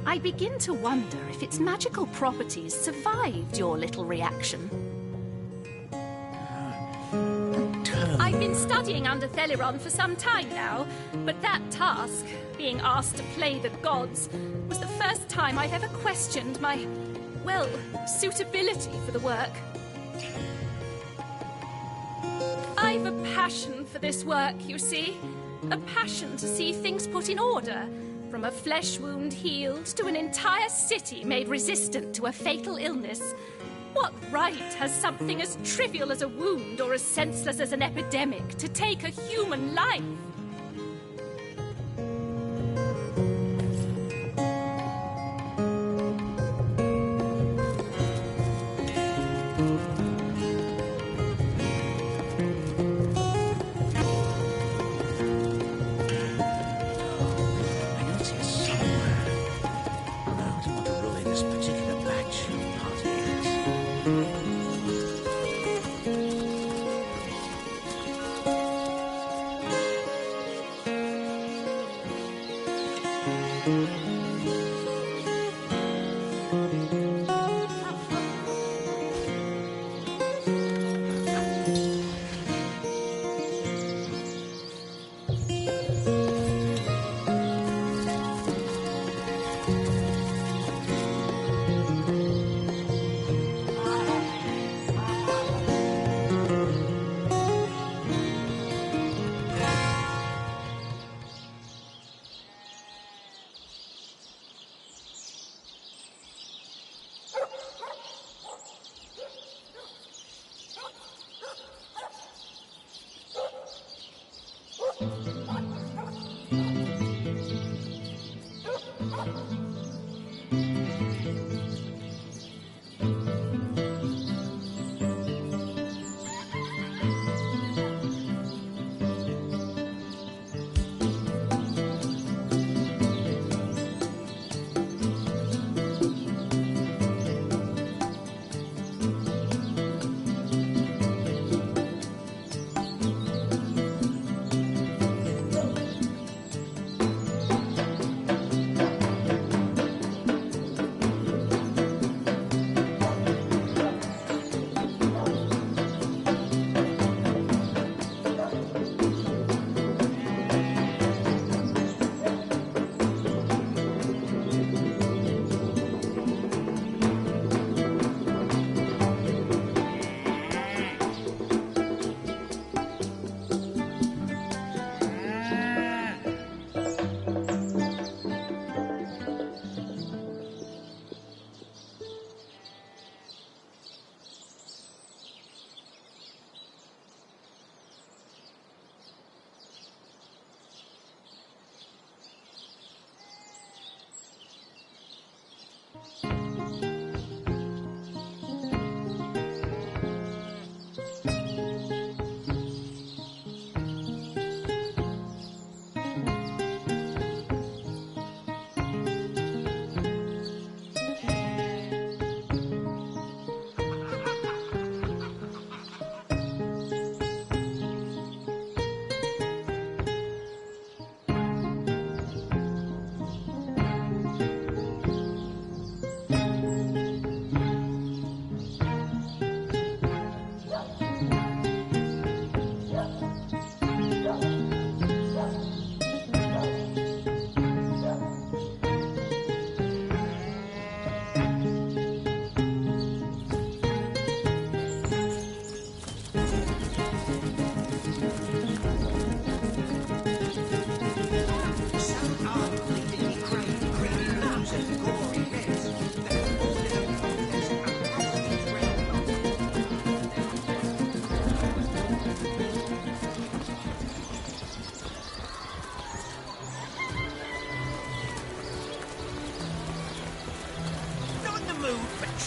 I begin to wonder if its magical properties survived your little reaction. I've been studying under Theliron for some time now, but that task, being asked to play the gods, was the first time I've ever questioned my, well, suitability for the work. I've a passion for this work, you see. A passion to see things put in order. From a flesh wound healed to an entire city made resistant to a fatal illness. What right has something as trivial as a wound or as senseless as an epidemic to take a human life?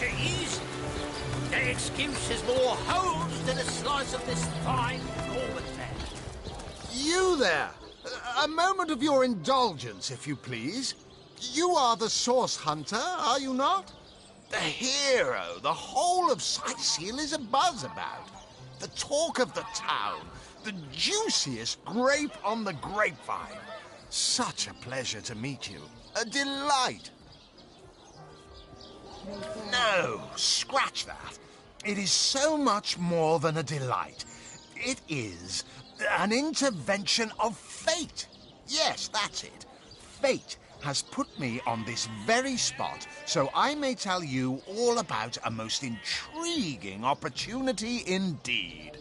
cheese? The excuse is more holes than a slice of this fine Corbett there. You there! A moment of your indulgence, if you please. You are the source hunter, are you not? The hero the whole of Syceal is abuzz about. The talk of the town. The juiciest grape on the grapevine. Such a pleasure to meet you. A delight. No, scratch that. It is so much more than a delight. It is an intervention of fate. Yes, that's it. Fate has put me on this very spot so I may tell you all about a most intriguing opportunity indeed.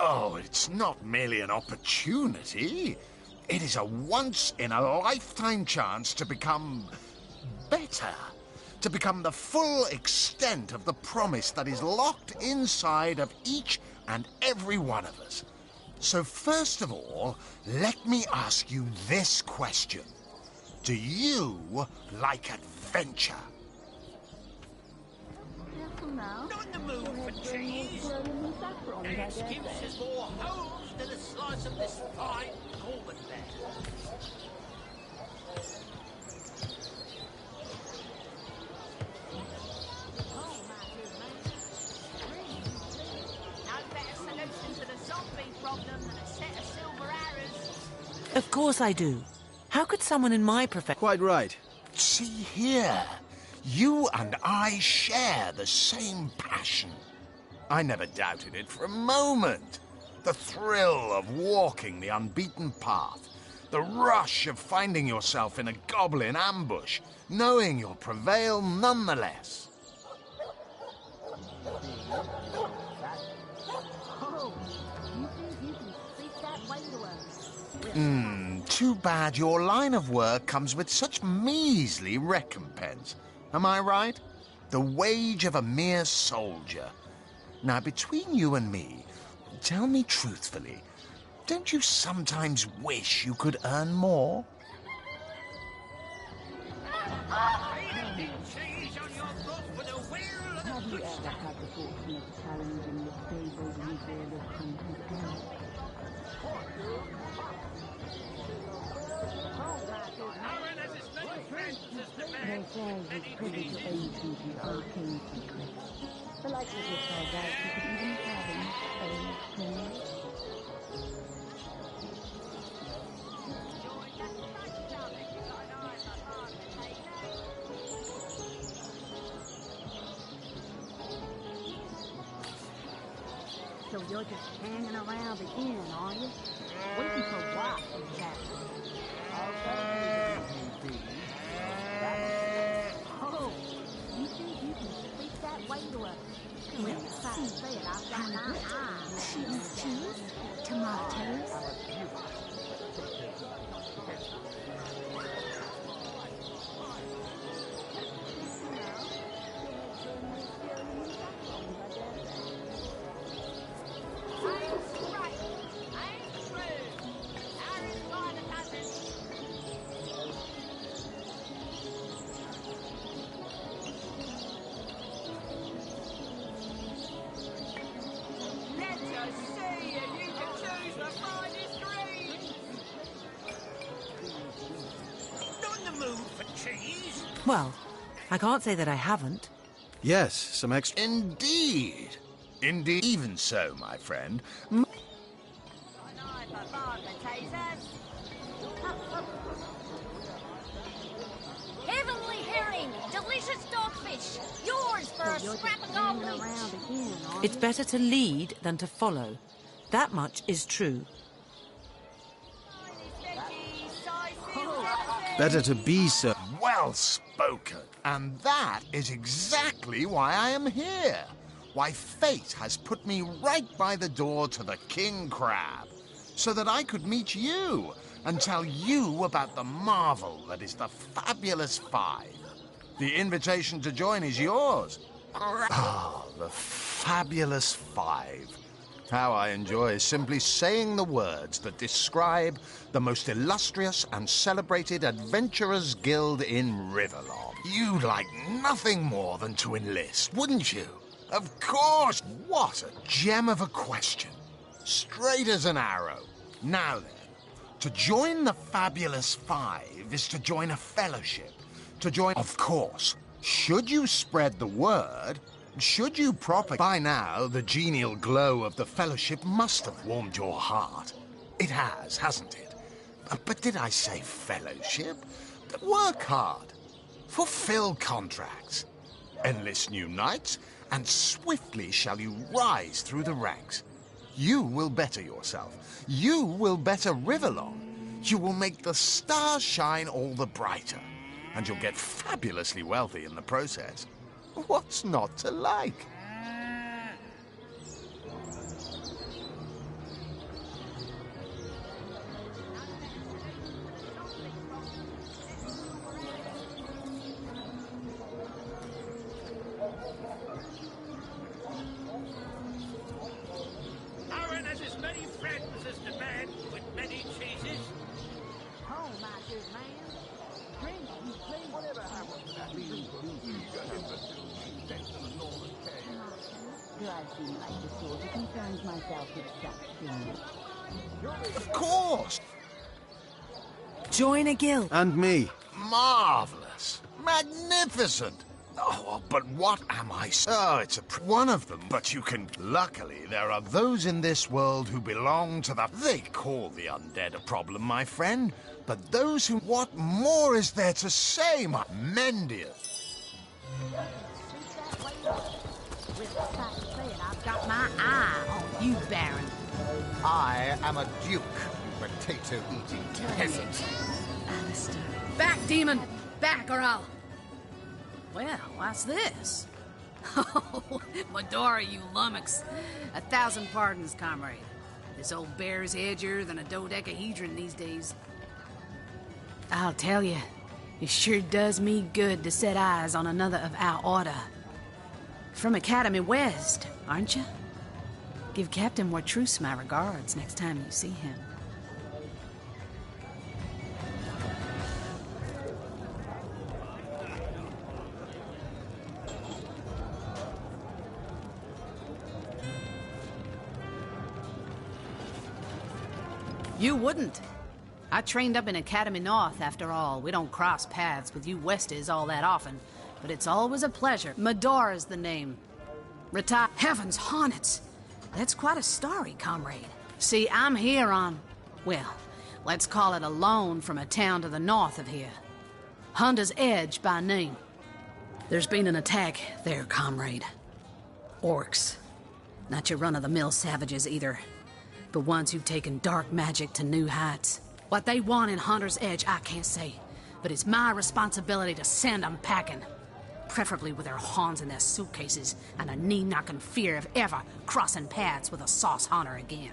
Oh, it's not merely an opportunity. It is a once-in-a-lifetime chance to become better. To become the full extent of the promise that is locked inside of each and every one of us. So first of all, let me ask you this question. Do you like adventure? Not in the mood for cheese. The excuse is more holes than a slice of this fine Corbett there. Of course I do. How could someone in my profession... Quite right. See here. You and I share the same passion. I never doubted it for a moment. The thrill of walking the unbeaten path. The rush of finding yourself in a goblin ambush, knowing you'll prevail nonetheless. Too bad your line of work comes with such measly recompense. Am I right? The wage of a mere soldier. Now, between you and me, tell me truthfully, don't you sometimes wish you could earn more? Have you ever had the fortune of challenging the fabled reveal of hunted game? They say he's privy to ancient and arcane secrets. The likelihood tells out he could even fathom old things. So you're just hanging around the inn, are you? Waiting for what exactly? Oh, you think you can speak that way to a... Well, besides saying I've got my eyes. Cheese, tomatoes. Well, I can't say that I haven't. Yes, some extra... Indeed. Indeed. Even so, my friend. Heavenly herring! Delicious dogfish! Yours for a scrap of gold meat! It's better to lead than to follow. That much is true. Better to be so. Well spoken. And that is exactly why I am here. Why fate has put me right by the door to the King Crab, so that I could meet you and tell you about the marvel that is the Fabulous Five. The invitation to join is yours. Ah, the Fabulous Five. How I enjoy simply saying the words that describe the most illustrious and celebrated adventurers' guild in Riverlong. You'd like nothing more than to enlist, wouldn't you? Of course! What a gem of a question. Straight as an arrow. Now then, to join the Fabulous Five is to join a fellowship. To join, of course, should you spread the word, should you propagate... By now, the genial glow of the fellowship must have warmed your heart. It has, hasn't it? But did I say fellowship? Work hard. Fulfill contracts. Enlist new knights, and swiftly shall you rise through the ranks. You will better yourself. You will better Riverlong. You will make the stars shine all the brighter. And you'll get fabulously wealthy in the process. What's not to like? Aaron has as many friends as the man with many cheeses. Oh, my good man. Drink, you please. Whatever happened to that Do I seem like the sort who concerns myself with such things? Of course! Join a guild. And me. Marvelous. Magnificent. Oh, but what am I... Oh, it's one of them, but you can... Luckily, there are those in this world who belong to the... They call the undead a problem, my friend. But those who... What more is there to say, my... Mendiant. With the fact saying I've got my eye on you, Baron. I am a duke, you potato-eating peasant. Alistair. Back, demon! Back, or I'll... Well, what's this? Oh, Medora, you lummox. 1,000 pardons, comrade. This old bear's edgier than a dodecahedron these days. I'll tell you, it sure does me good to set eyes on another of our order. From Academy West, aren't you? Give Captain Wartruce my regards next time you see him. You wouldn't. I trained up in Academy North, after all. We don't cross paths with you Westies all that often, but it's always a pleasure. Medora's the name. Retire... Heavens, hornets! That's quite a story, comrade. See, I'm here on... well, let's call it a loan from a town to the north of here. Hunter's Edge by name. There's been an attack there, comrade. Orcs. Not your run-of-the-mill savages, either. But ones who've taken dark magic to new heights. What they want in Hunter's Edge, I can't say. But it's my responsibility to send them packing. Preferably with their horns in their suitcases and a knee-knocking fear of ever crossing paths with a sauce hunter again.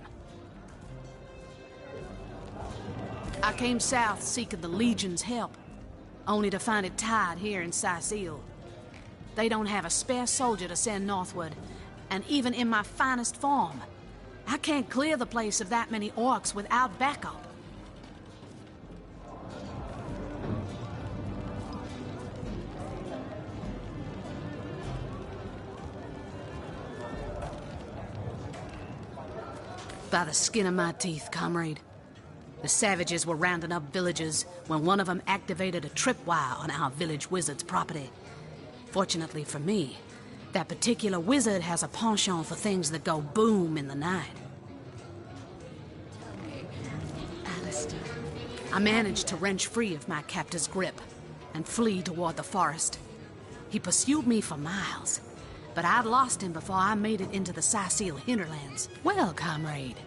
I came south seeking the Legion's help, only to find it tied here in Sicil. They don't have a spare soldier to send northward, and even in my finest form, I can't clear the place of that many orcs without backup. By the skin of my teeth, comrade. The savages were rounding up villagers when one of them activated a tripwire on our village wizard's property. Fortunately for me, that particular wizard has a penchant for things that go boom in the night. Alistair. I managed to wrench free of my captor's grip and flee toward the forest. He pursued me for miles, but I'd lost him before I made it into the Sicil hinterlands. Well, comrade,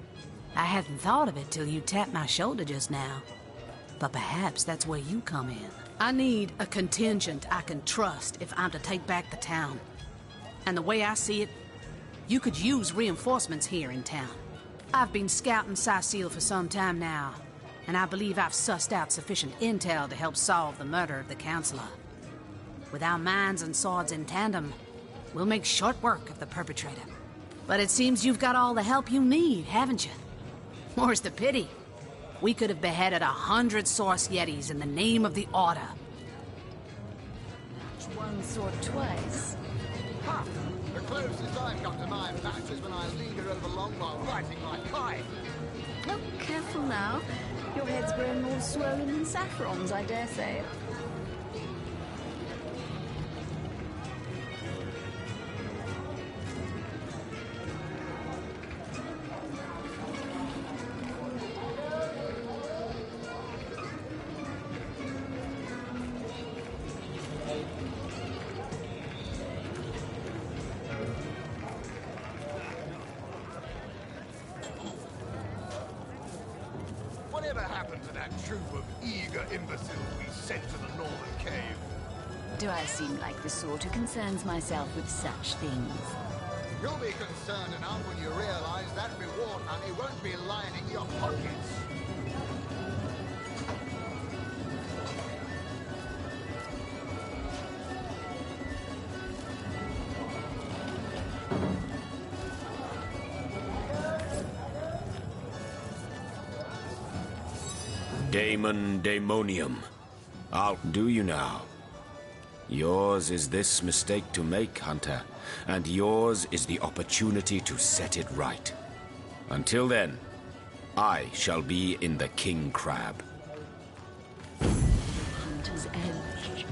I hadn't thought of it till you tapped my shoulder just now. But perhaps that's where you come in. I need a contingent I can trust if I'm to take back the town. And the way I see it, you could use reinforcements here in town. I've been scouting Sicil for some time now, and I believe I've sussed out sufficient intel to help solve the murder of the Counselor. With our minds and swords in tandem, we'll make short work of the perpetrator. But it seems you've got all the help you need, haven't you? More's the pity. We could have beheaded 100 Source Yetis in the name of the Order. Once or twice. Ha! The closest I've come to my match is when I linger over long while writing my pipe. Oh, careful now. Your head's grown more swollen than saffrons, I dare say. Whatever happened to that troop of eager imbeciles we sent to the northern cave? Do I seem like the sort who concerns myself with such things? You'll be concerned enough when you realize that reward money won't be lining your pockets. Daemon Daemonium. I'll do you now. Yours is this mistake to make, Hunter, and yours is the opportunity to set it right. Until then, I shall be in the King Crab. Hunter's Edge.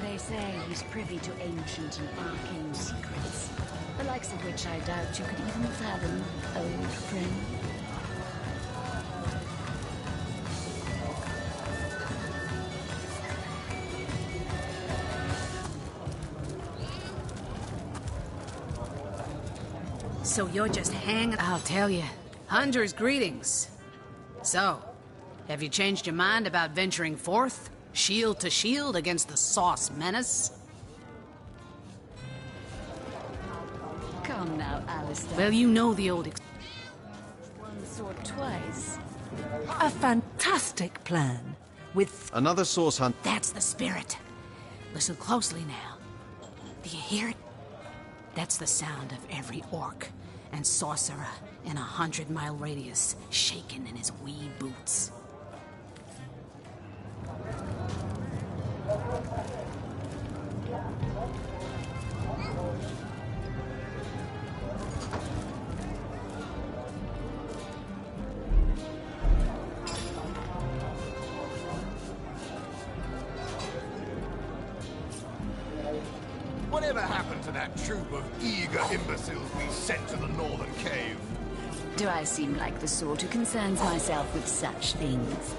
They say he's privy to ancient and arcane secrets, the likes of which I doubt you could even fathom, old friend. So you're just hanging... I'll tell you. Hunter's greetings. So, have you changed your mind about venturing forth? Shield to shield against the Sauce Menace? Come now, Alistair. Well, you know the old... Once or twice. A fantastic plan. With another source hunt. That's the spirit. Listen closely now. Do you hear it? That's the sound of every orc and sorcerer in 100-mile radius shaking in his wee boots. Whatever happened to that troop of eager imbeciles we sent to the northern cave? Do I seem like the sort who concerns myself with such things?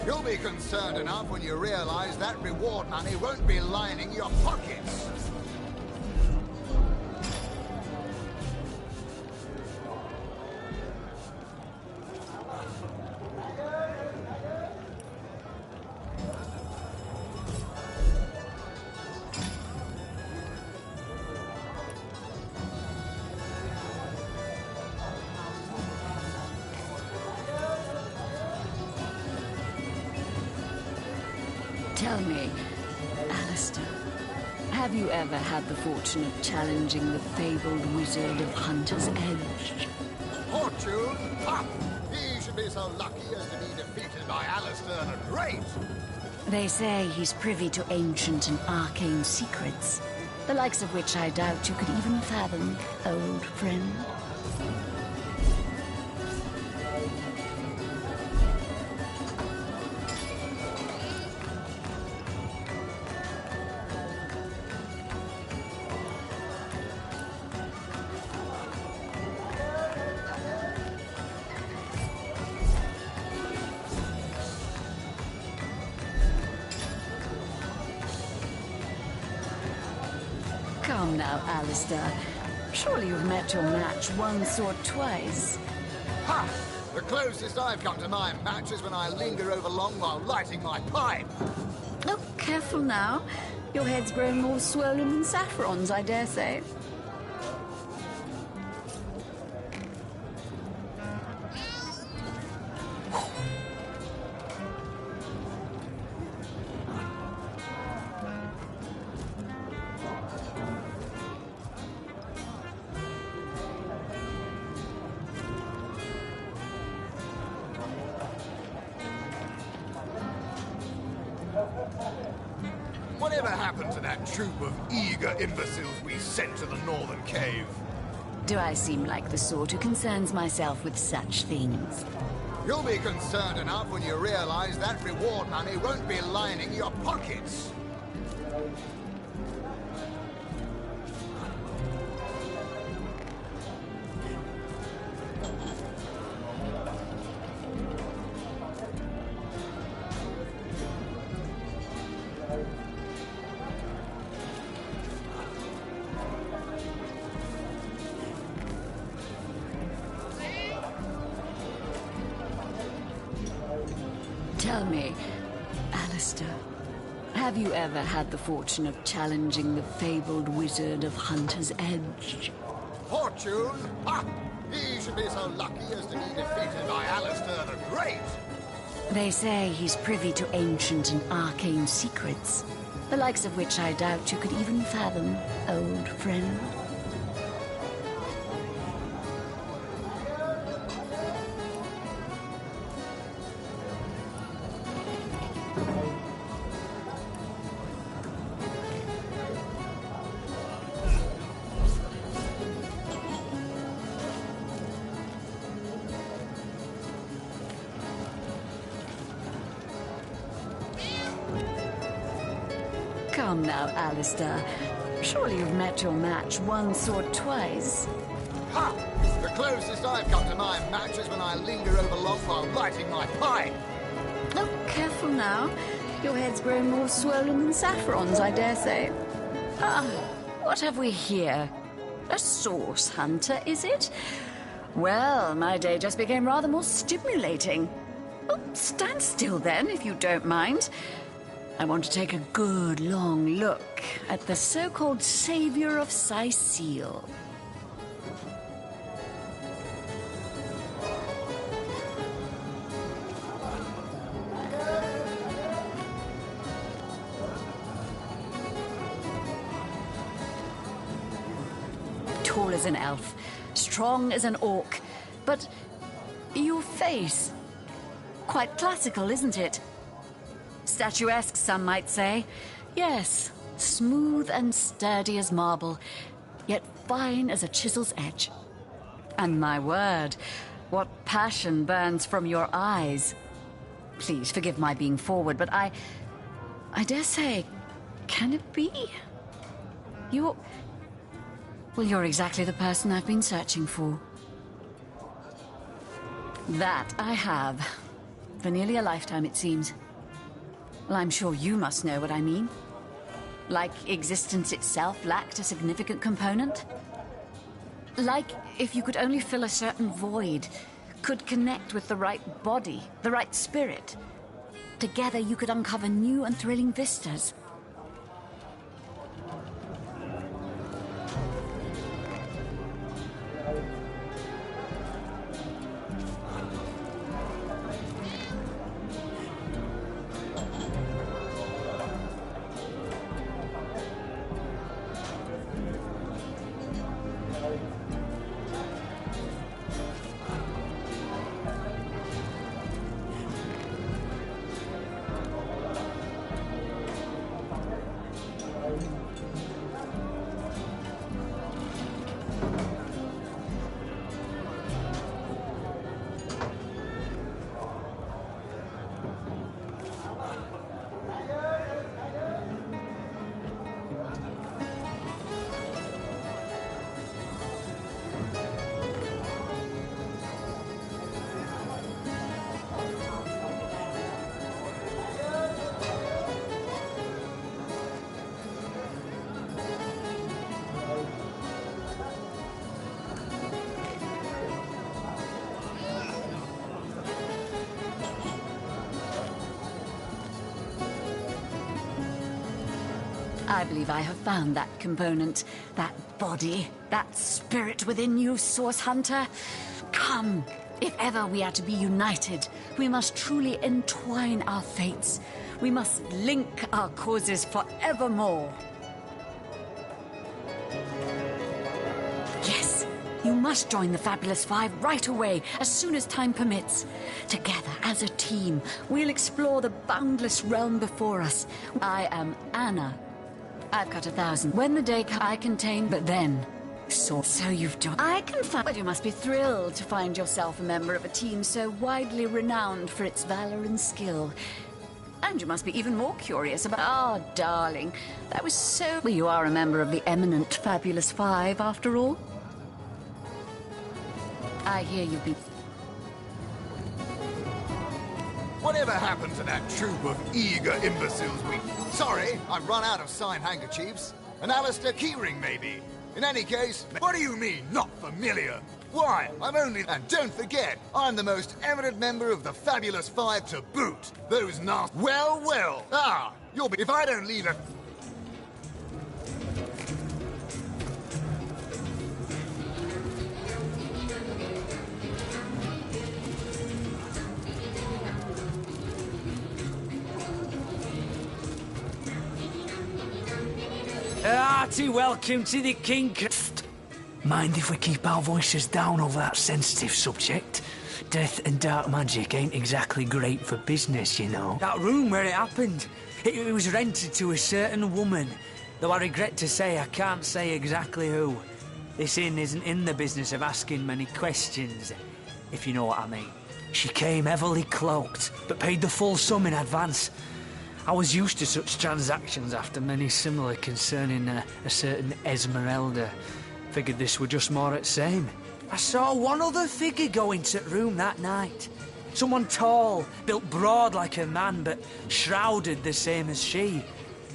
You'll be concerned enough when you realize that reward money won't be lining your pockets. Tell me, Alistair, have you ever had the fortune of challenging the fabled wizard of Hunter's Edge? Fortune? Ha! He should be so lucky as to be defeated by Alistair the Great. They say he's privy to ancient and arcane secrets, the likes of which I doubt you could even fathom, old friend. Come now, Alistair. Surely you've met your match once or twice. Ha! The closest I've come to my match is when I linger over long while lighting my pipe. Oh, careful now. Your head's grown more swollen than saffrons, I dare say. that troop of eager imbeciles we sent to the northern cave. Do I seem like the sort who concerns myself with such things? You'll be concerned enough when you realize that reward money won't be lining your pockets. Tell me, Alistair, have you ever had the fortune of challenging the fabled wizard of Hunter's Edge? Fortune? Ha! He should be so lucky as to be defeated by Alistair the Great. They say he's privy to ancient and arcane secrets, the likes of which I doubt you could even fathom, old friend. Come now, Alistair. Surely you've met your match once or twice. Ha! The closest I've come to my match is when I linger over long while lighting my pipe. Oh, careful now. Your head's grown more swollen than Saffron's, I dare say. Ah, what have we here? A source hunter, is it? Well, my day just became rather more stimulating. Oh, stand still then, if you don't mind. I want to take a good long look at the so-called savior of Sicile. Tall as an elf, strong as an orc, but your face, quite classical, isn't it? Statuesque, some might say. Yes, smooth and sturdy as marble, yet fine as a chisel's edge. And my word, what passion burns from your eyes. Please forgive my being forward, but I dare say, can it be? Well, you're exactly the person I've been searching for. That I have. For nearly a lifetime, it seems. Well, I'm sure you must know what I mean. Like existence itself lacked a significant component. Like if you could only fill a certain void, could connect with the right body, the right spirit. Together you could uncover new and thrilling vistas. I believe I have found that component, that body, that spirit within you, Source Hunter. Come, if ever we are to be united, we must truly entwine our fates. We must link our causes forevermore. Yes, you must join the Fabulous Five right away, as soon as time permits. Together, as a team, we'll explore the boundless realm before us. I am Anna, I've got 1,000. When the day I contain, but then... So you've done... I can find... Well, you must be thrilled to find yourself a member of a team so widely renowned for its valor and skill. And you must be even more curious about... Oh, darling, that was so... Well, you are a member of the eminent Fabulous Five, after all. I hear you've been... Whatever happened to that troop of eager imbeciles we... Sorry, I've run out of signed handkerchiefs. An Alistair keyring, maybe. In any case, what do you mean, not familiar? Why, I'm only... And don't forget, I'm the most eminent member of the Fabulous Five to boot. Those nasty... Well, well. Ah, you'll be... If I don't leave a... Hearty welcome to the King. Mind if we keep our voices down over that sensitive subject? Death and dark magic ain't exactly great for business, you know. That room where it happened, it was rented to a certain woman. Though I regret to say I can't say exactly who. This inn isn't in the business of asking many questions, if you know what I mean. She came heavily cloaked, but paid the full sum in advance. I was used to such transactions after many similar concerning a certain Esmeralda. Figured this were just more at same. I saw one other figure go into the room that night. Someone tall, built broad like a man, but shrouded the same as she.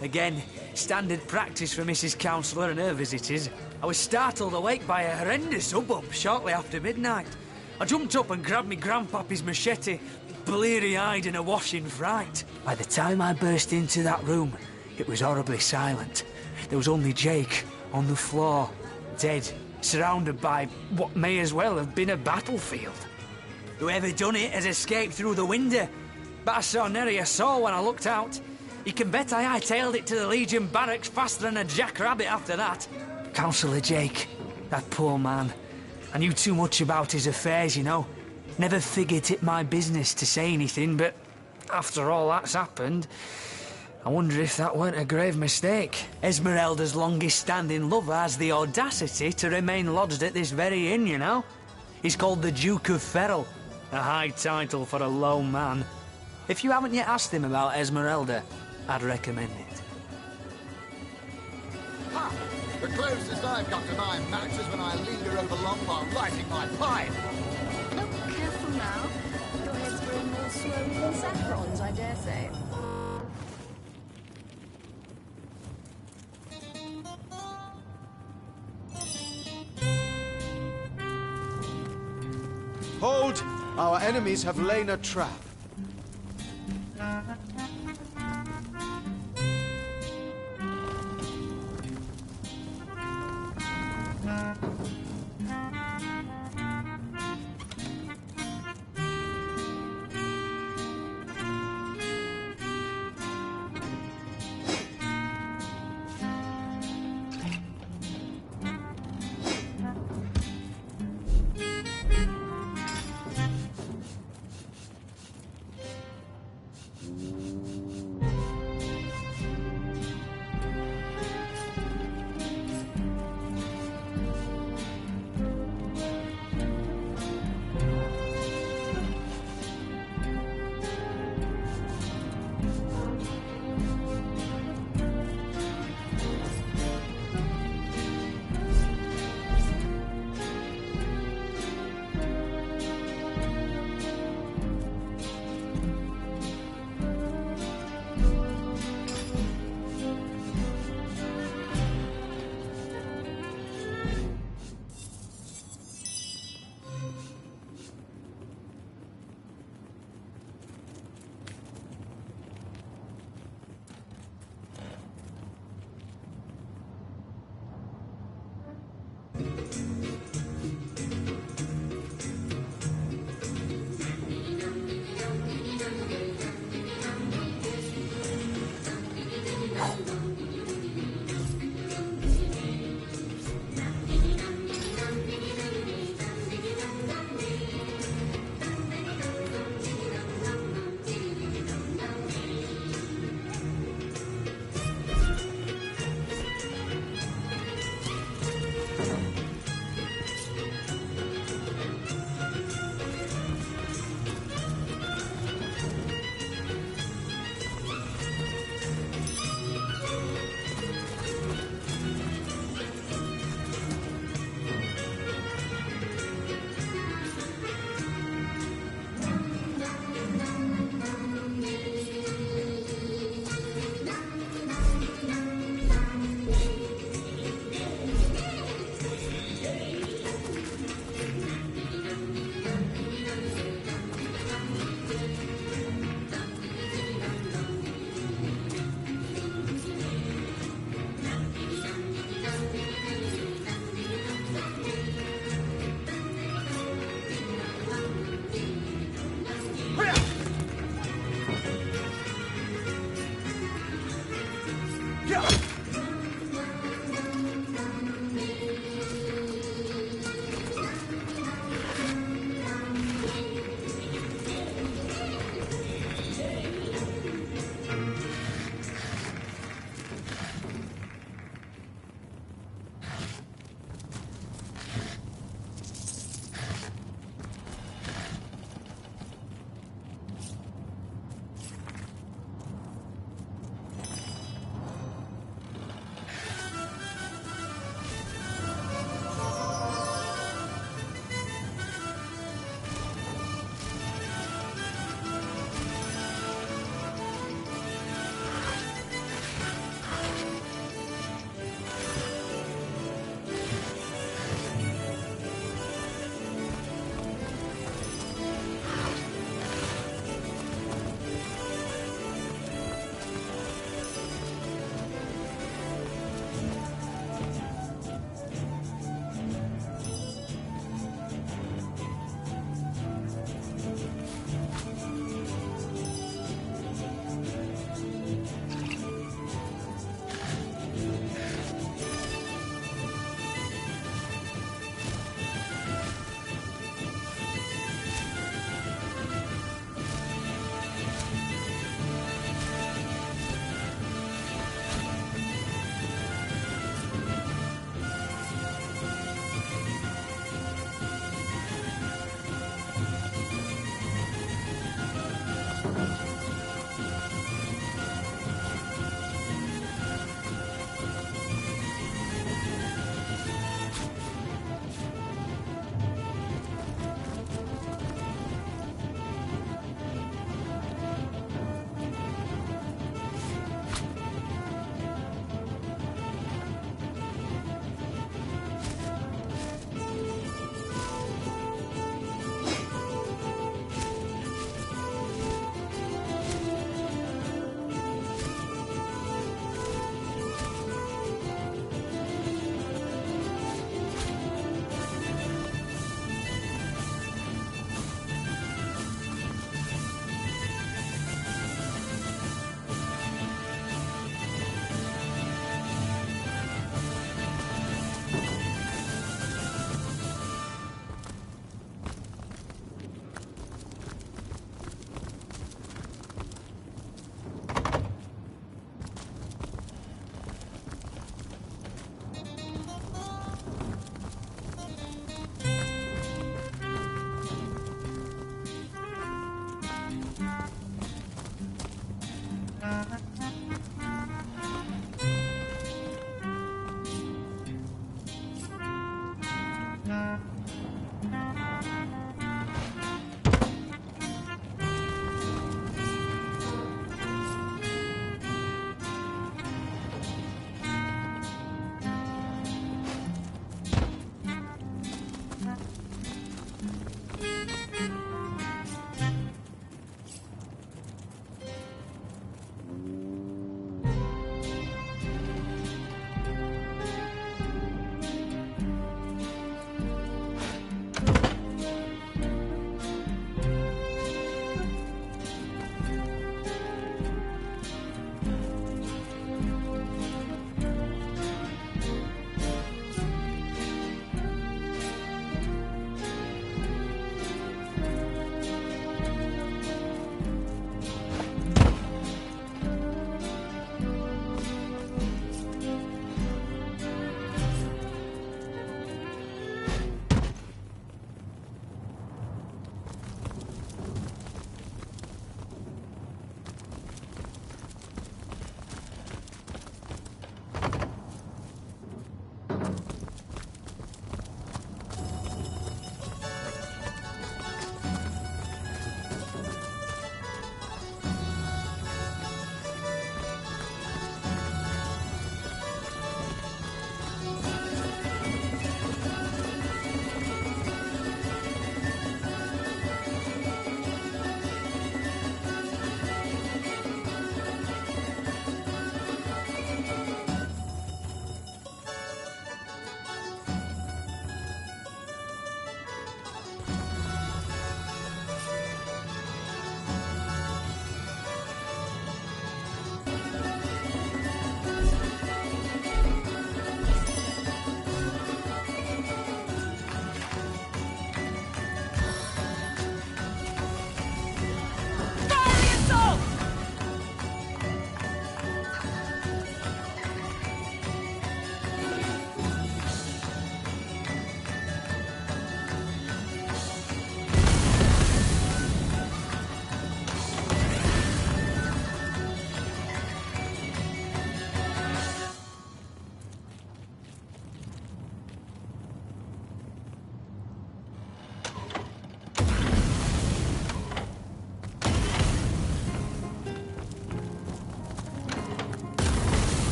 Again, standard practice for Mrs. Counsellor and her visitors. I was startled awake by a horrendous hubbub shortly after midnight. I jumped up and grabbed me grandpappy's machete, bleary-eyed and awash in fright. By the time I burst into that room, it was horribly silent. There was only Jake on the floor, dead, surrounded by what may as well have been a battlefield. Whoever done it has escaped through the window, but I saw nary a soul when I looked out. You can bet I hightailed it to the Legion barracks faster than a jackrabbit after that. Councillor Jake, that poor man. I knew too much about his affairs, you know. Never figured it my business to say anything, but after all that's happened, I wonder if that weren't a grave mistake. Esmeralda's longest-standing lover has the audacity to remain lodged at this very inn, you know. He's called the Duke of Ferrol, a high title for a low man. If you haven't yet asked him about Esmeralda, I'd recommend it. Ha! The closest I've got to my match is when I lead her over long while lighting my pipe. Careful now. Your head's growing more swollen than saffrons, I dare say. Hold! Our enemies have laid a trap.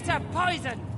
bitter poison!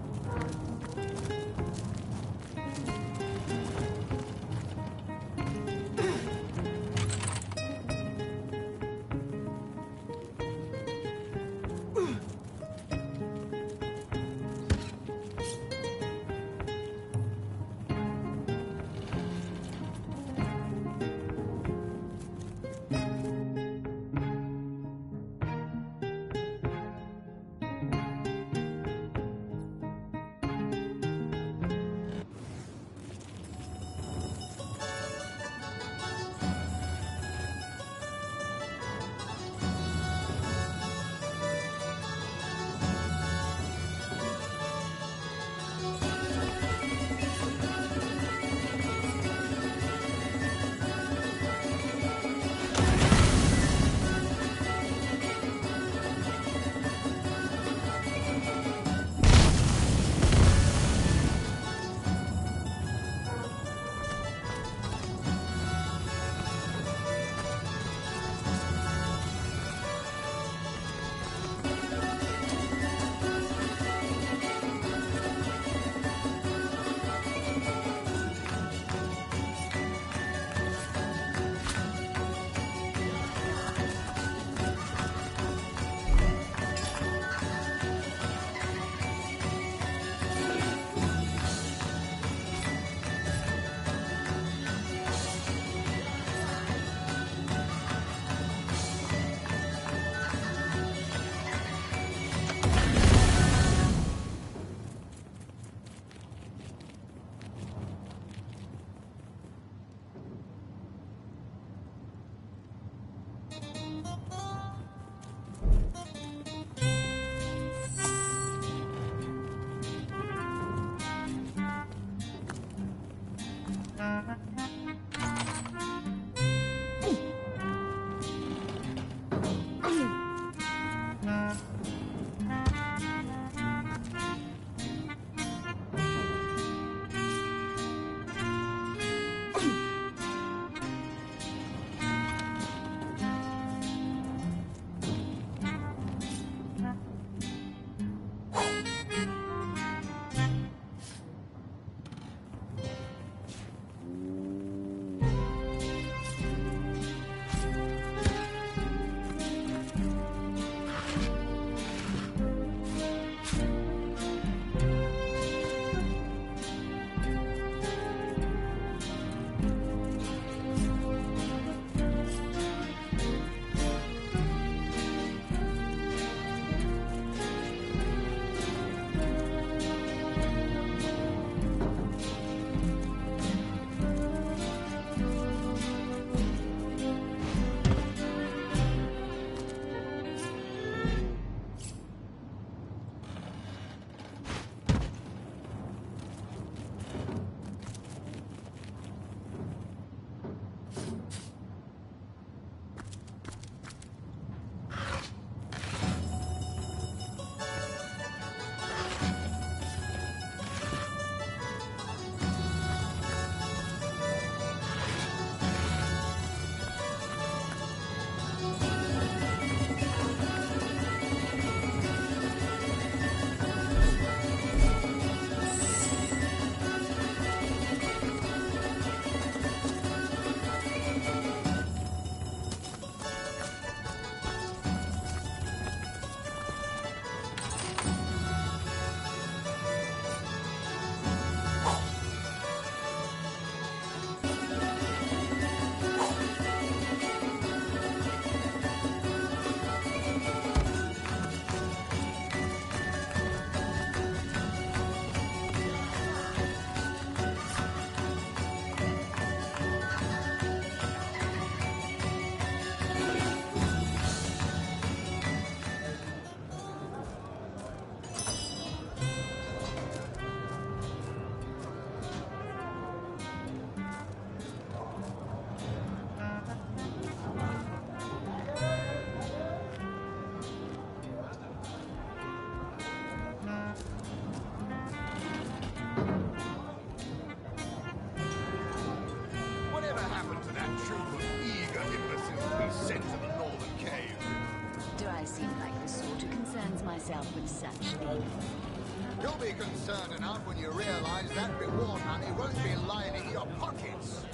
I seem like the sort who concerns myself with such things? You'll be concerned enough when you realize that reward money won't be lining your pockets.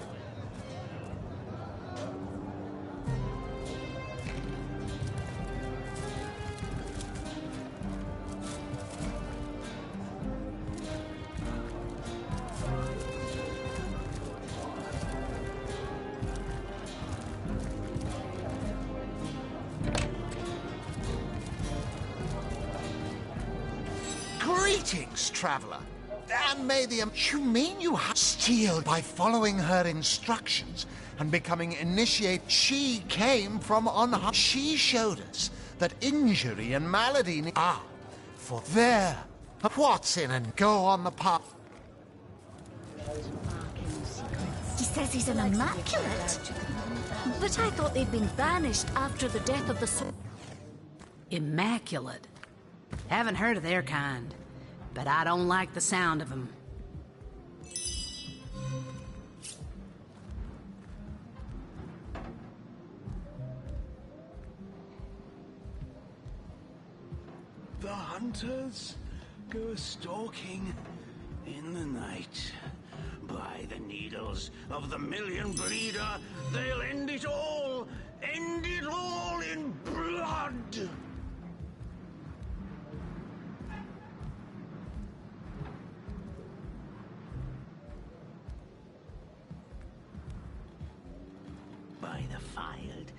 Greetings, traveler. And may the... You mean you steal by following her instructions and becoming initiate? She came from on high. She showed us that injury and malady... for there. What's in and go on the path? He says he's an immaculate. But I thought they'd been banished after the death of the... Immaculate? Haven't heard of their kind, but I don't like the sound of them. The hunters go stalking in the night. By the needles of the million breeder, they'll end it all in blood. By the filed